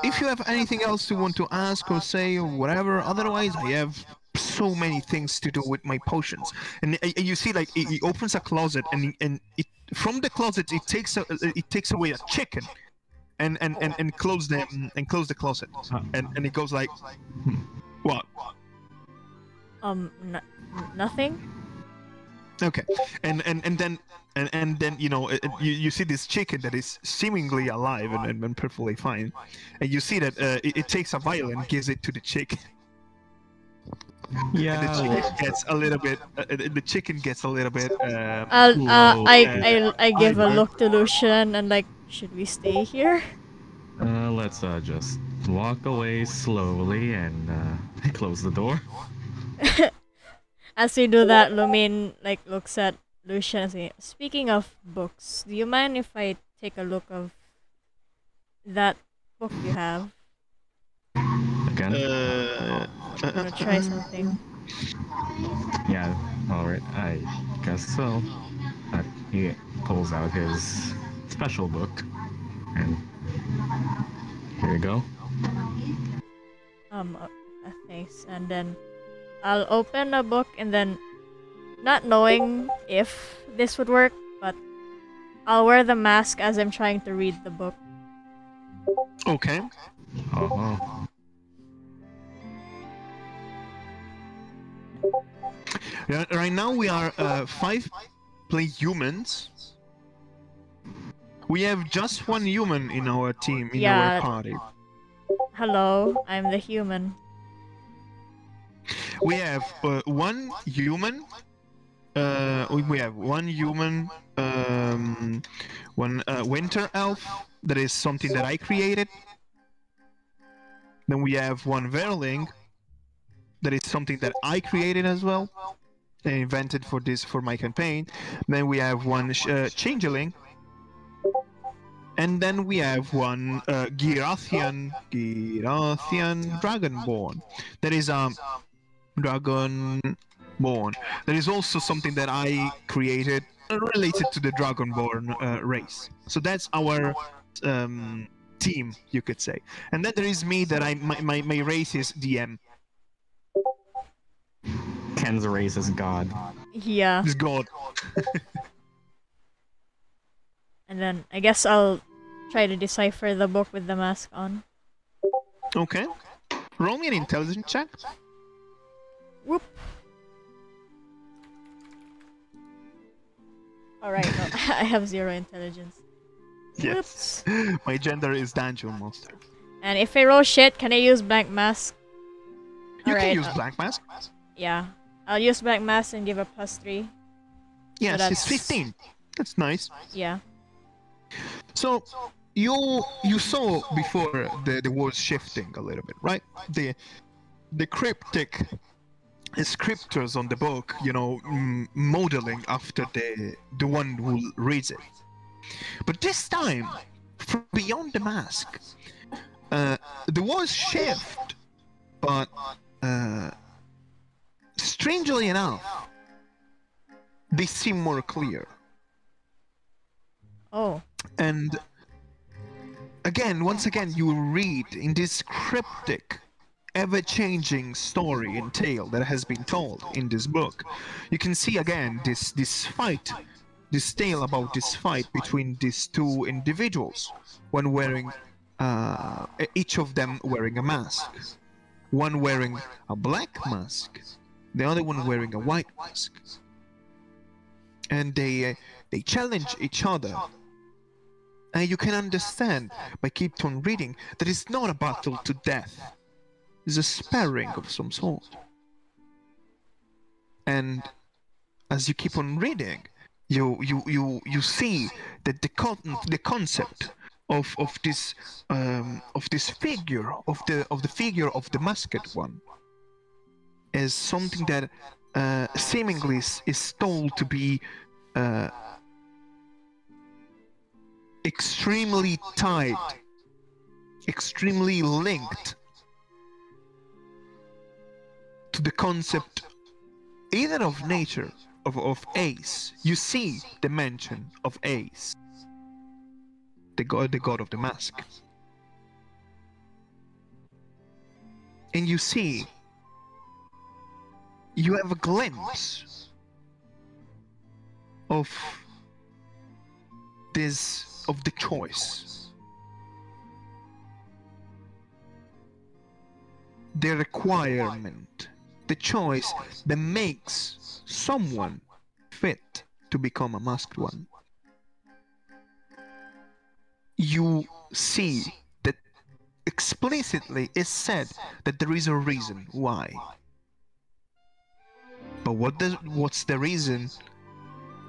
if you have anything else you want to ask or say or whatever, otherwise I have so many things to do with my potions. And you see, like, he opens a closet, and it, from the closet it takes away a chicken, and close the closet, and it goes like, what? Nothing. Okay, and then you know, you see this chicken that is seemingly alive and perfectly fine, and you see that it takes a vial and gives it to the chicken. Yeah. And the chicken gets a little bit. I give a look to Lucian and like, should we stay here? Let's just walk away slowly and close the door. As we do that, Lumine like looks at Lucian and says, "Speaking of books, do you mind if I take a look of that book you have?" Again? I'm gonna try something. Yeah, alright, I guess so. He pulls out his special book, and here you go. Thanks. And then I'll open a book and then, not knowing if this would work, but I'll wear the mask as I'm trying to read the book. Okay. Uh-huh. Yeah, right now we are 5 play humans. We have just one human in our team, in our party. Hello, I'm the human. We have one human. We have one human, one winter elf. That is something that I created. Then we have one Veirling. That is something that I created as well. I invented for my campaign. Then we have one Changeling. And then we have one Ghirathian Dragonborn. That is Dragonborn. That is also something that I created related to the Dragonborn race. So that's our team, you could say. And then there is me, that my race is DM. Ken's race is God. Yeah. Is God. And then I guess I'll try to decipher the book with the mask on. Okay. Roll me an intelligence check. Whoop. Alright, no, I have 0 intelligence. Yes. My gender is Dungeon Master. And if I roll shit, can I use Blank Mask? You can use Blank Mask. Yeah. I'll use Blank Mask and give a +3. Yes, so it's 15. That's nice. Yeah. So you saw before the words shifting a little bit, right? The cryptic scriptures on the book, you know, modeling after the one who reads it. But this time, from beyond the mask, the words shift, but strangely enough, they seem more clear. Oh. And once again, you read in this cryptic, ever-changing story and tale that has been told in this book. You can see again this fight, this tale about this fight between these two individuals, one wearing, each of them wearing a mask. One wearing a black mask, the other one wearing a white mask. And they challenge each other. And you can understand by keep on reading that it's not a battle to death. It's a sparring of some sort. And as you keep on reading, you see that the concept of this figure of the figure of the masked one is something that seemingly is told to be extremely tied, extremely linked to the concept either of nature of Ace. You see the mention of Ace, the god of the mask, and you have a glimpse of the choice, the requirement, the choice that makes someone fit to become a masked one. You see that explicitly is said that there is a reason why. But what's the reason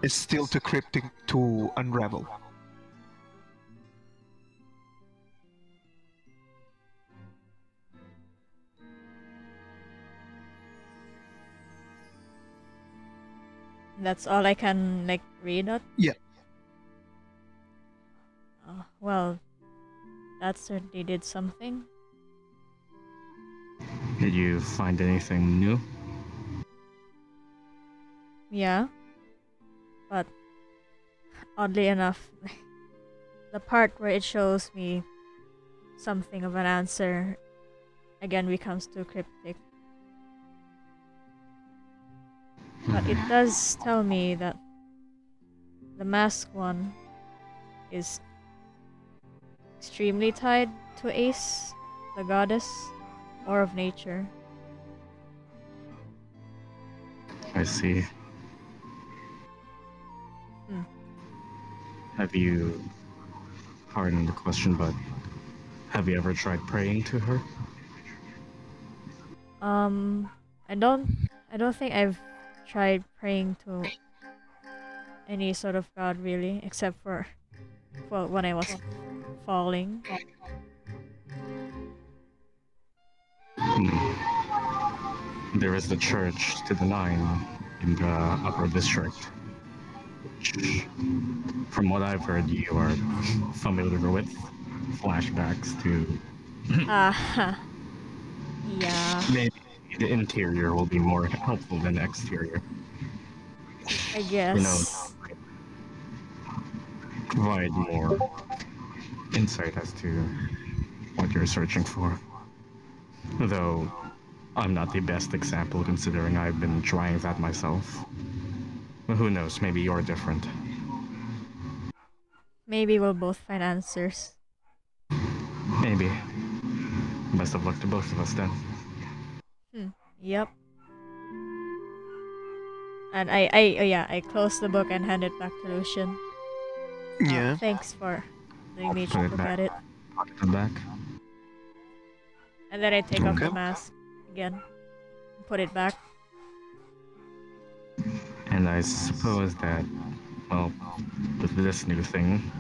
is still too cryptic to unravel. That's all I can read out? Yeah. Well, that certainly did something. Did you find anything new? Yeah. But oddly enough, the part where it shows me something of an answer again becomes too cryptic. But it does tell me that the masked one is extremely tied to Ace, the goddess, or of nature. I see. Have you, pardon the question, but have you ever tried praying to her? I don't think I've tried praying to any sort of god really, except for when I was falling. There is the church to the 9 in the upper district. Which, from what I've heard, you are familiar with. Flashbacks to... Yeah. Maybe the interior will be more helpful than the exterior. I guess. You know, provide more insight as to what you're searching for. Though, I'm not the best example considering I've been trying that myself. But who knows, maybe you're different. Maybe we'll both find answers. Maybe. Best of luck to both of us then. Yep. And I closed the book and handed it back to Lucian. Yeah. Thanks for letting me Put it look back. at it. Put it back. And then I take off the Okay. mask again. Put it back. And I suppose that, well, with this new thing,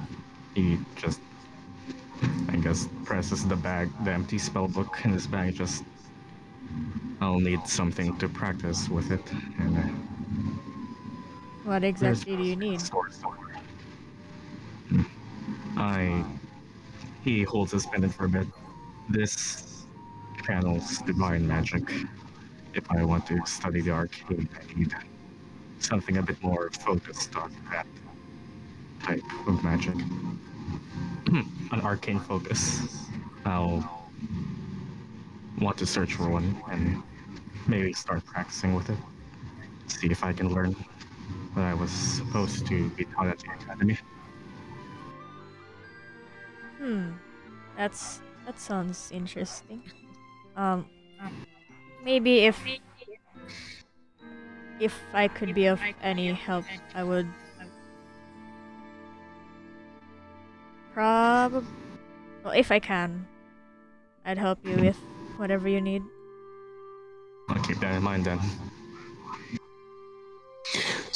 he just, I guess, presses the empty spell book in his bag. Just, I'll need something to practice with it. And What exactly do you need? He holds his pendant for a bit. This channels divine magic. If I want to study the arcane, I need something a bit more focused on that type of magic. An arcane focus. I'll want to search for one and maybe start practicing with it. See if I can learn what I was supposed to be taught at the academy. That sounds interesting. Maybe if I could be of any help, I would probably, well, if I can, I'd help you with whatever you need. I'll keep that in mind then.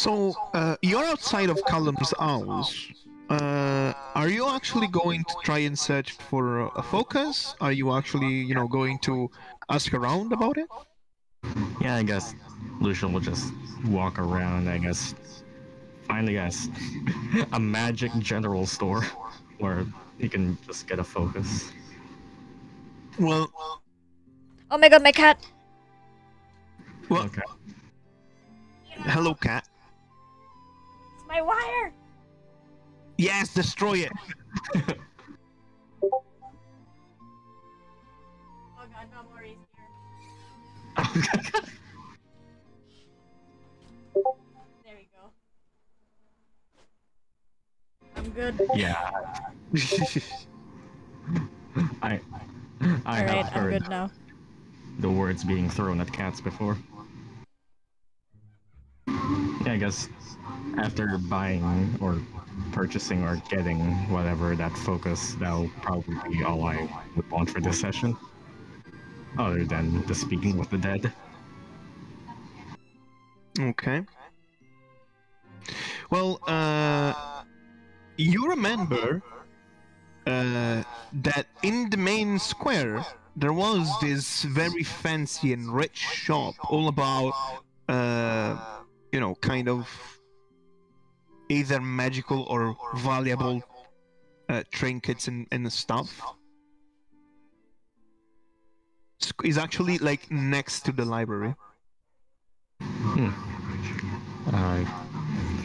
So, you're outside of Callum's house. Are you actually going to try and search for a focus? Are you actually, going to ask around about it? Yeah, I guess Lucian will just walk around, I guess. Find, I guess, a magic general store where he can just get a focus. Well, Oh my god, my cat! well, Okay. hello, cat. It's my wire! Yes, destroy it. Oh god, no more is here. There we go. I'm good. Yeah. I Alright, have I'm heard good now. the words being thrown at cats before. Yeah, I guess after buying or purchasing or getting whatever that focus, that'll probably be all I would want for this session. Other than the speaking with the dead. Okay. Well, you remember that in the main square there was this very fancy and rich shop all about, kind of either magical or valuable trinkets and stuff. Is actually like next to the library. I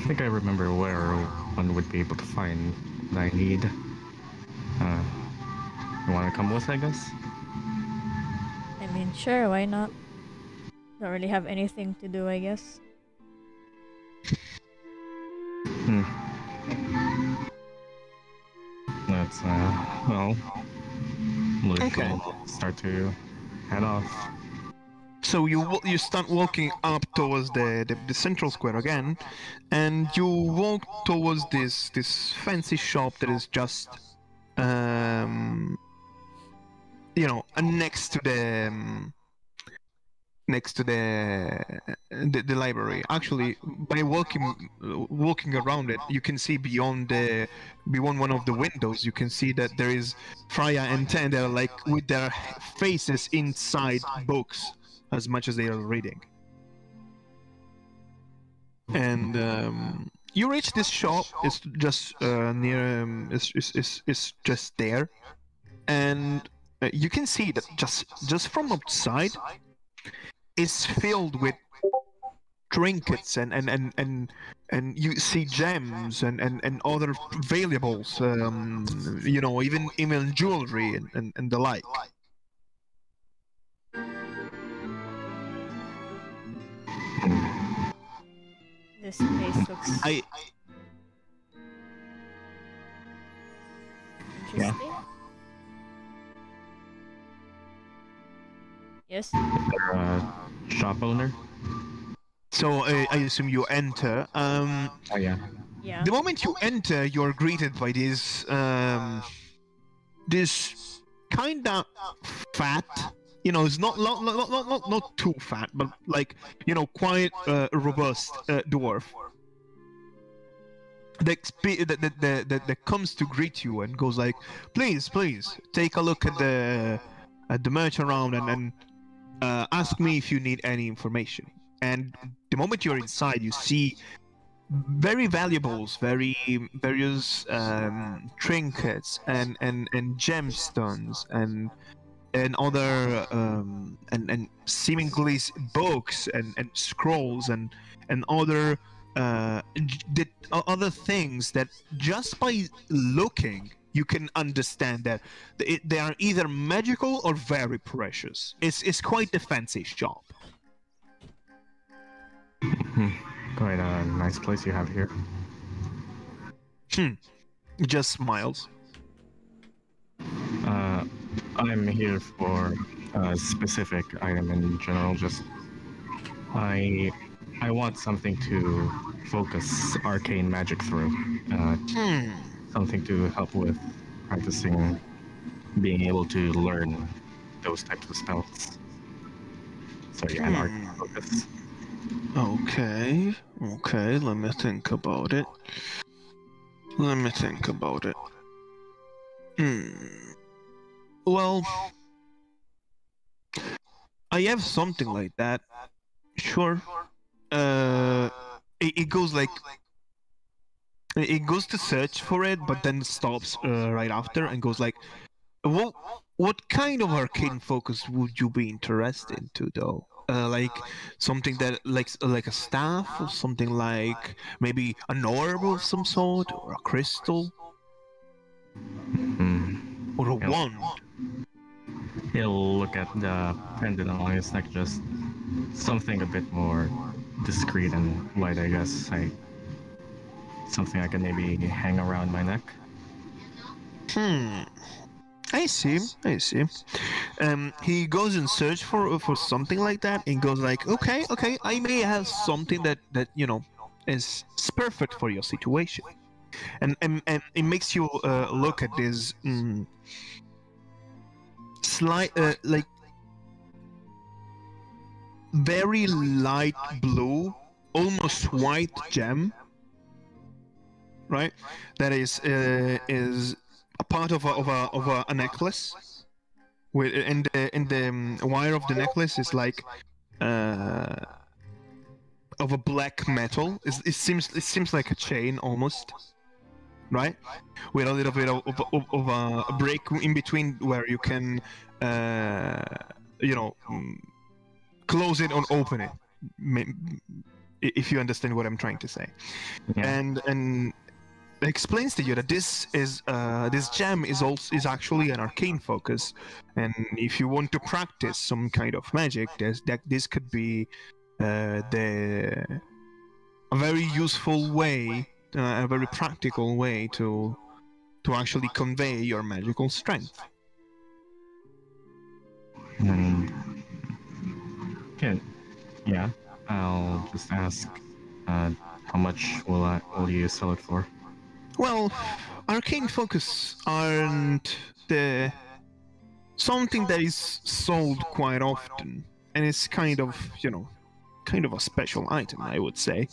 think I remember where one would be able to find what I need. You want to come with, I guess? I mean, sure, why not? Don't really have anything to do, I guess. Let's, well, Lucian Okay. will start to head off. So you start walking up towards the central square again, and you walk towards this fancy shop that is just next to the library. Actually, by walking around it, you can see beyond one of the windows. You can see that there is Fria and Ten that are like with their faces inside books as much as they are reading. And you reach this shop. It's just near. It's just there, and you can see that just from outside, it's filled with trinkets and you see gems and other valuables. Even jewelry and the like. This place looks interesting. Yes? They're a shop owner. So I assume you enter. Oh yeah. Yeah. The moment you enter, you're greeted by this kinda fat. It's not too fat, but like quite robust dwarf. That comes to greet you and goes like, please take a look at the merch around and ask me if you need any information. And the moment you're inside, you see very valuables, various trinkets and gemstones and other and seemingly books and scrolls and other other things that just by looking you can understand that they are either magical or very precious. It's quite a fancy shop. Quite a nice place you have here. Just smiles. I'm here for a specific item in general. Just I want something to focus arcane magic through. Something to help with practicing being able to learn those types of spells. So yeah, an arcane focus. Okay, okay, let me think about it. Let me think about it. Well, I have something like that. Sure. It goes like it goes to search for it, but then stops right after and goes like, what kind of arcane focus would you be interested into though? Like something that like a staff or something like maybe an orb of some sort or a crystal or a wand. He'll look at the pendant on his neck, just something a bit more discreet and light, I guess. Something I can maybe hang around my neck. I see. He goes and search for something like that and goes like, okay, I may have something that is perfect for your situation, and it makes you look at this slight like very light blue, almost white gem, right? That is a part of a necklace. With and the wire of the necklace is like of a black metal. It seems like a chain almost, right? With a little bit of a break in between where you can close it or open it, if you understand what I'm trying to say. Yeah. And explains to you that this gem is actually an arcane focus, and if you want to practice some kind of magic, this could be a very useful way, a very practical way to actually convey your magical strength. Yeah, I'll just ask, how much will you sell it for? Well, arcane focus aren't something that is sold quite often, and it's kind of a special item, I would say.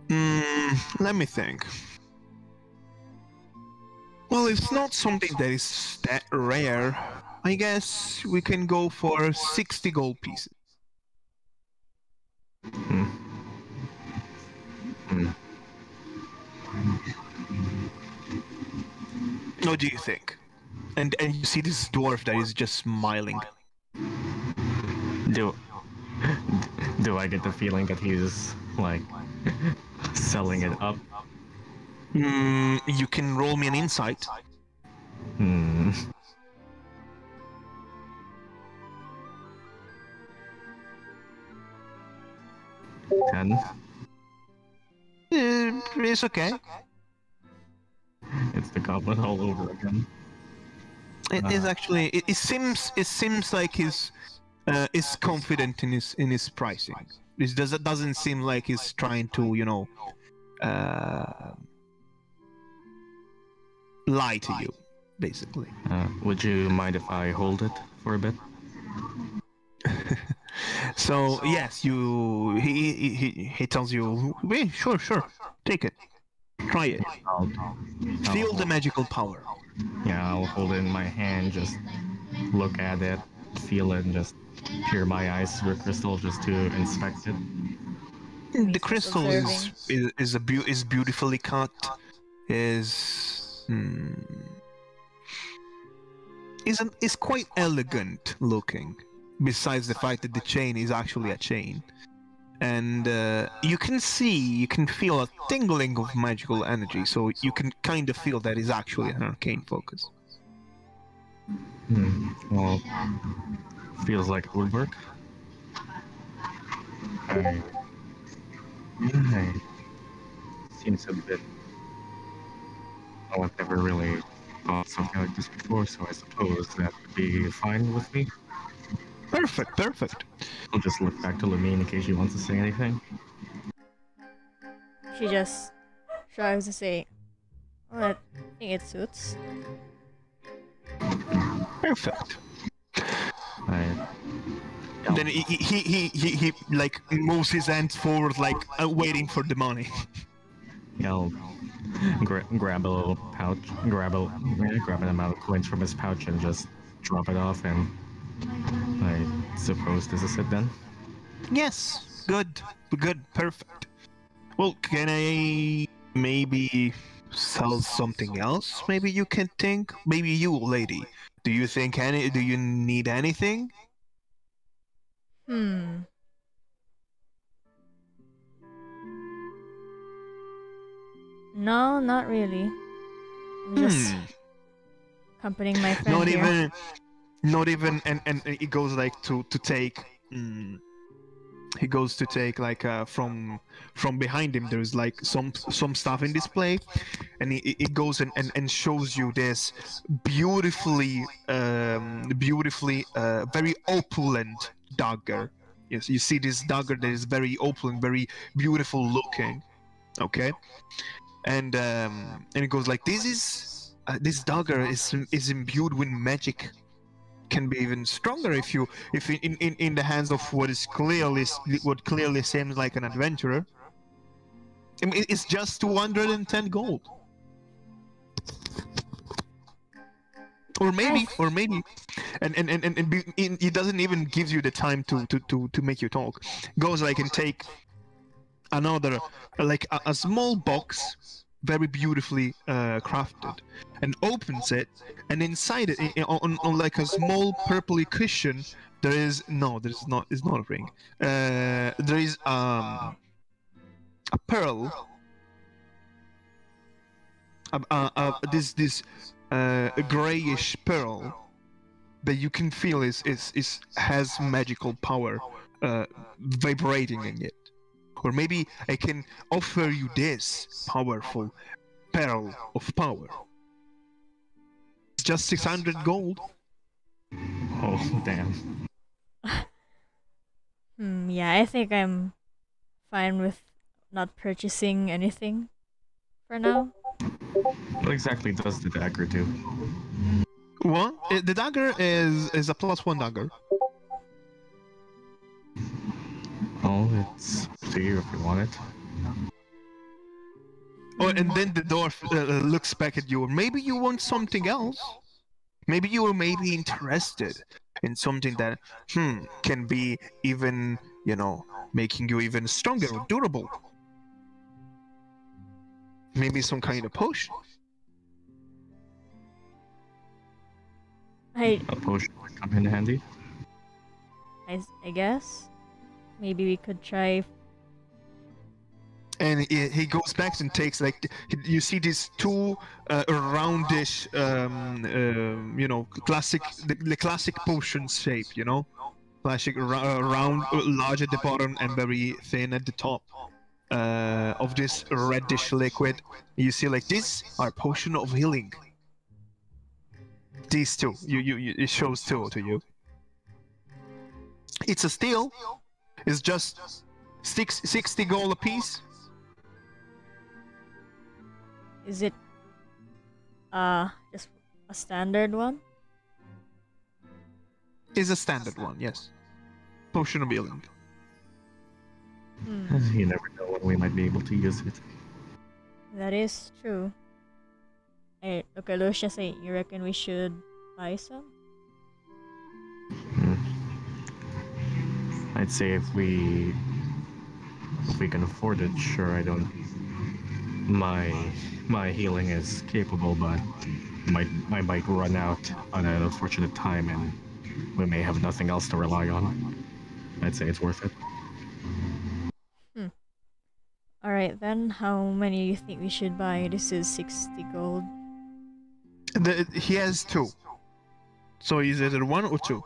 Let me think. Well, it's not something that is that rare. I guess we can go for 60 gold pieces. What do you think? And you see this dwarf that is just smiling. Do I get the feeling that he's like selling it up? You can roll me an insight. 10. It's okay. It's the goblin all over again. It is actually. It seems like he's confident in his pricing. It doesn't seem like he's trying to lie to you, basically. Would you mind if I hold it for a bit? So yes, he tells you, sure, take it, try it, feel the magical power. Yeah, I'll hold it in my hand, just look at it, feel it, and just peer my eyes through a crystal just to inspect it. The crystal is beautifully cut. Is quite elegant looking. Besides the fact that the chain is actually a chain, and you can feel a tingling of magical energy, so you can kind of feel that is actually an arcane focus. Well, feels like it would work. Seems a bit. I've never really thought something like this before, so I suppose that would be fine with me. Perfect. I'll just look back to Lumine in case she wants to say anything. She just tries to say, well, I think it suits. I'll Perfect. And then he like moves his hands forward, like waiting for the money. Yeah, I'll grab a little pouch, grab an amount of coins from his pouch and just drop it off, and I suppose this is it then? Yes, good, perfect. Well, can I maybe sell something else? Maybe you can think. Maybe you, lady. Do you need anything? No, not really. I'm just accompanying my friend here. Not even, and it goes like to take. He goes to take like from behind him. There's like some stuff in display, and it goes and shows you this beautifully very opulent dagger. Yes, you see this dagger that is very opulent, very beautiful looking. Okay, and it goes like this dagger is imbued with magic. Can be even stronger if in the hands of what clearly seems like an adventurer. I mean, it's just 210 gold. Or maybe, and it doesn't even give you the time to make you talk. Goes like and take another, like a small box, very beautifully crafted, and opens it, and inside it, on like a small purpley cushion, it's not a ring. There is a pearl. This grayish pearl that you can feel has magical power vibrating in it. Or maybe I can offer you this powerful pearl of power. It's just 600 gold. Oh, damn. Yeah, I think I'm fine with not purchasing anything for now. What exactly does the dagger do? What? The dagger is a +1 dagger. Oh, it's to you if you want it. Oh, and then the dwarf looks back at you. Maybe you want something else. Maybe you are interested in something that can be even, making you even stronger or durable. Maybe some kind of potion. A potion would come in handy. I guess. Maybe we could try. And he goes back and takes like you see these two roundish, classic the classic potion shape, classic round, large at the bottom and very thin at the top, of this reddish liquid. You see like these are potion of healing. These two, it shows two to you. It's a steal. It's just 60 gold a piece. Is it just a standard one? Is a standard one, yes. Potion of healing. You never know when we might be able to use it. That is true. Hey, okay, Lucius, you reckon we should buy some? I'd say if we can afford it, sure. I don't. My healing is capable, but I might run out on an unfortunate time, and we may have nothing else to rely on. I'd say it's worth it. Alright then, how many do you think we should buy? This is 60 gold. He has two. So is it one or two?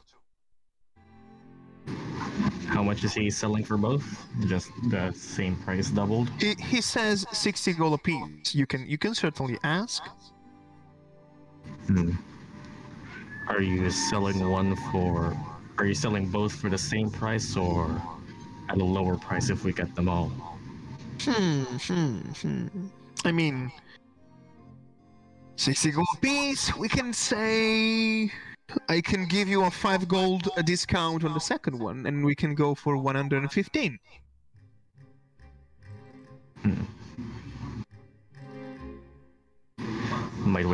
How much is he selling for both? Just the same price doubled? He says 60 gold a piece. You can certainly ask. Are you selling Are you selling both for the same price, or at a lower price if we get them all? I mean, 60 gold a piece. We can say I can give you a 5 gold discount on the second one, and we can go for 115. Might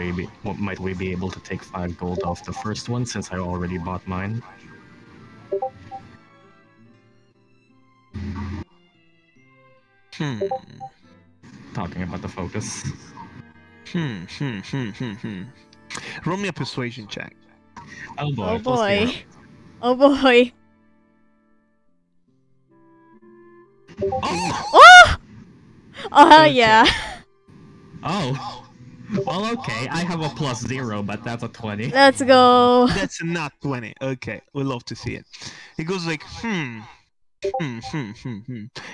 we be able to take 5 gold off the first one since I already bought mine? Talking about the focus. Roll me a persuasion check. Oh boy. Oh plus zero. boy. Oh boy. Oh! Oh Okay. yeah. Oh. Well, okay. I have a plus 0, but that's a 20. Let's go. That's not 20. Okay, we love to see it. He goes like, You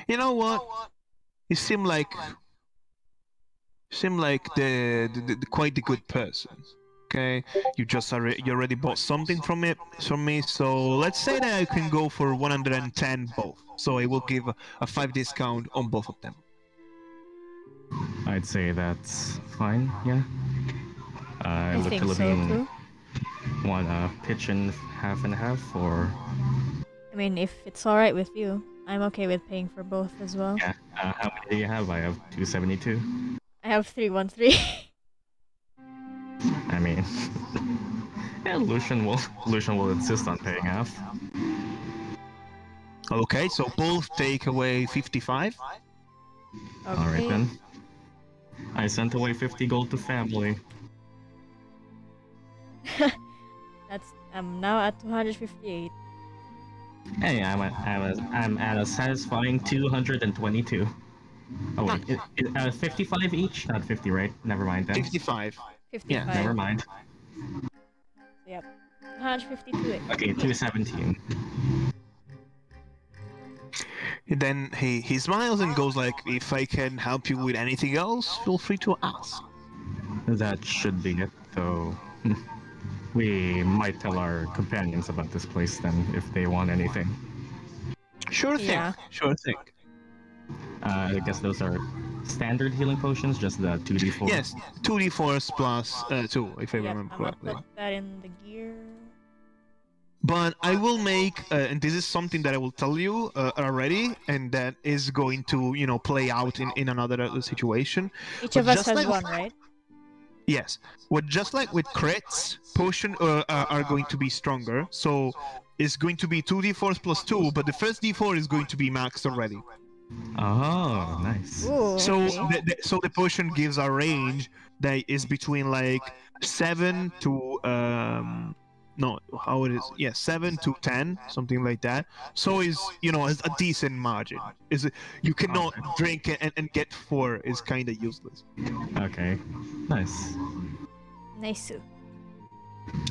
know what? You seem like the quite the good person. Okay, you already bought something from me. So let's say that I can go for 110 both. So I will give a 5 discount on both of them. I'd say that's fine, yeah. I look think to so Lumine. too. Want pitch in half and half, or I mean, if it's alright with you, I'm okay with paying for both as well. yeah? How many do you have? I have 272. I have 313. I mean, yeah, Lucian will insist on paying half. Okay, so both take away 55. All right Okay. then. I sent away 50 gold to family. I'm now at 258. Hey, I'm at a satisfying 222. Oh wait, 55 each, not 50, right? Never mind then. 55. 55. Never mind. Yep. 152. Okay, 217. Then he smiles and goes like, if I can help you with anything else, feel free to ask. That should be it, though. We might tell our companions about this place then, if they want anything. Sure thing. Yeah. Sure thing. I guess those are standard healing potions, just the 2d4. Yes, 2d4s plus 2, if I Yep, remember I'm gonna correctly. put that in the gear. But I will make, and this is something that I will tell you already, and that is going to, play out in another situation. Each But of us just has like- one, right? Yes, but just like with crits, potion are going to be stronger. So it's going to be 2d4s plus 2, but the first d4 is going to be maxed already. Oh, nice. Ooh, So okay. the potion gives a range that is between like 7 to no, how it is? Yeah, 7 to 10, something like that. So is is a decent margin. You cannot drink it and get 4 is kind of useless. Okay, nice. Nice.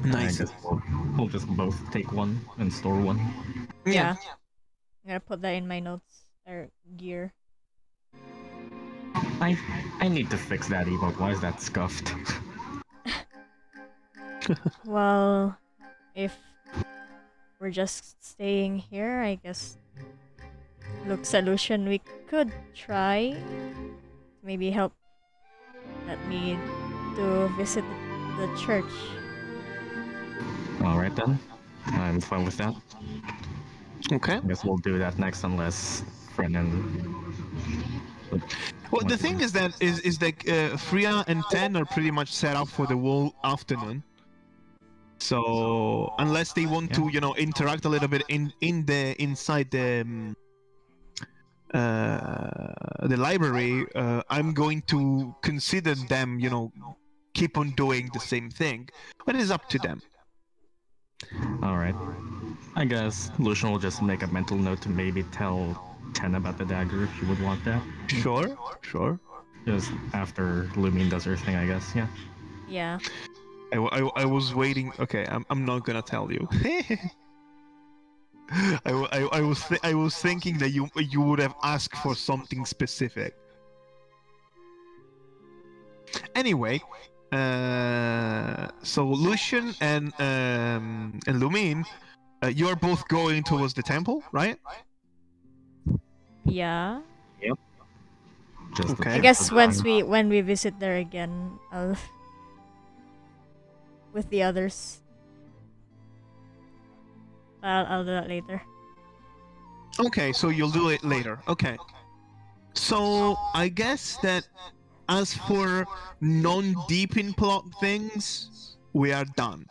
Nice. I guess we'll just both take one and store one. Yeah. I'm gonna put that in my notes or gear. I need to fix that emote. Why is that scuffed? Well, if we're just staying here, I guess look solution we could try. Maybe help let me to visit the church. Alright then. I'm fine with that. Okay. I guess we'll do that next unless Fren and... Well, the thing is that Fria and Ten are pretty much set up for the whole afternoon. So unless they want to, interact a little bit inside the library, I'm going to consider them, keep on doing the same thing. But it's up to them. Alright. I guess Lucian will just make a mental note to maybe tell Ten about the dagger if you would want that. Sure. Just after Lumine does her thing, I guess, yeah. Yeah. I was waiting. Okay, I'm not gonna tell you. I was thinking that you would have asked for something specific. Anyway, so Lucian and Lumine, you're both going towards the temple, right? Yeah. Just Okay. I guess when we visit there again, I'll with the others. I'll do that later. Okay, so you'll do it later. Okay. So I guess that as for non-deep in plot things, we are done.